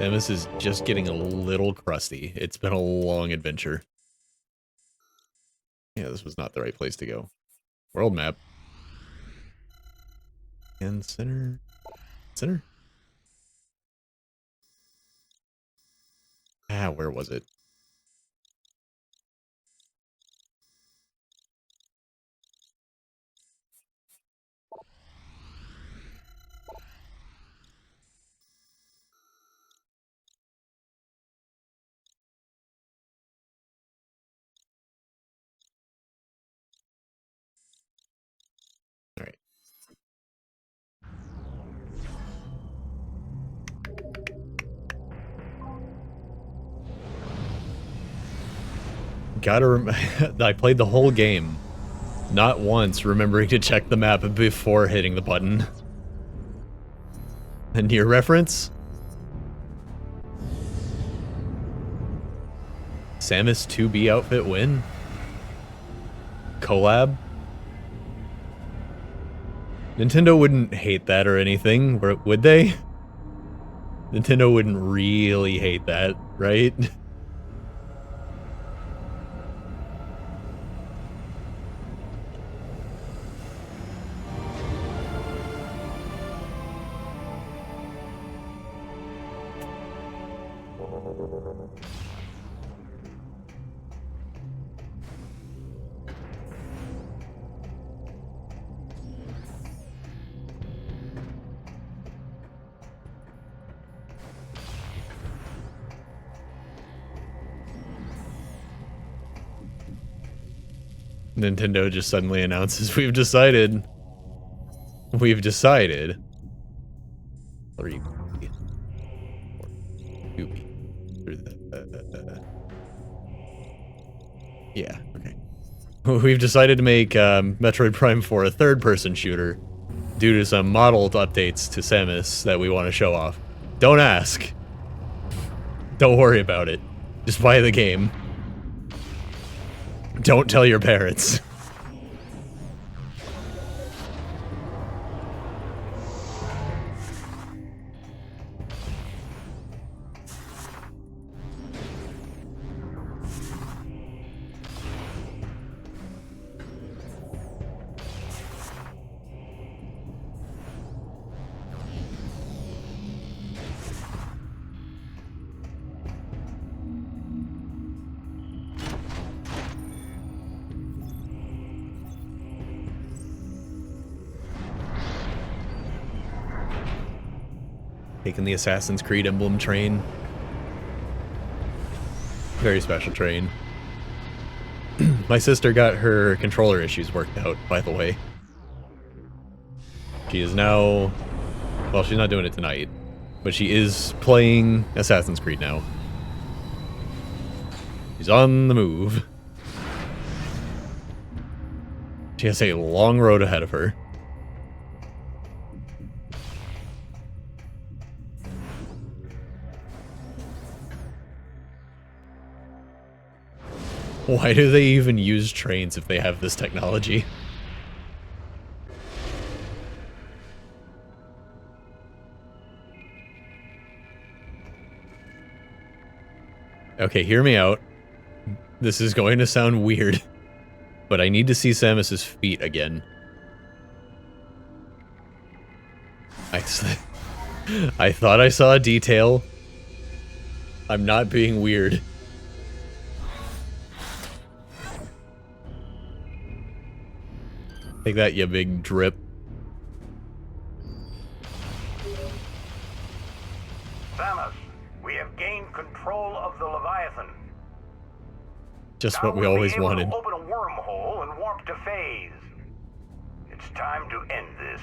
And this is just getting a little crusty. It's been a long adventure. Yeah, this was not the right place to go. World map. And center. Center? Ah, where was it? Alright. I played the whole game. Not once remembering to check the map before hitting the button. A near reference? Samus 2B outfit win? Collab? Nintendo wouldn't hate that or anything, would they? Nintendo wouldn't really hate that, right? Nintendo just suddenly announces, we've decided. 3B. 2B. Yeah, okay. We've decided to make Metroid Prime 4 a third-person shooter due to some modeled updates to Samus that we want to show off. Don't ask. Don't worry about it. Just buy the game. Don't tell your parents. Taking the Assassin's Creed emblem train. Very special train. My sister got her controller issues worked out, by the way. She is now... Well, she's not doing it tonight, but she is playing Assassin's Creed now. She's on the move. She has a long road ahead of her. Why do they even use trains if they have this technology? Okay, hear me out. This is going to sound weird, but I need to see Samus's feet again. I thought I saw a detail. I'm not being weird. Take that, you big drip. Samus, we have gained control of the Leviathan. Just what we always wanted. Now we'll be able to open a wormhole and warp to phase. It's time to end this.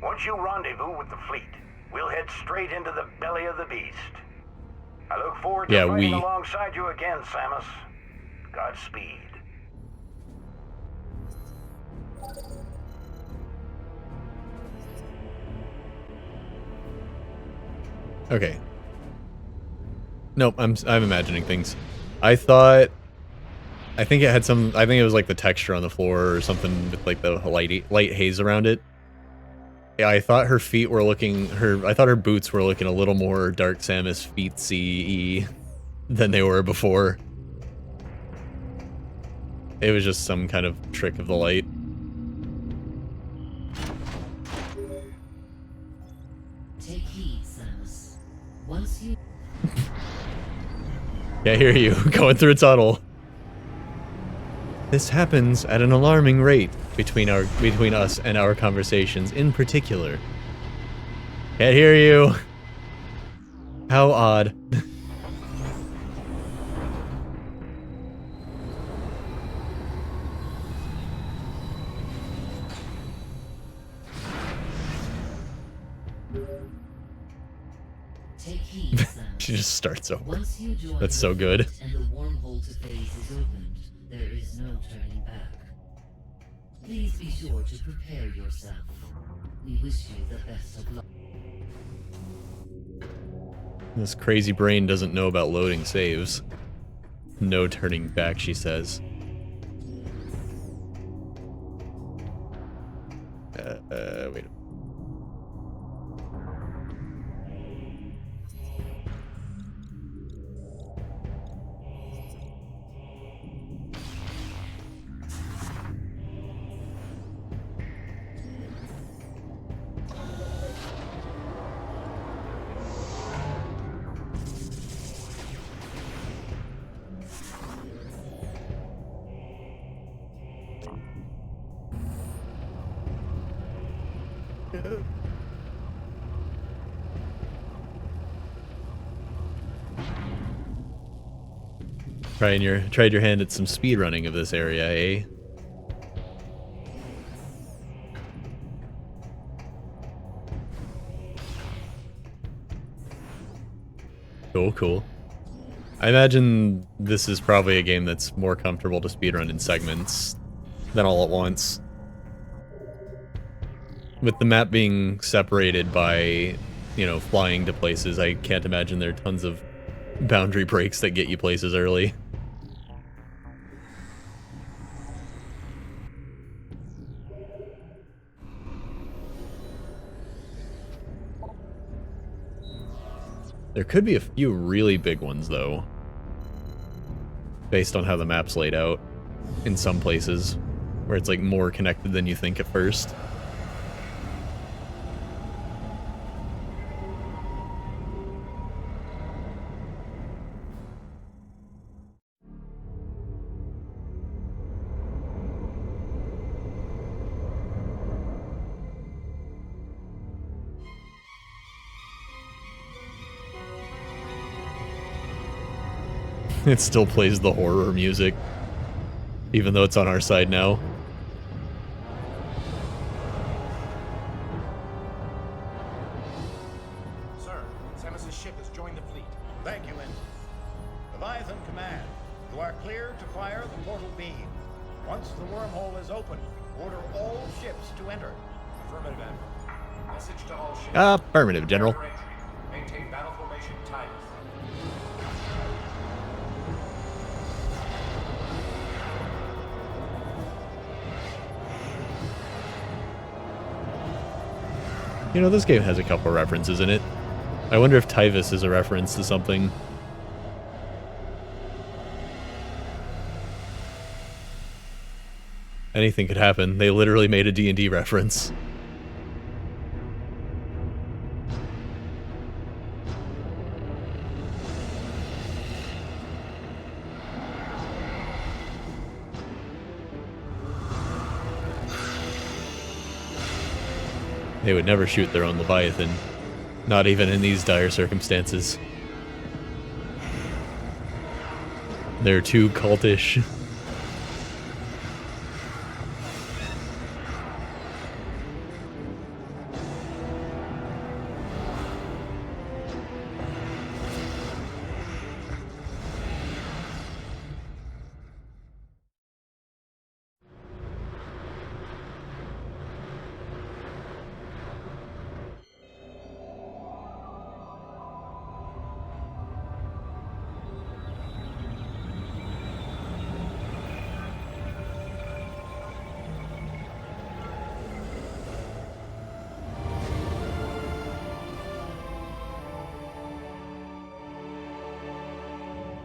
Once you rendezvous with the fleet, we'll head straight into the belly of the beast. I look forward to fighting alongside you again, Samus. Godspeed. Okay. Nope, I'm imagining things. I think it had some... I think it was like the texture on the floor or something with like the light haze around it. Yeah, I thought her feet were looking... I thought her boots were looking a little more Dark Samus feetsy than they were before. It was just some kind of trick of the light. Take heed, Samus. Once you Yeah, I hear you. Going through a tunnel. This happens at an alarming rate between us and our conversations in particular. Can't hear you. How odd. take heed, Samus. She just starts over. Once you join That's the so good. fleet and the wormhole to phase is opened, there is no turning back. Please be sure to prepare yourself. We wish you the best of luck. This crazy brain doesn't know about loading saves. No turning back, she says. Wait. Tried your hand at some speedrunning of this area, eh? Cool, cool. I imagine this is probably a game that's more comfortable to speedrun in segments than all at once. With the map being separated by, you know, flying to places, I can't imagine there are tons of boundary breaks that get you places early. There could be a few really big ones, though, based on how the map's laid out in some places, where it's like more connected than you think at first. It still plays the horror music, even though it's on our side now. Sir, Samus's ship has joined the fleet. Thank you, Ensign. Leviathan Command, you are clear to fire the portal beam. Once the wormhole is open, order all ships to enter. Affirmative, Admiral. Message to all ships. Affirmative, General. Prepare for entry. Maintain battle formation Titus. You know, this game has a couple references in it. I wonder if Tyvis is a reference to something. Anything could happen. They literally made a D&D reference. They would never shoot their own Leviathan. Not even in these dire circumstances. They're too cultish.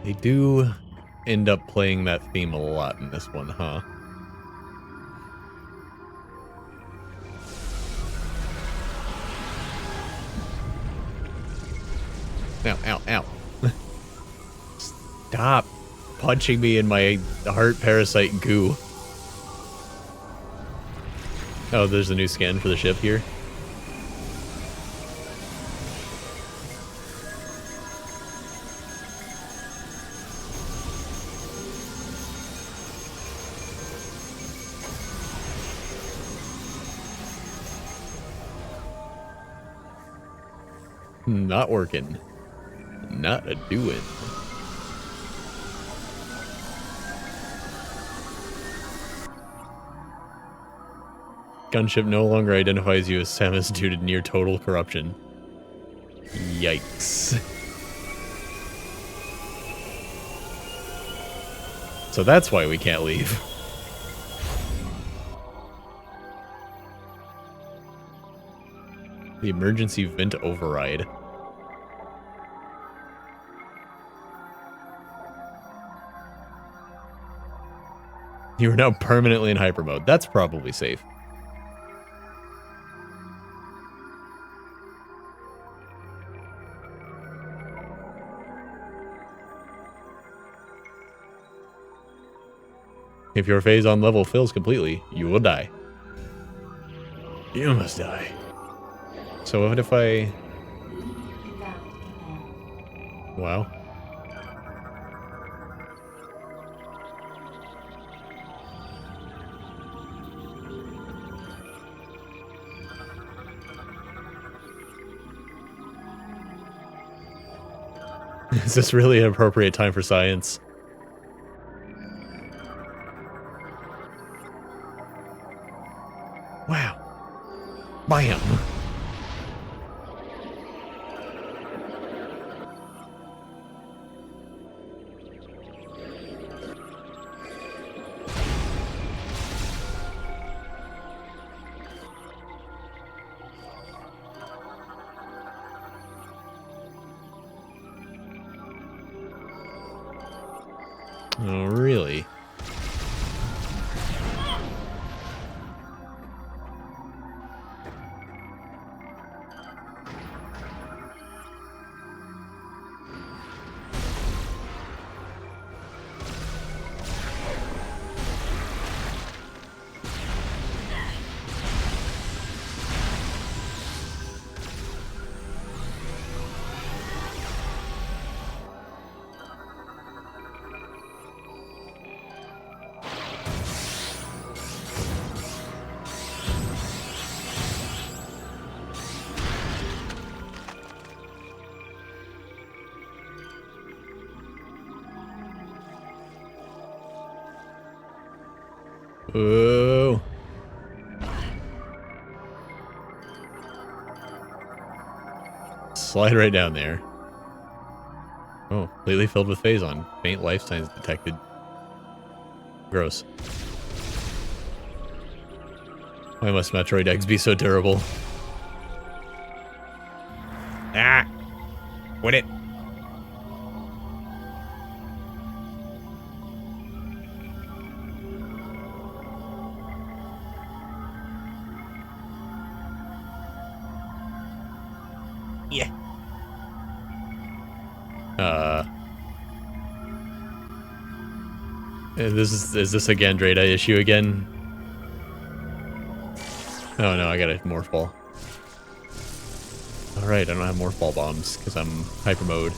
They do end up playing that theme a lot in this one, huh? Ow, ow, ow. Stop punching me in my heart parasite goo. Oh, there's a new skin for the ship here. Not working. Not a doing. Gunship no longer identifies you as Samus due to near total corruption. Yikes. So that's why we can't leave. The emergency vent override. You are now permanently in hyper mode. That's probably safe. If your phase on level fills completely, you will die. You must die. So what if I... Wow. Is this really an appropriate time for science? Wow. Bam. Oh, really? Oh. Slide right down there. Oh, completely filled with Phazon. Faint life signs detected. Gross. Why must Metroid eggs be so durable? Ah! Win it! Yeah. Is this a Gandreda issue again? Oh no, I got a morph ball. Alright, I don't have morph ball bombs because I'm hyper mode.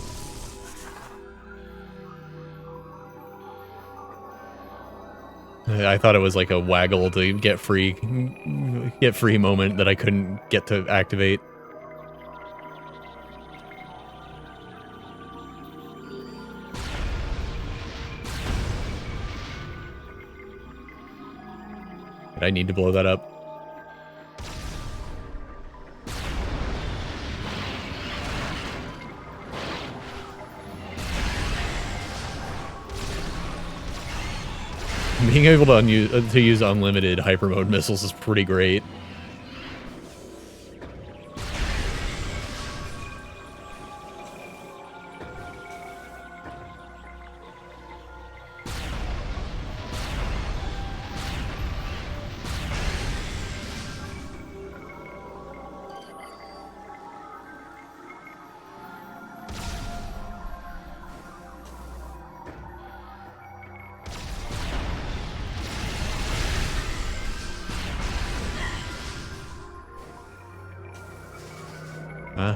I thought it was like a waggle to get free moment that I couldn't get to activate. Did I need to blow that up? Being able to use unlimited hyper mode missiles is pretty great.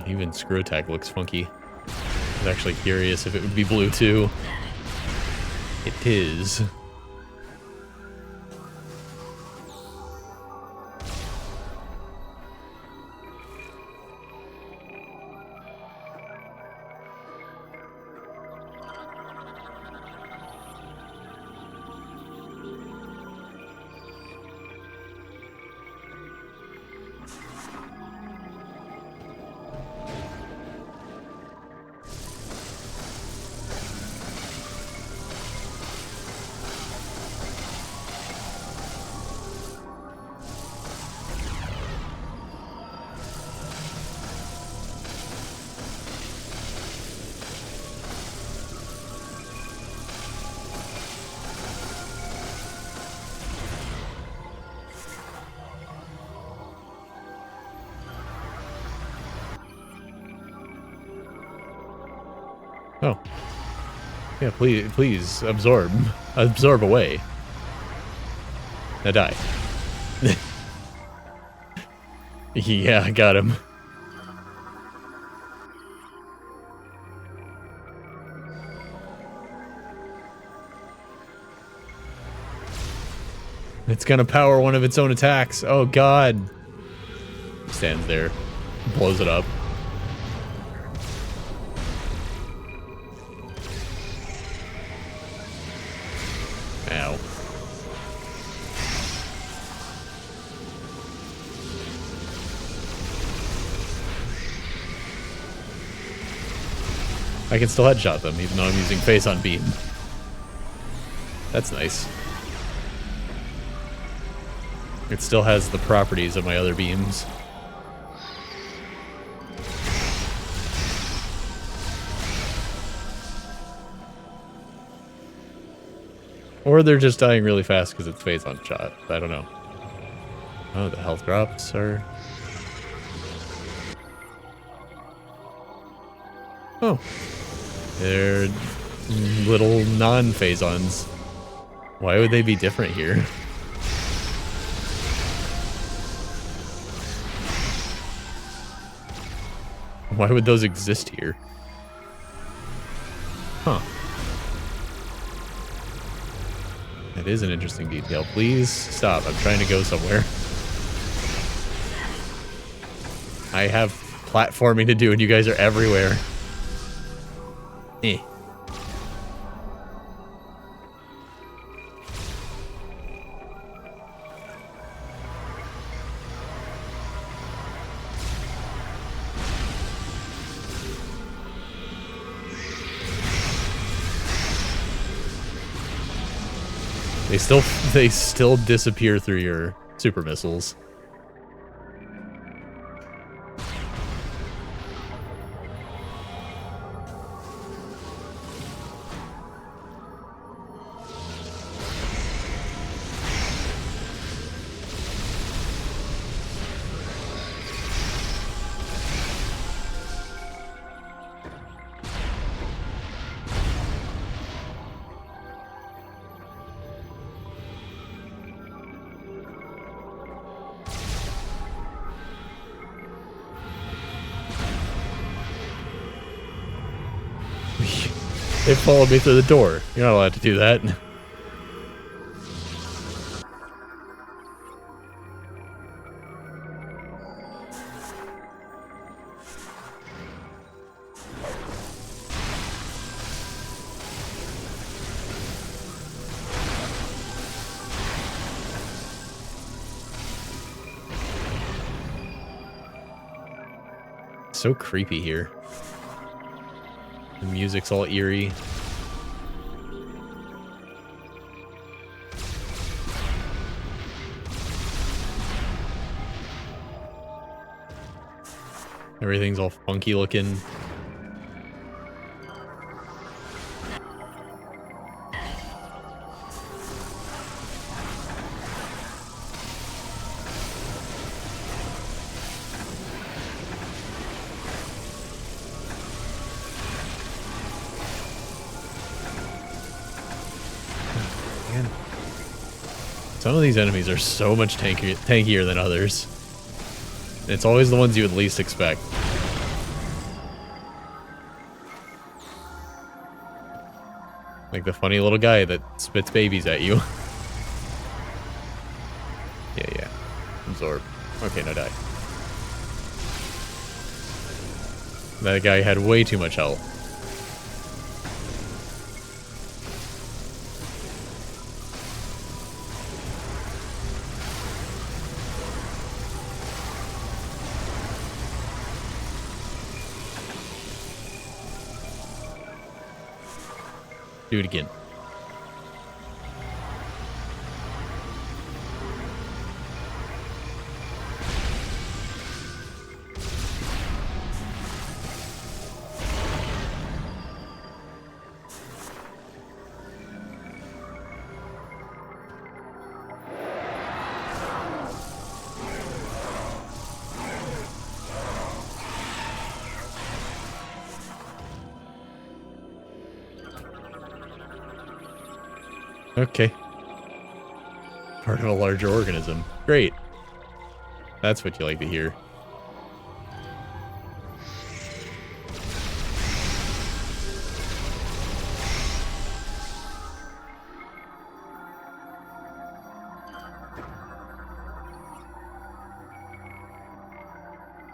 Even screw attack looks funky. I was actually curious if it would be blue too. It is. Oh. Yeah, please absorb. Absorb away. Now die. Yeah, I got him. It's gonna power one of its own attacks. Oh god. Stands there. Blows it up. Ow. I can still headshot them, even though I'm using face on beam. That's nice. It still has the properties of my other beams. Or they're just dying really fast because it's phase on shot. I don't know. Oh, the health drops are... Oh. They're little non-phasons. Why would they be different here? Why would those exist here? Huh. That is an interesting detail. Please stop. I'm trying to go somewhere. I have platforming to do and you guys are everywhere. Eh. They still disappear through your super missiles. They followed me through the door. You're not allowed to do that. So creepy here. The music's all eerie. Everything's all funky looking. Some of these enemies are so much tankier than others. It's always the ones you would least expect. Like the funny little guy that spits babies at you. Yeah. Absorb. Okay, now die. That guy had way too much health. Do it again. Okay. Part of a larger organism. Great. That's what you like to hear.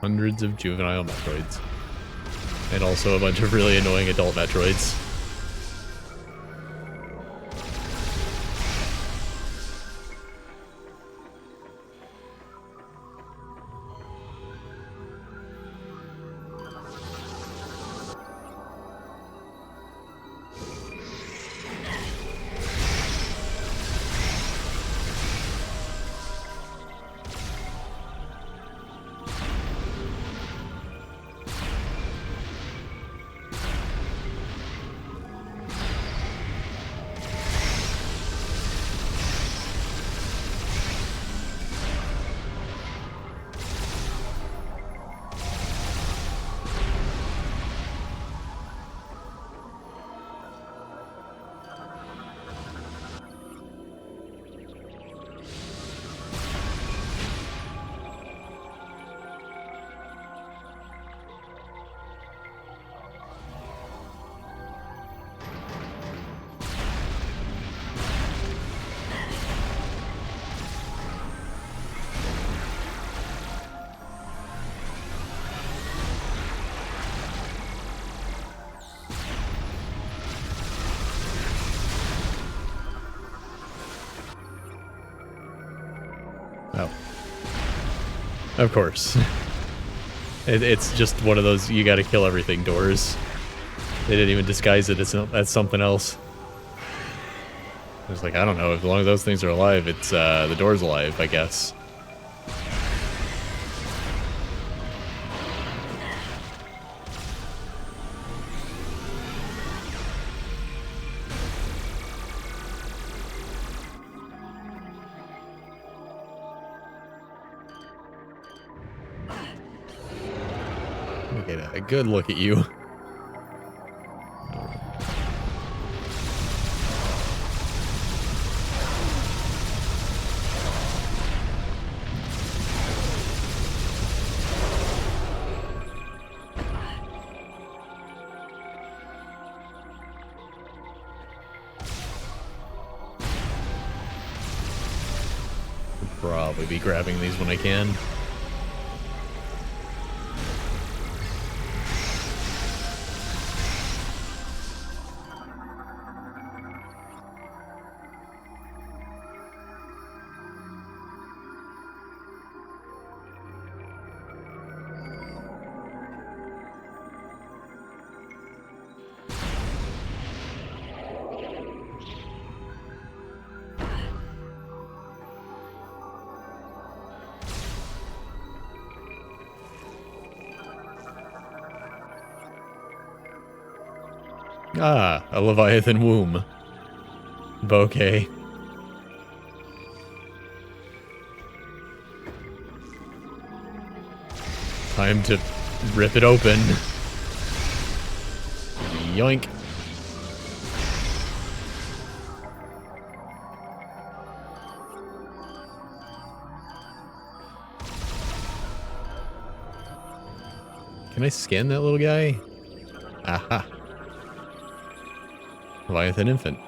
Hundreds of juvenile Metroids. And also a bunch of really annoying adult Metroids. Oh. Of course. It's just one of those you gotta kill everything doors. They didn't even disguise it as something else. It's like, I don't know, as long as those things are alive, it's, the door's alive, I guess. Get a good look at you. Probably be grabbing these when I can. Ah, a Leviathan womb. Bouquet. Time to rip it open. Yoink. Can I scan that little guy? Aha. Leviathan infant.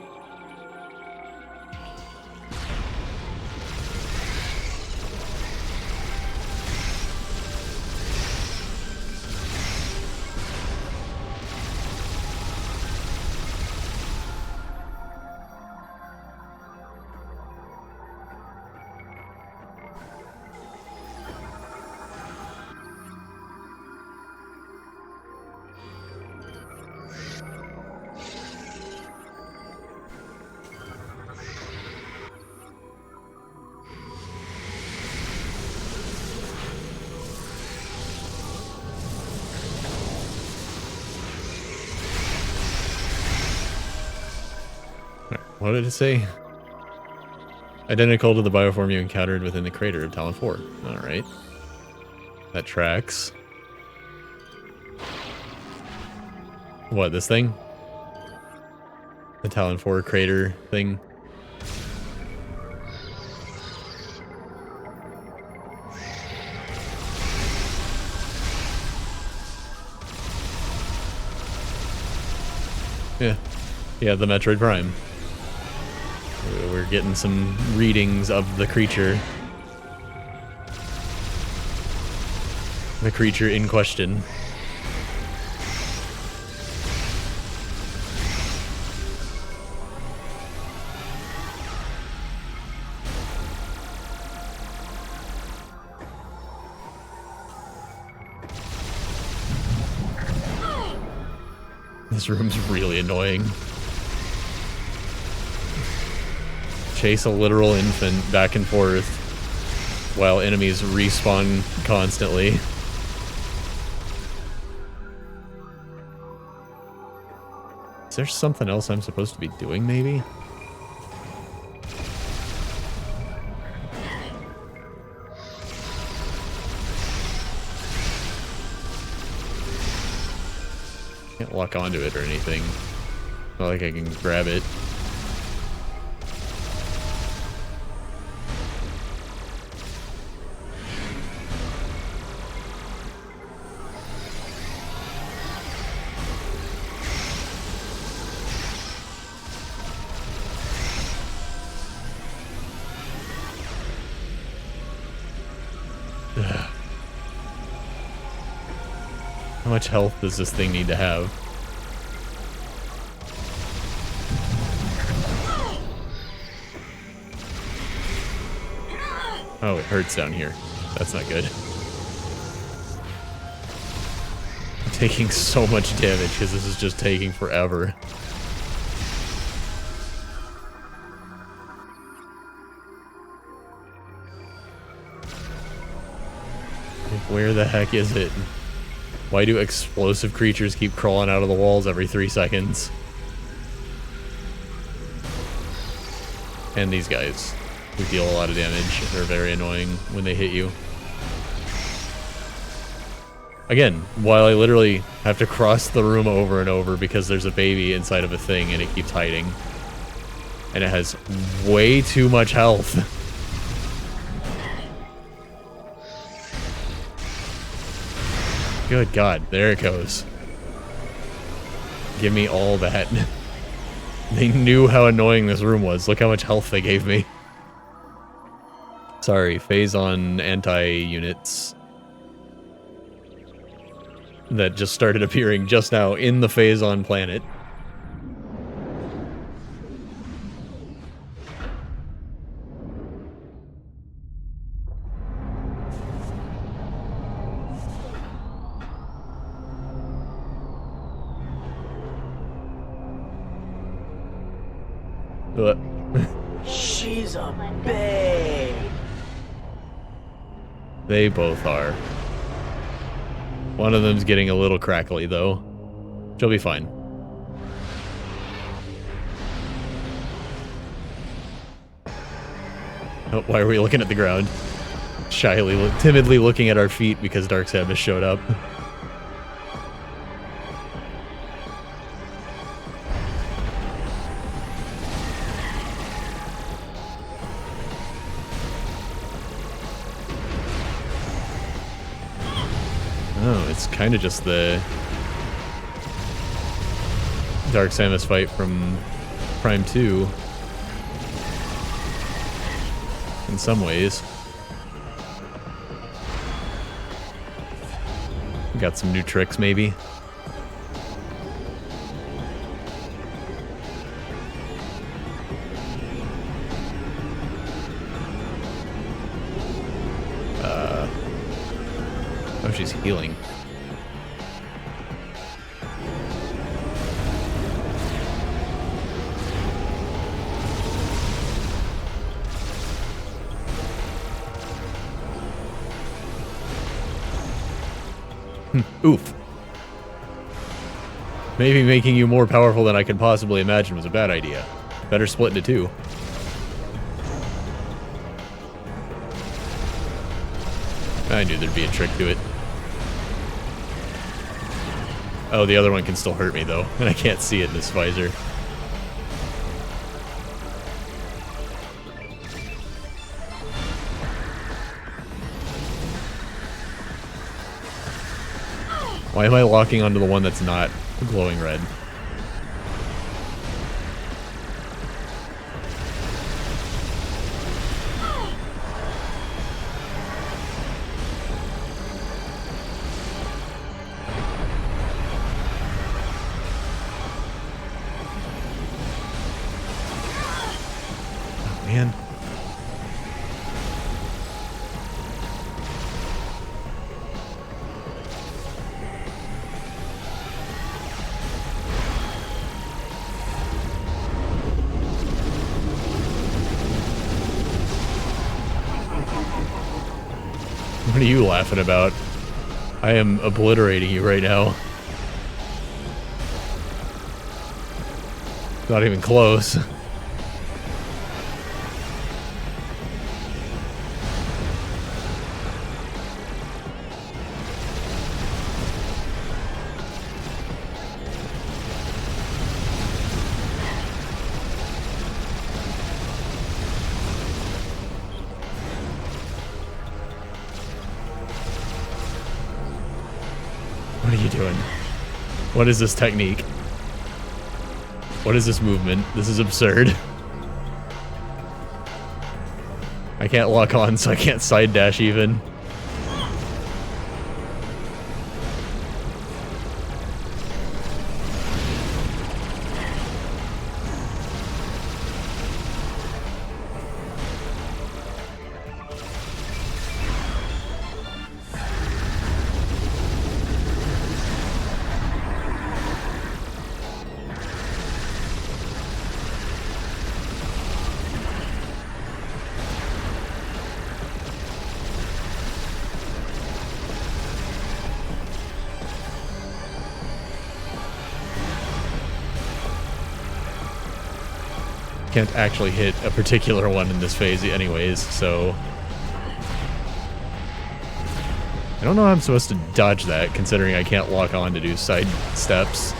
What did it say? Identical to the bioform you encountered within the crater of Talon 4. Alright. That tracks. What, this thing? The Talon 4 crater thing? Yeah. Yeah, the Metroid Prime. We're getting some readings of the creature. The creature in question. This room's really annoying. Chase a literal infant back and forth while enemies respawn constantly. Is there something else I'm supposed to be doing, maybe? Can't lock onto it or anything. Not like I can grab it. How much health does this thing need to have? Oh, it hurts down here. That's not good. I'm taking so much damage because this is just taking forever. Where the heck is it? Why do explosive creatures keep crawling out of the walls every 3 seconds? And these guys, who deal a lot of damage. They're very annoying when they hit you. Again, while I literally have to cross the room over and over because there's a baby inside of a thing and it keeps hiding. And it has way too much health. Good God, there it goes. Give me all that. They knew how annoying this room was. Look how much health they gave me. Sorry, phase-on anti-units that just started appearing just now in the phase-on planet. She's a babe. They both are. One of them's getting a little crackly, though. She'll be fine. Oh, why are we looking at the ground? Shyly, timidly looking at our feet because Dark Samus showed up. Oh, it's kind of just the Dark Samus fight from Prime 2 in some ways. Got some new tricks, maybe. Oh, she's healing. Oof. Maybe making you more powerful than I could possibly imagine was a bad idea. Better split into two. I knew there'd be a trick to it. Oh, the other one can still hurt me, though, and I can't see it in this visor. Why am I locking onto the one that's not glowing red? Oh, man. What are you laughing about? I am obliterating you right now. Not even close. What are you doing? What is this technique? What is this movement? This is absurd. I can't lock on, so I can't side dash even. Can't actually hit a particular one in this phase anyways, so... I don't know how I'm supposed to dodge that, considering I can't lock on to do side steps.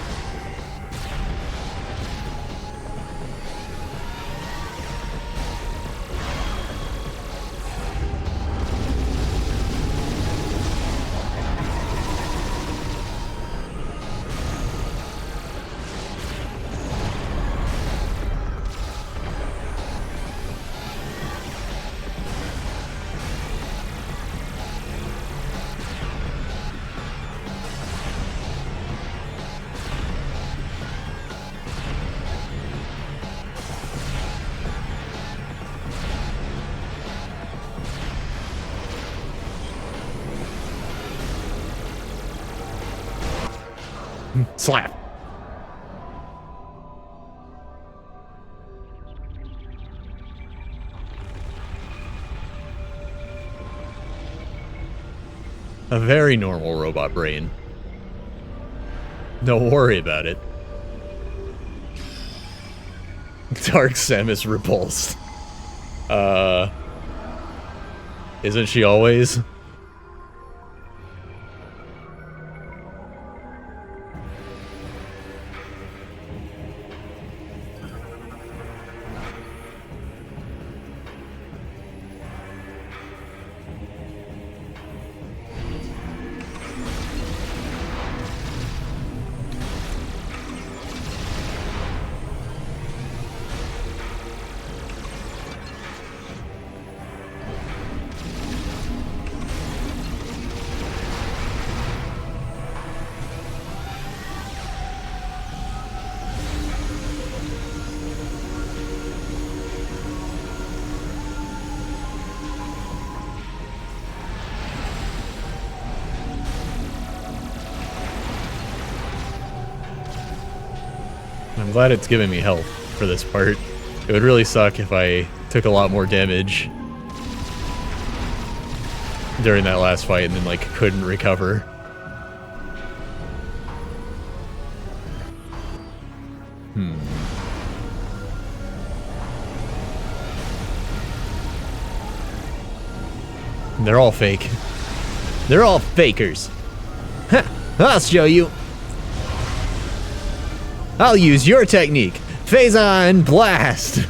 Slap. A very normal robot brain. Don't worry about it. Dark Samus repulsed. Isn't she always? I'm glad it's giving me health for this part. It would really suck if I took a lot more damage during that last fight and then, like, couldn't recover. They're all fake. They're all fakers. Ha! I'll show you. I'll use your technique. Phase on blast.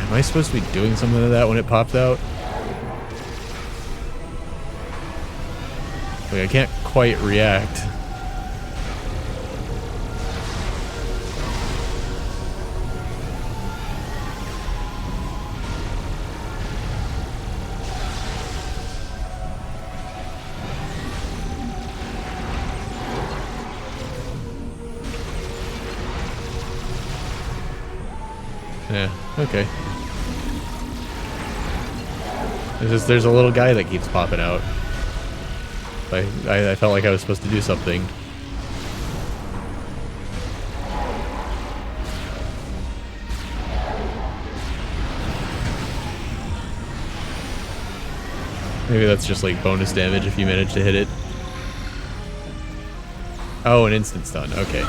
Am I supposed to be doing something to that when it popped out? Like, I can't quite react. Yeah, okay. There's a little guy that keeps popping out. I felt like I was supposed to do something. Maybe that's just like bonus damage if you manage to hit it. Oh, an instant stun. Okay.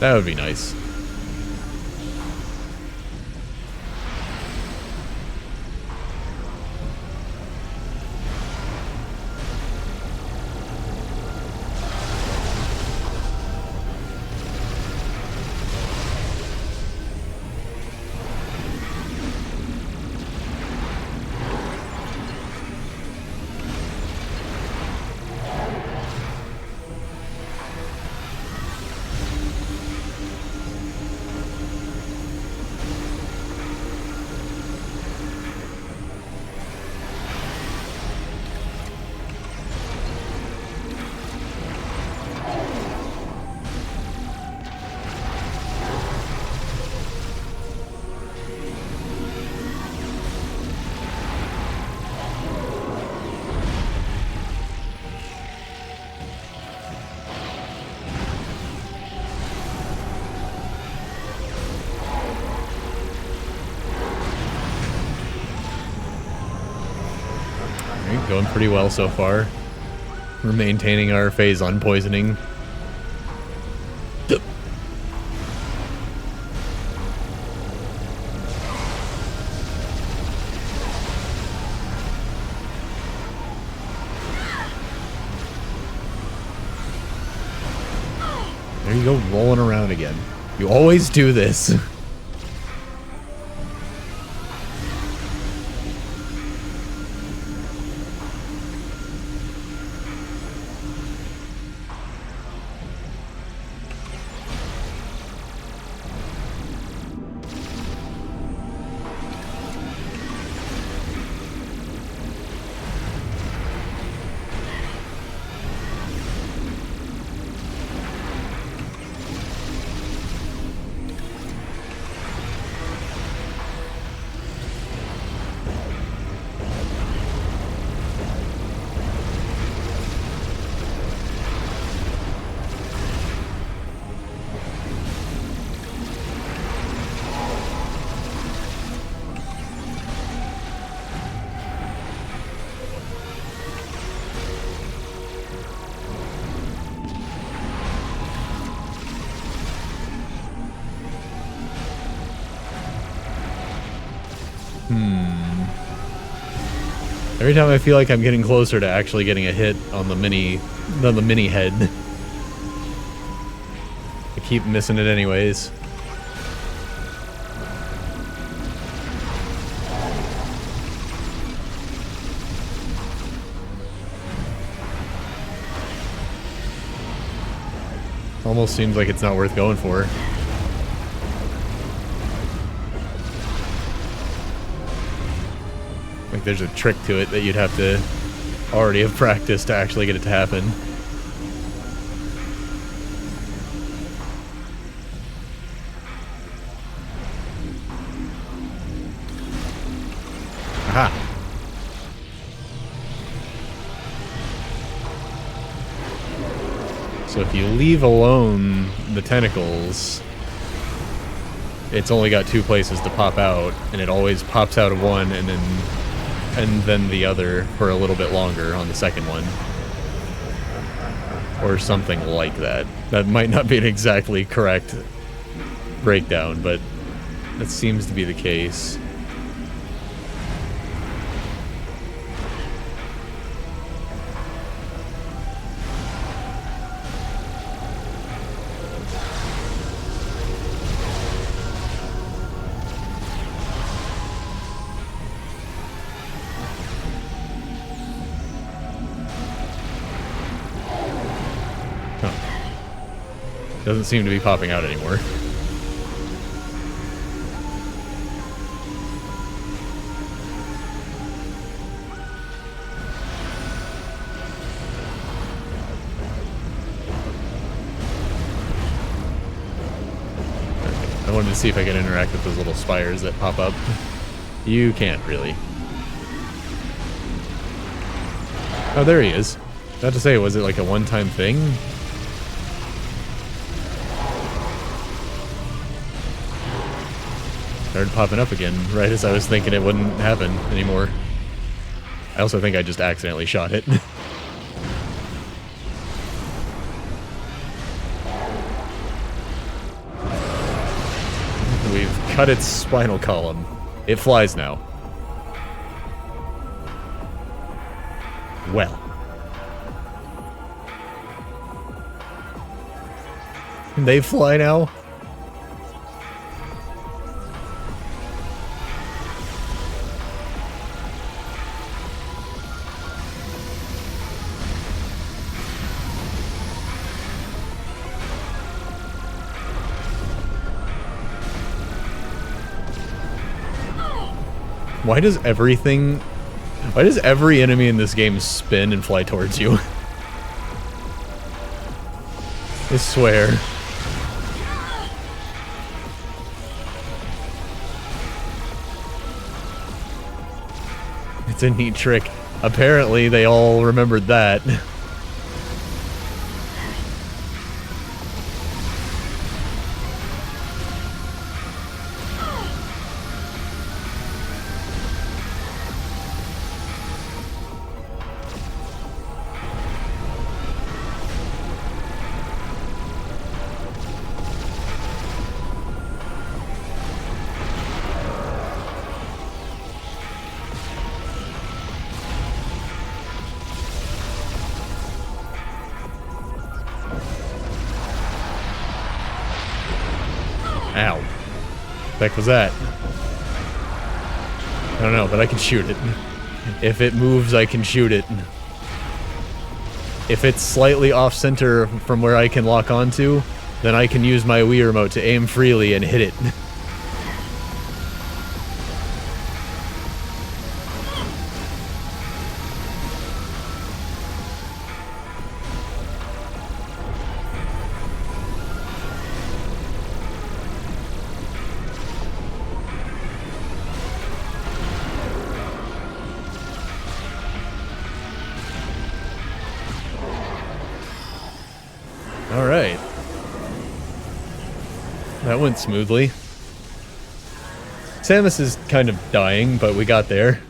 That would be nice. Going pretty well so far. We're maintaining our phase on poisoning. There you go, rolling around again. You always do this. Every time I feel like I'm getting closer to actually getting a hit on the mini head, I keep missing it anyways. Almost seems like it's not worth going for. Like there's a trick to it that you'd have to already have practiced to actually get it to happen. Aha! So if you leave alone the tentacles, it's only got 2 places to pop out, and it always pops out of one and then the other for a little bit longer on the second one. Or something like that. That might not be an exactly correct breakdown, but that seems to be the case. Doesn't seem to be popping out anymore. I wanted to see if I could interact with those little spires that pop up. You can't really. Oh, there he is. About to say, was it like a one-time thing? Started popping up again, right as I was thinking it wouldn't happen anymore. I also think I just accidentally shot it. We've cut its spinal column. It flies now. Well. They fly now? Why does every enemy in this game spin and fly towards you? I swear. It's a neat trick. Apparently they all remembered that. Ow. The heck was that? I don't know, but I can shoot it. If it moves, I can shoot it. If it's slightly off-center from where I can lock onto, then I can use my Wii remote to aim freely and hit it. Alright. That went smoothly. Samus is kind of dying, but we got there.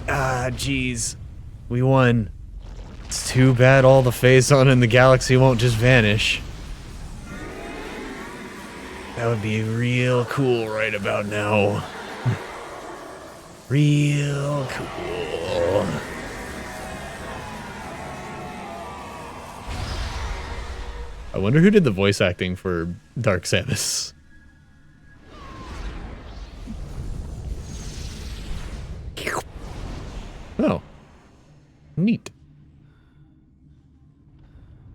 Ah, jeez. We won. It's too bad all the Phazon in the galaxy won't just vanish. That would be real cool right about now. Real cool. I wonder who did the voice acting for Dark Samus. Oh. Neat.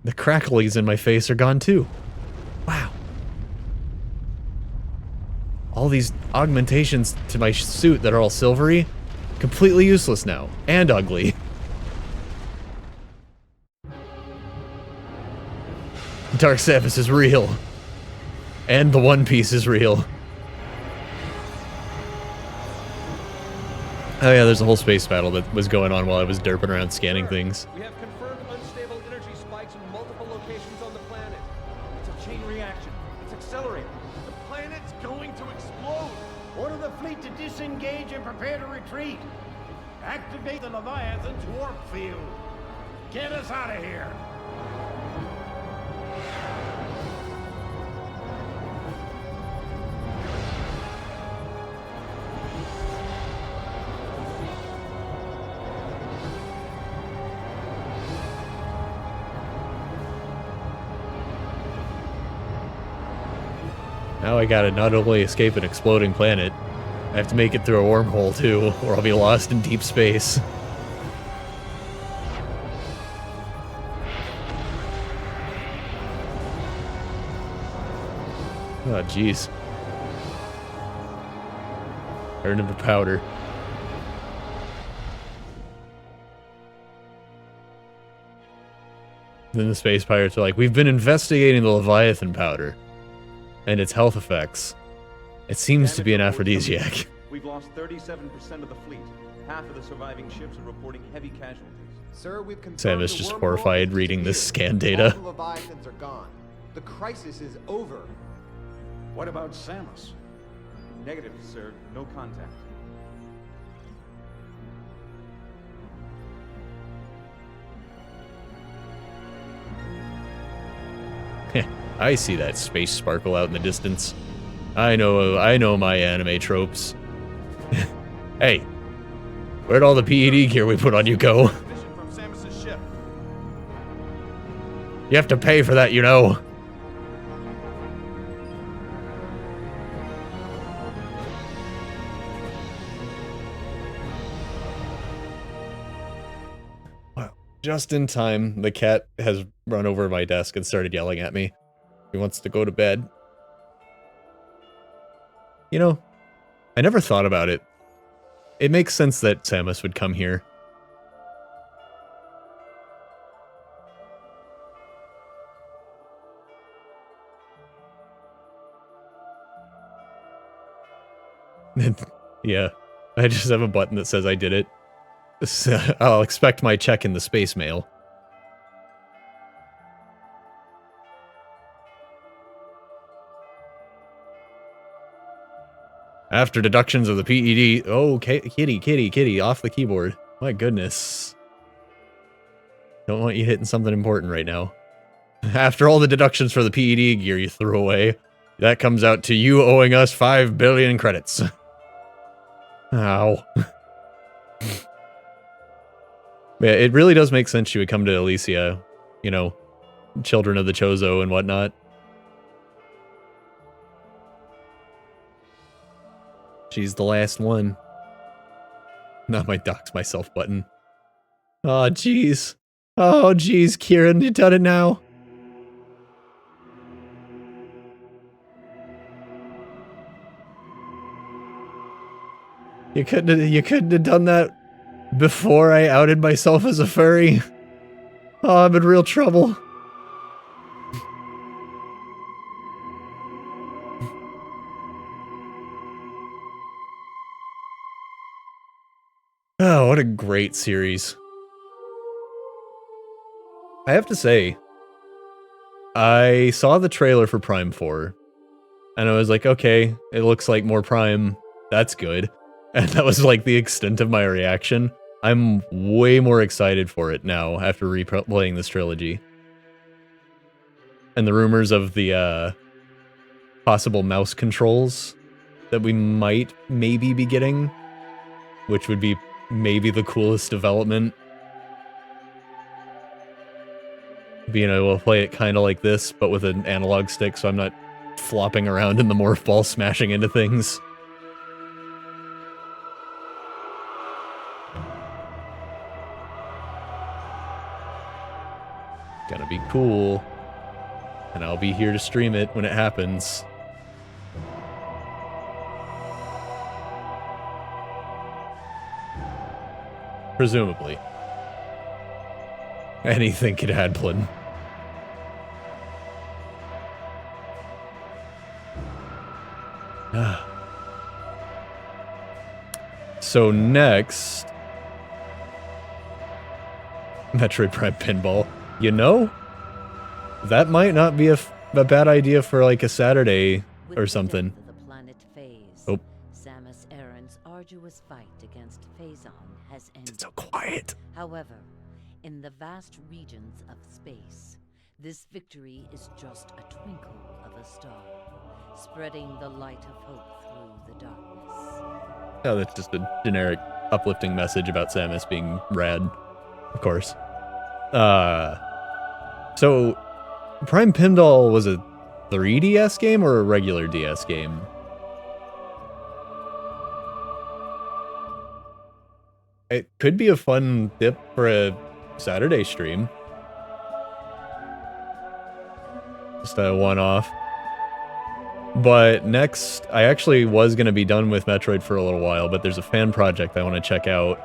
The cracklies in my face are gone too. Wow. All these augmentations to my suit that are all silvery, completely useless now. And ugly. Dark Samus is real. And the One Piece is real. Oh yeah, there's a whole space battle that was going on while I was derping around scanning things. We have confirmed unstable energy spikes in multiple locations on the planet. It's a chain reaction. It's accelerating. The planet's going to explode. Order the fleet to disengage and prepare to retreat. Activate the Leviathan's warp field. Get us out of here. Now I gotta not only escape an exploding planet, I have to make it through a wormhole too, or I'll be lost in deep space. Oh, jeez. Turn into powder. Then the space pirates are like, we've been investigating the Leviathan powder and its health effects. It seems to be an aphrodisiac. We've lost 37% of the fleet. Half of the surviving ships are reporting heavy casualties. Sir, we've confirmed Sam is the just wormhole horrified has reading this disappeared. scan data. All the Leviathans are gone. The crisis is over. What about Samus? Negative, sir. No contact. I see that space sparkle out in the distance. I know my anime tropes. Hey, where'd all the PED gear we put on you go? Mission from Samus's ship. You have to pay for that, you know. Wow. Just in time, the cat has run over my desk and started yelling at me. He wants to go to bed. You know, I never thought about it. It makes sense that Samus would come here. Yeah, I just have a button that says I did it. I'll expect my check in the space mail. After deductions of the PED... Oh, kitty, off the keyboard. My goodness. Don't want you hitting something important right now. After all the deductions for the PED gear you threw away, that comes out to you owing us 5 billion credits. Ow. Yeah, it really does make sense she would come to Elysia. You know, children of the Chozo and whatnot. She's the last one. Not my dox myself button. Oh, jeez. Oh, jeez, Kieran, you done it now. You couldn't have done that before I outed myself as a furry. Oh, I'm in real trouble. Oh, what a great series. I have to say, I saw the trailer for Prime 4, and I was like, okay, it looks like more Prime, that's good. And that was like the extent of my reaction. I'm way more excited for it now after replaying this trilogy. And the rumors of the possible mouse controls that we might maybe be getting, which would be maybe the coolest development. Being able to play it kind of like this, but with an analog stick, so I'm not flopping around in the morph ball smashing into things. Gonna be cool. And I'll be here to stream it when it happens. Presumably. Anything could happen. So next... Metroid Prime Pinball. You know? That might not be a bad idea for like a Saturday or something. The planet Phase, Oh. Samus Aran's arduous fight against Phazon has ended. It's so quiet. However, in the vast regions of space, this victory is just a twinkle of a star, spreading the light of hope through the darkness. Oh, that's just a generic uplifting message about Samus being rad, of course. So Prime Pinball was a 3DS game or a regular DS game? It could be a fun dip for a Saturday stream. Just a one-off. But next, I actually was going to be done with Metroid for a little while, but there's a fan project I want to check out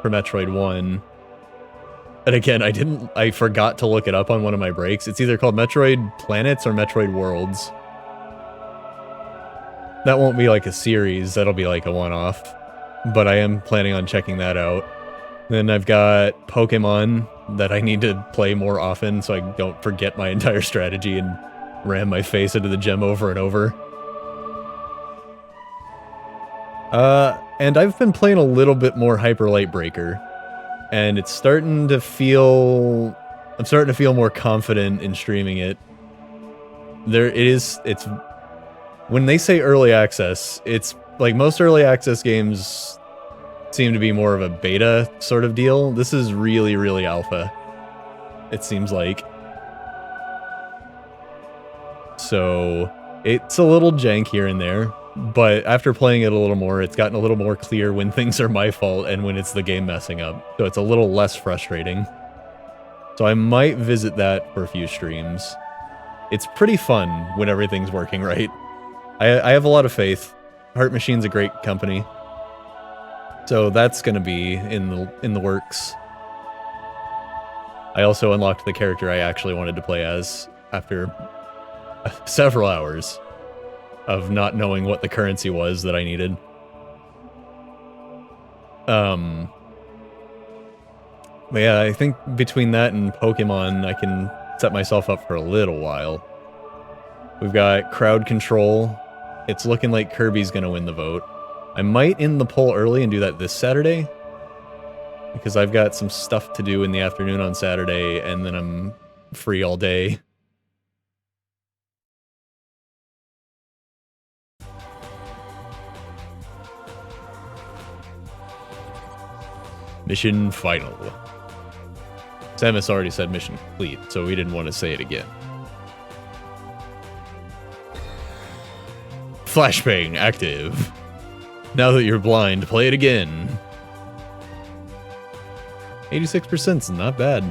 for Metroid 1. And again, I forgot to look it up on one of my breaks. It's either called Metroid Planets or Metroid Worlds. That won't be like a series, that'll be like a one-off. But I am planning on checking that out. Then I've got Pokemon that I need to play more often so I don't forget my entire strategy and ram my face into the gem over and over. And I've been playing a little bit more Hyper Light Breaker. And it's starting to feel... I'm starting to feel more confident in streaming it. It's... When they say early access, it's like most early access games seem to be more of a beta sort of deal. This is really, really alpha, it seems like. So it's a little jank here and there, but after playing it a little more, it's gotten a little more clear when things are my fault and when it's the game messing up. So it's a little less frustrating. So I might visit that for a few streams. It's pretty fun when everything's working right. I have a lot of faith. Heart Machine's a great company. So that's gonna be in the works. I also unlocked the character I actually wanted to play as after several hours of not knowing what the currency was that I needed. But yeah, I think between that and Pokemon, I can set myself up for a little while. We've got crowd control. It's looking like Kirby's gonna win the vote. I might end the poll early and do that this Saturday, because I've got some stuff to do in the afternoon on Saturday, and then I'm free all day. Mission final. Samus already said mission complete, so we didn't want to say it again. Flashbang active. Now that you're blind, play it again. 86% is not bad.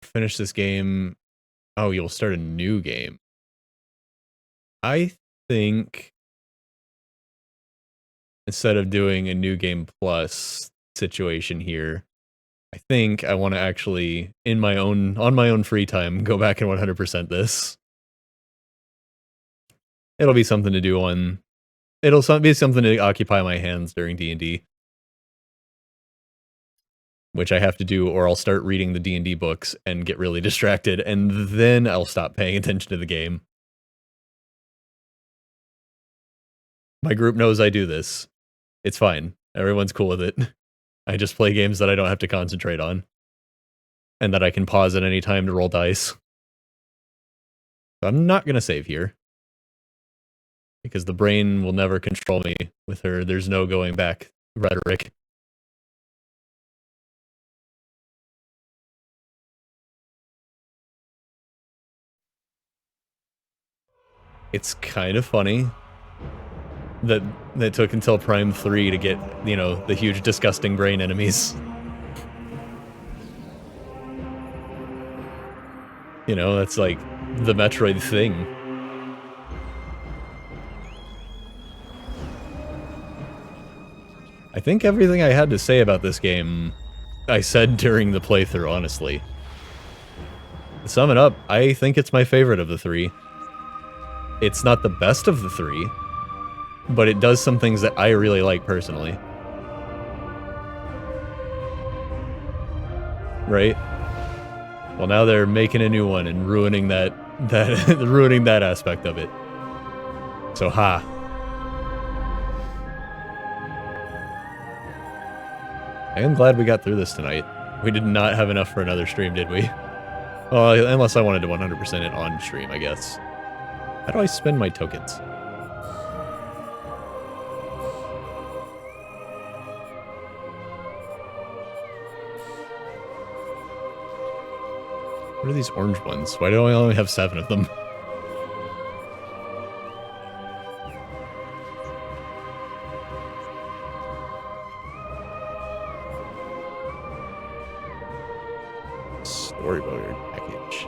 Finish this game. Oh, you'll start a new game. I think instead of doing a new game plus situation here, I think I want to actually, on my own free time, go back and 100% this. It'll be something to do on... It'll be something to occupy my hands during D&D. Which I have to do, or I'll start reading the D&D books and get really distracted, and then I'll stop paying attention to the game. My group knows I do this. It's fine. Everyone's cool with it. I just play games that I don't have to concentrate on. And that I can pause at any time to roll dice. So I'm not going to save here. Because the brain will never control me with her "there's no going back" rhetoric. It's kind of funny. that took until Prime 3 to get, you know, the huge disgusting brain enemies. You know, that's like the Metroid thing. I think everything I had to say about this game, I said during the playthrough, honestly. To sum it up, I think it's my favorite of the three. It's not the best of the three, but it does some things that I really like personally. Right? Well, now they're making a new one and ruining that ruining that aspect of it. So ha. I am glad we got through this tonight. We did not have enough for another stream, did we? Well, unless I wanted to 100% it on stream, I guess. How do I spend my tokens? What are these orange ones? Why do I only have 7 of them? Storyboard package.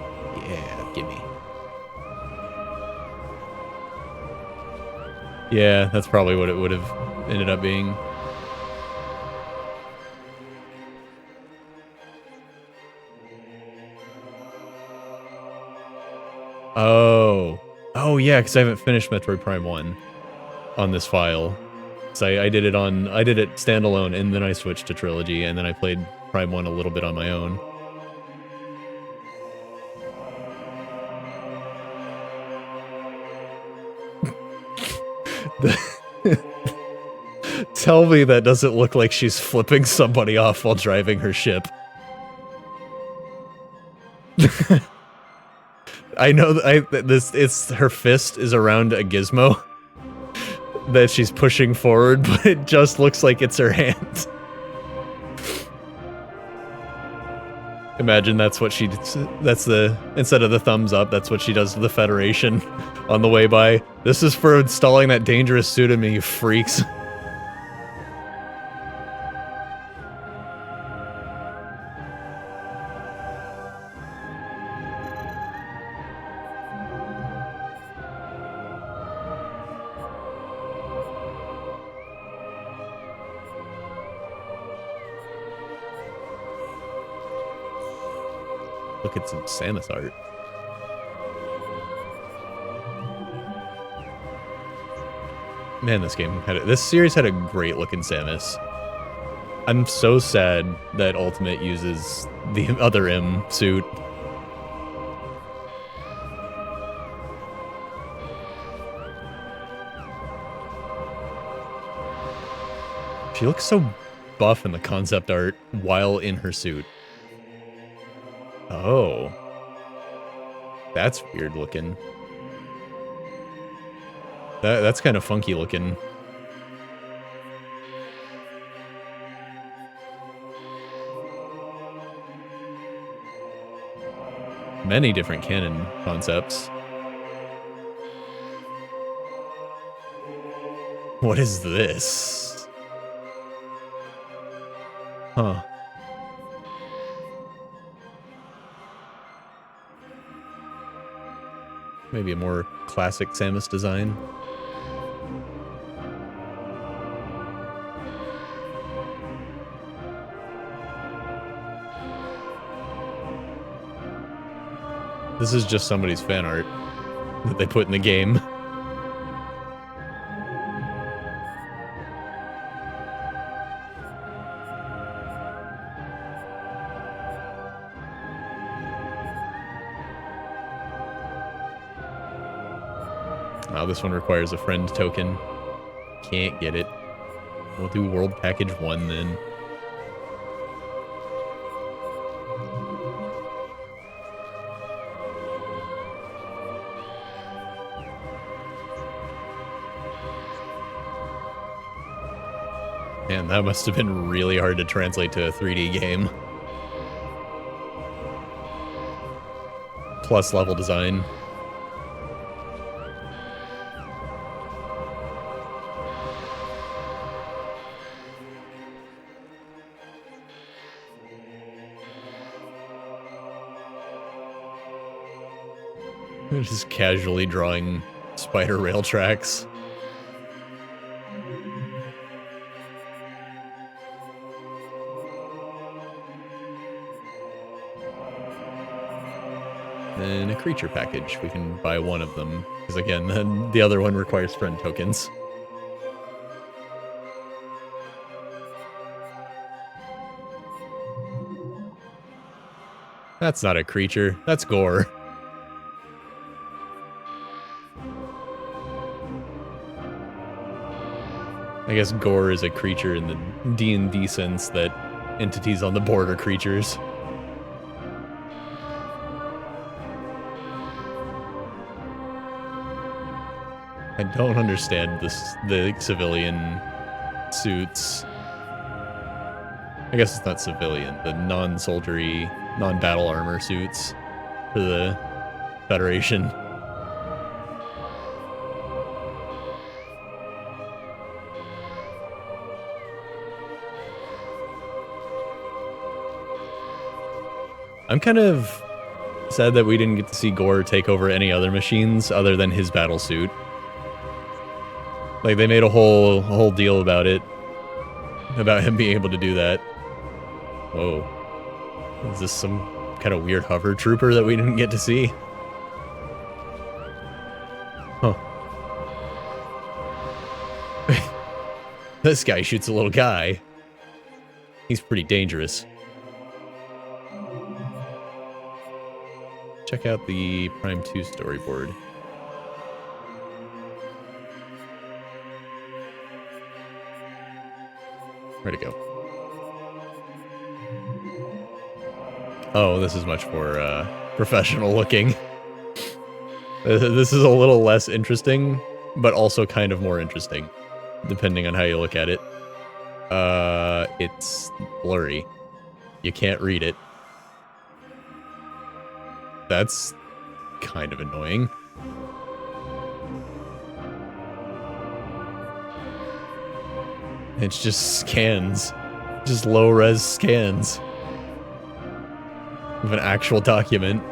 Yeah, gimme. Yeah, that's probably what it would have ended up being. Oh. Oh, yeah, because I haven't finished Metroid Prime 1 on this file. So I did it standalone, and then I switched to Trilogy, and then I played Prime 1 a little bit on my own. Tell me that doesn't look like she's flipping somebody off while driving her ship. I know it's her fist is around a gizmo that she's pushing forward, but it just looks like it's her hand. Imagine that's what she, instead of the thumbs up, that's what she does to the Federation on the way by. This is for installing that dangerous suit in me, you freaks. Look at some Samus art. Man, this series had a great looking Samus. I'm so sad that Ultimate uses the other M suit. She looks so buff in the concept art while in her suit. Oh. That's weird looking. That's kind of funky looking. Many different canon concepts. What is this? Huh. Maybe a more classic Samus design. This is just somebody's fan art that they put in the game. Oh, this one requires a friend token. Can't get it. We'll do World Package 1 then. Man, that must have been really hard to translate to a 3D game. Plus level design. Just casually drawing spider rail tracks. And a creature package. We can buy one of them. Because again, the other one requires friend tokens. That's not a creature. That's gore. I guess gore is a creature in the D&D sense that entities on the board are creatures. I don't understand the civilian suits. I guess it's not civilian, the non-soldiery, non-battle armor suits for the Federation. I'm kind of sad that we didn't get to see Gore take over any other machines other than his battle suit. Like, they made a whole deal about it. About him being able to do that. Whoa. Is this some kind of weird hover trooper that we didn't get to see? Huh. This guy shoots a little guy. He's pretty dangerous. Check out the Prime 2 storyboard. Where'd it go? Oh, this is much more professional looking. This is a little less interesting, but also kind of more interesting, depending on how you look at it. It's blurry. You can't read it. That's kind of annoying. It's just scans. Just low-res scans of an actual document.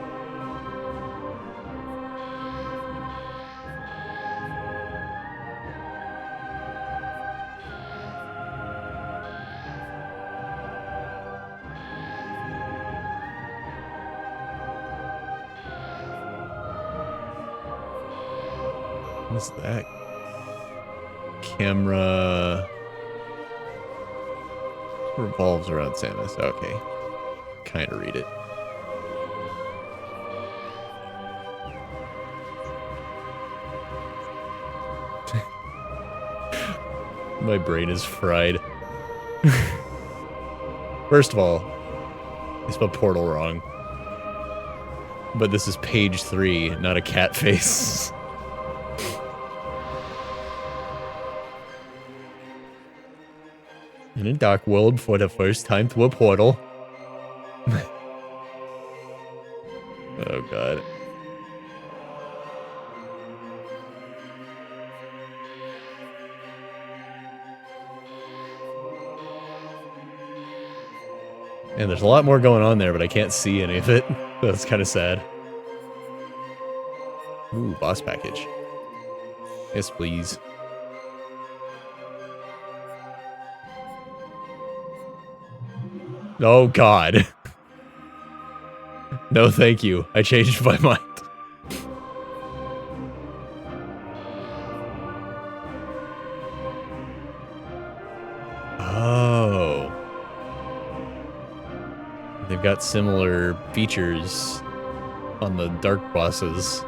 What's that? Camera revolves around Samus. Okay. Kind of read it. My brain is fried. First of all, I spelled portal wrong. But this is page 3, not a cat face. In a dark world for the first time through a portal. Oh god. And there's a lot more going on there, but I can't see any of it. That's kind of sad. Ooh, boss package. Yes, please. Oh god. No, thank you. I changed my mind. Oh. They've got similar features on the dark bosses.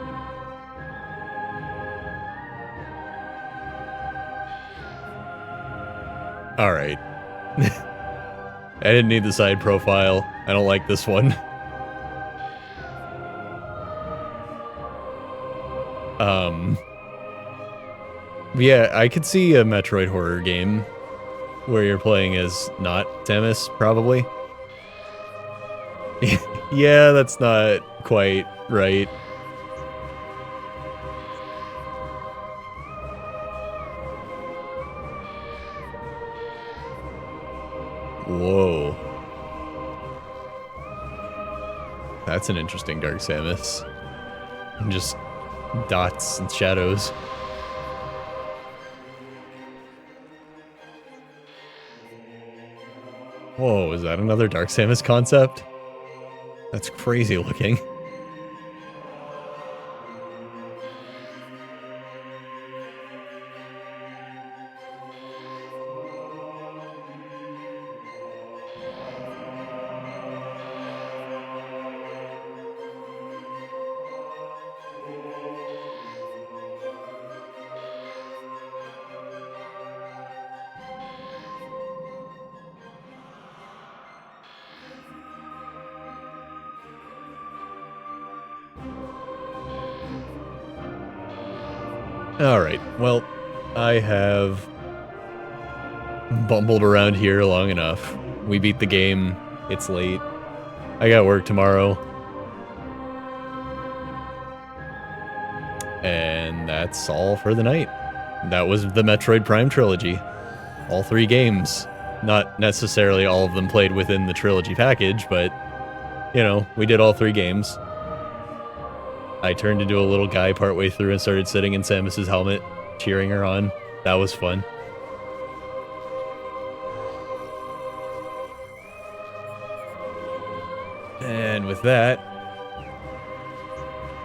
Alright. I didn't need the side profile. I don't like this one. Yeah, I could see a Metroid horror game where you're playing as not Samus, probably. Yeah, that's not quite right. Whoa. That's an interesting Dark Samus. And just dots and shadows. Whoa, is that another Dark Samus concept? That's crazy looking. Alright, well, I have bumbled around here long enough. We beat the game. It's late. I got work tomorrow. And that's all for the night. That was the Metroid Prime trilogy. All 3 games. Not necessarily all of them played within the trilogy package, but, you know, we did all 3 games. I turned into a little guy partway through and started sitting in Samus's helmet, cheering her on. That was fun. And with that,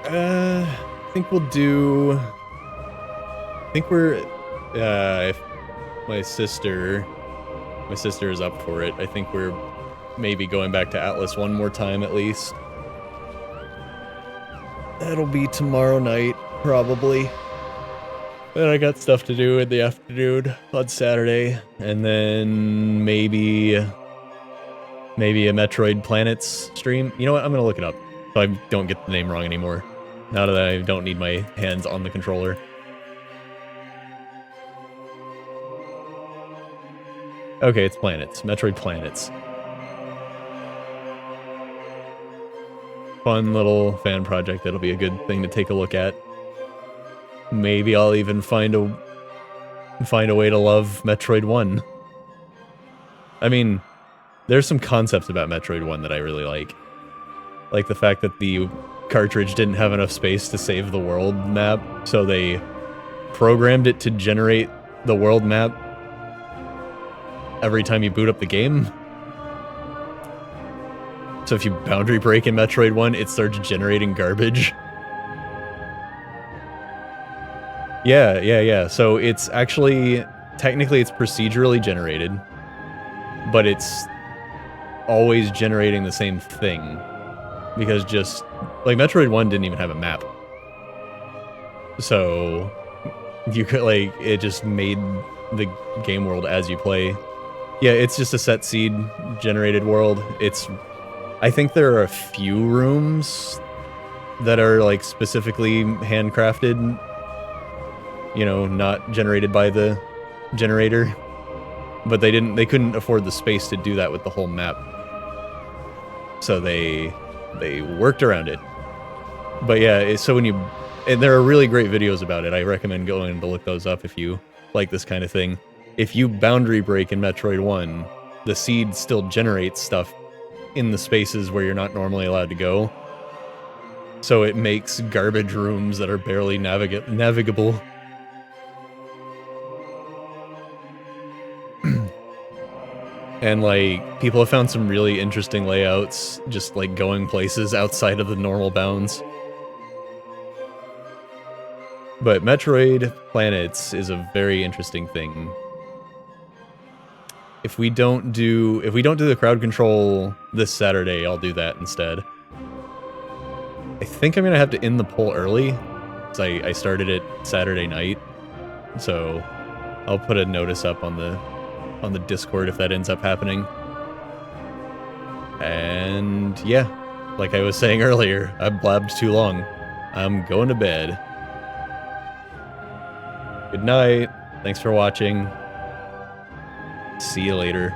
I think we'll do... I think we're... if my sister is up for it, I think we're maybe going back to Atlas one more time at least. That'll be tomorrow night, probably. Then I got stuff to do in the afternoon on Saturday, and then maybe a Metroid Planets stream. You know what? I'm gonna look it up so I don't get the name wrong anymore. Now that I don't need my hands on the controller. Okay, it's Planets. Metroid Planets. Fun little fan project that'll be a good thing to take a look at. Maybe I'll even find a way to love Metroid 1. I mean, there's some concepts about Metroid 1 that I really like. Like the fact that the cartridge didn't have enough space to save the world map, so they programmed it to generate the world map every time you boot up the game. So if you boundary break in Metroid 1, it starts generating garbage. Yeah. So it's actually, technically it's procedurally generated, but it's always generating the same thing. Because just, like, Metroid 1 didn't even have a map. So you could, like, it just made the game world as you play. Yeah, it's just a set seed generated world. I think there are a few rooms that are, like, specifically handcrafted, you know, not generated by the generator, but they couldn't afford the space to do that with the whole map, so they worked around it. But yeah, so and there are really great videos about it. I recommend going to look those up if you like this kind of thing. If you boundary break in Metroid 1, the seed still generates stuff in the spaces where you're not normally allowed to go. So it makes garbage rooms that are barely navigable. And, like, people have found some really interesting layouts, just, like, going places outside of the normal bounds. But Metroid Planets is a very interesting thing. If we don't do the crowd control this Saturday, I'll do that instead. I think I'm gonna have to end the poll early, because I started it Saturday night. So I'll put a notice up on the Discord if that ends up happening. And yeah, like I was saying earlier, I blabbed too long. I'm going to bed. Good night. Thanks for watching. See you later.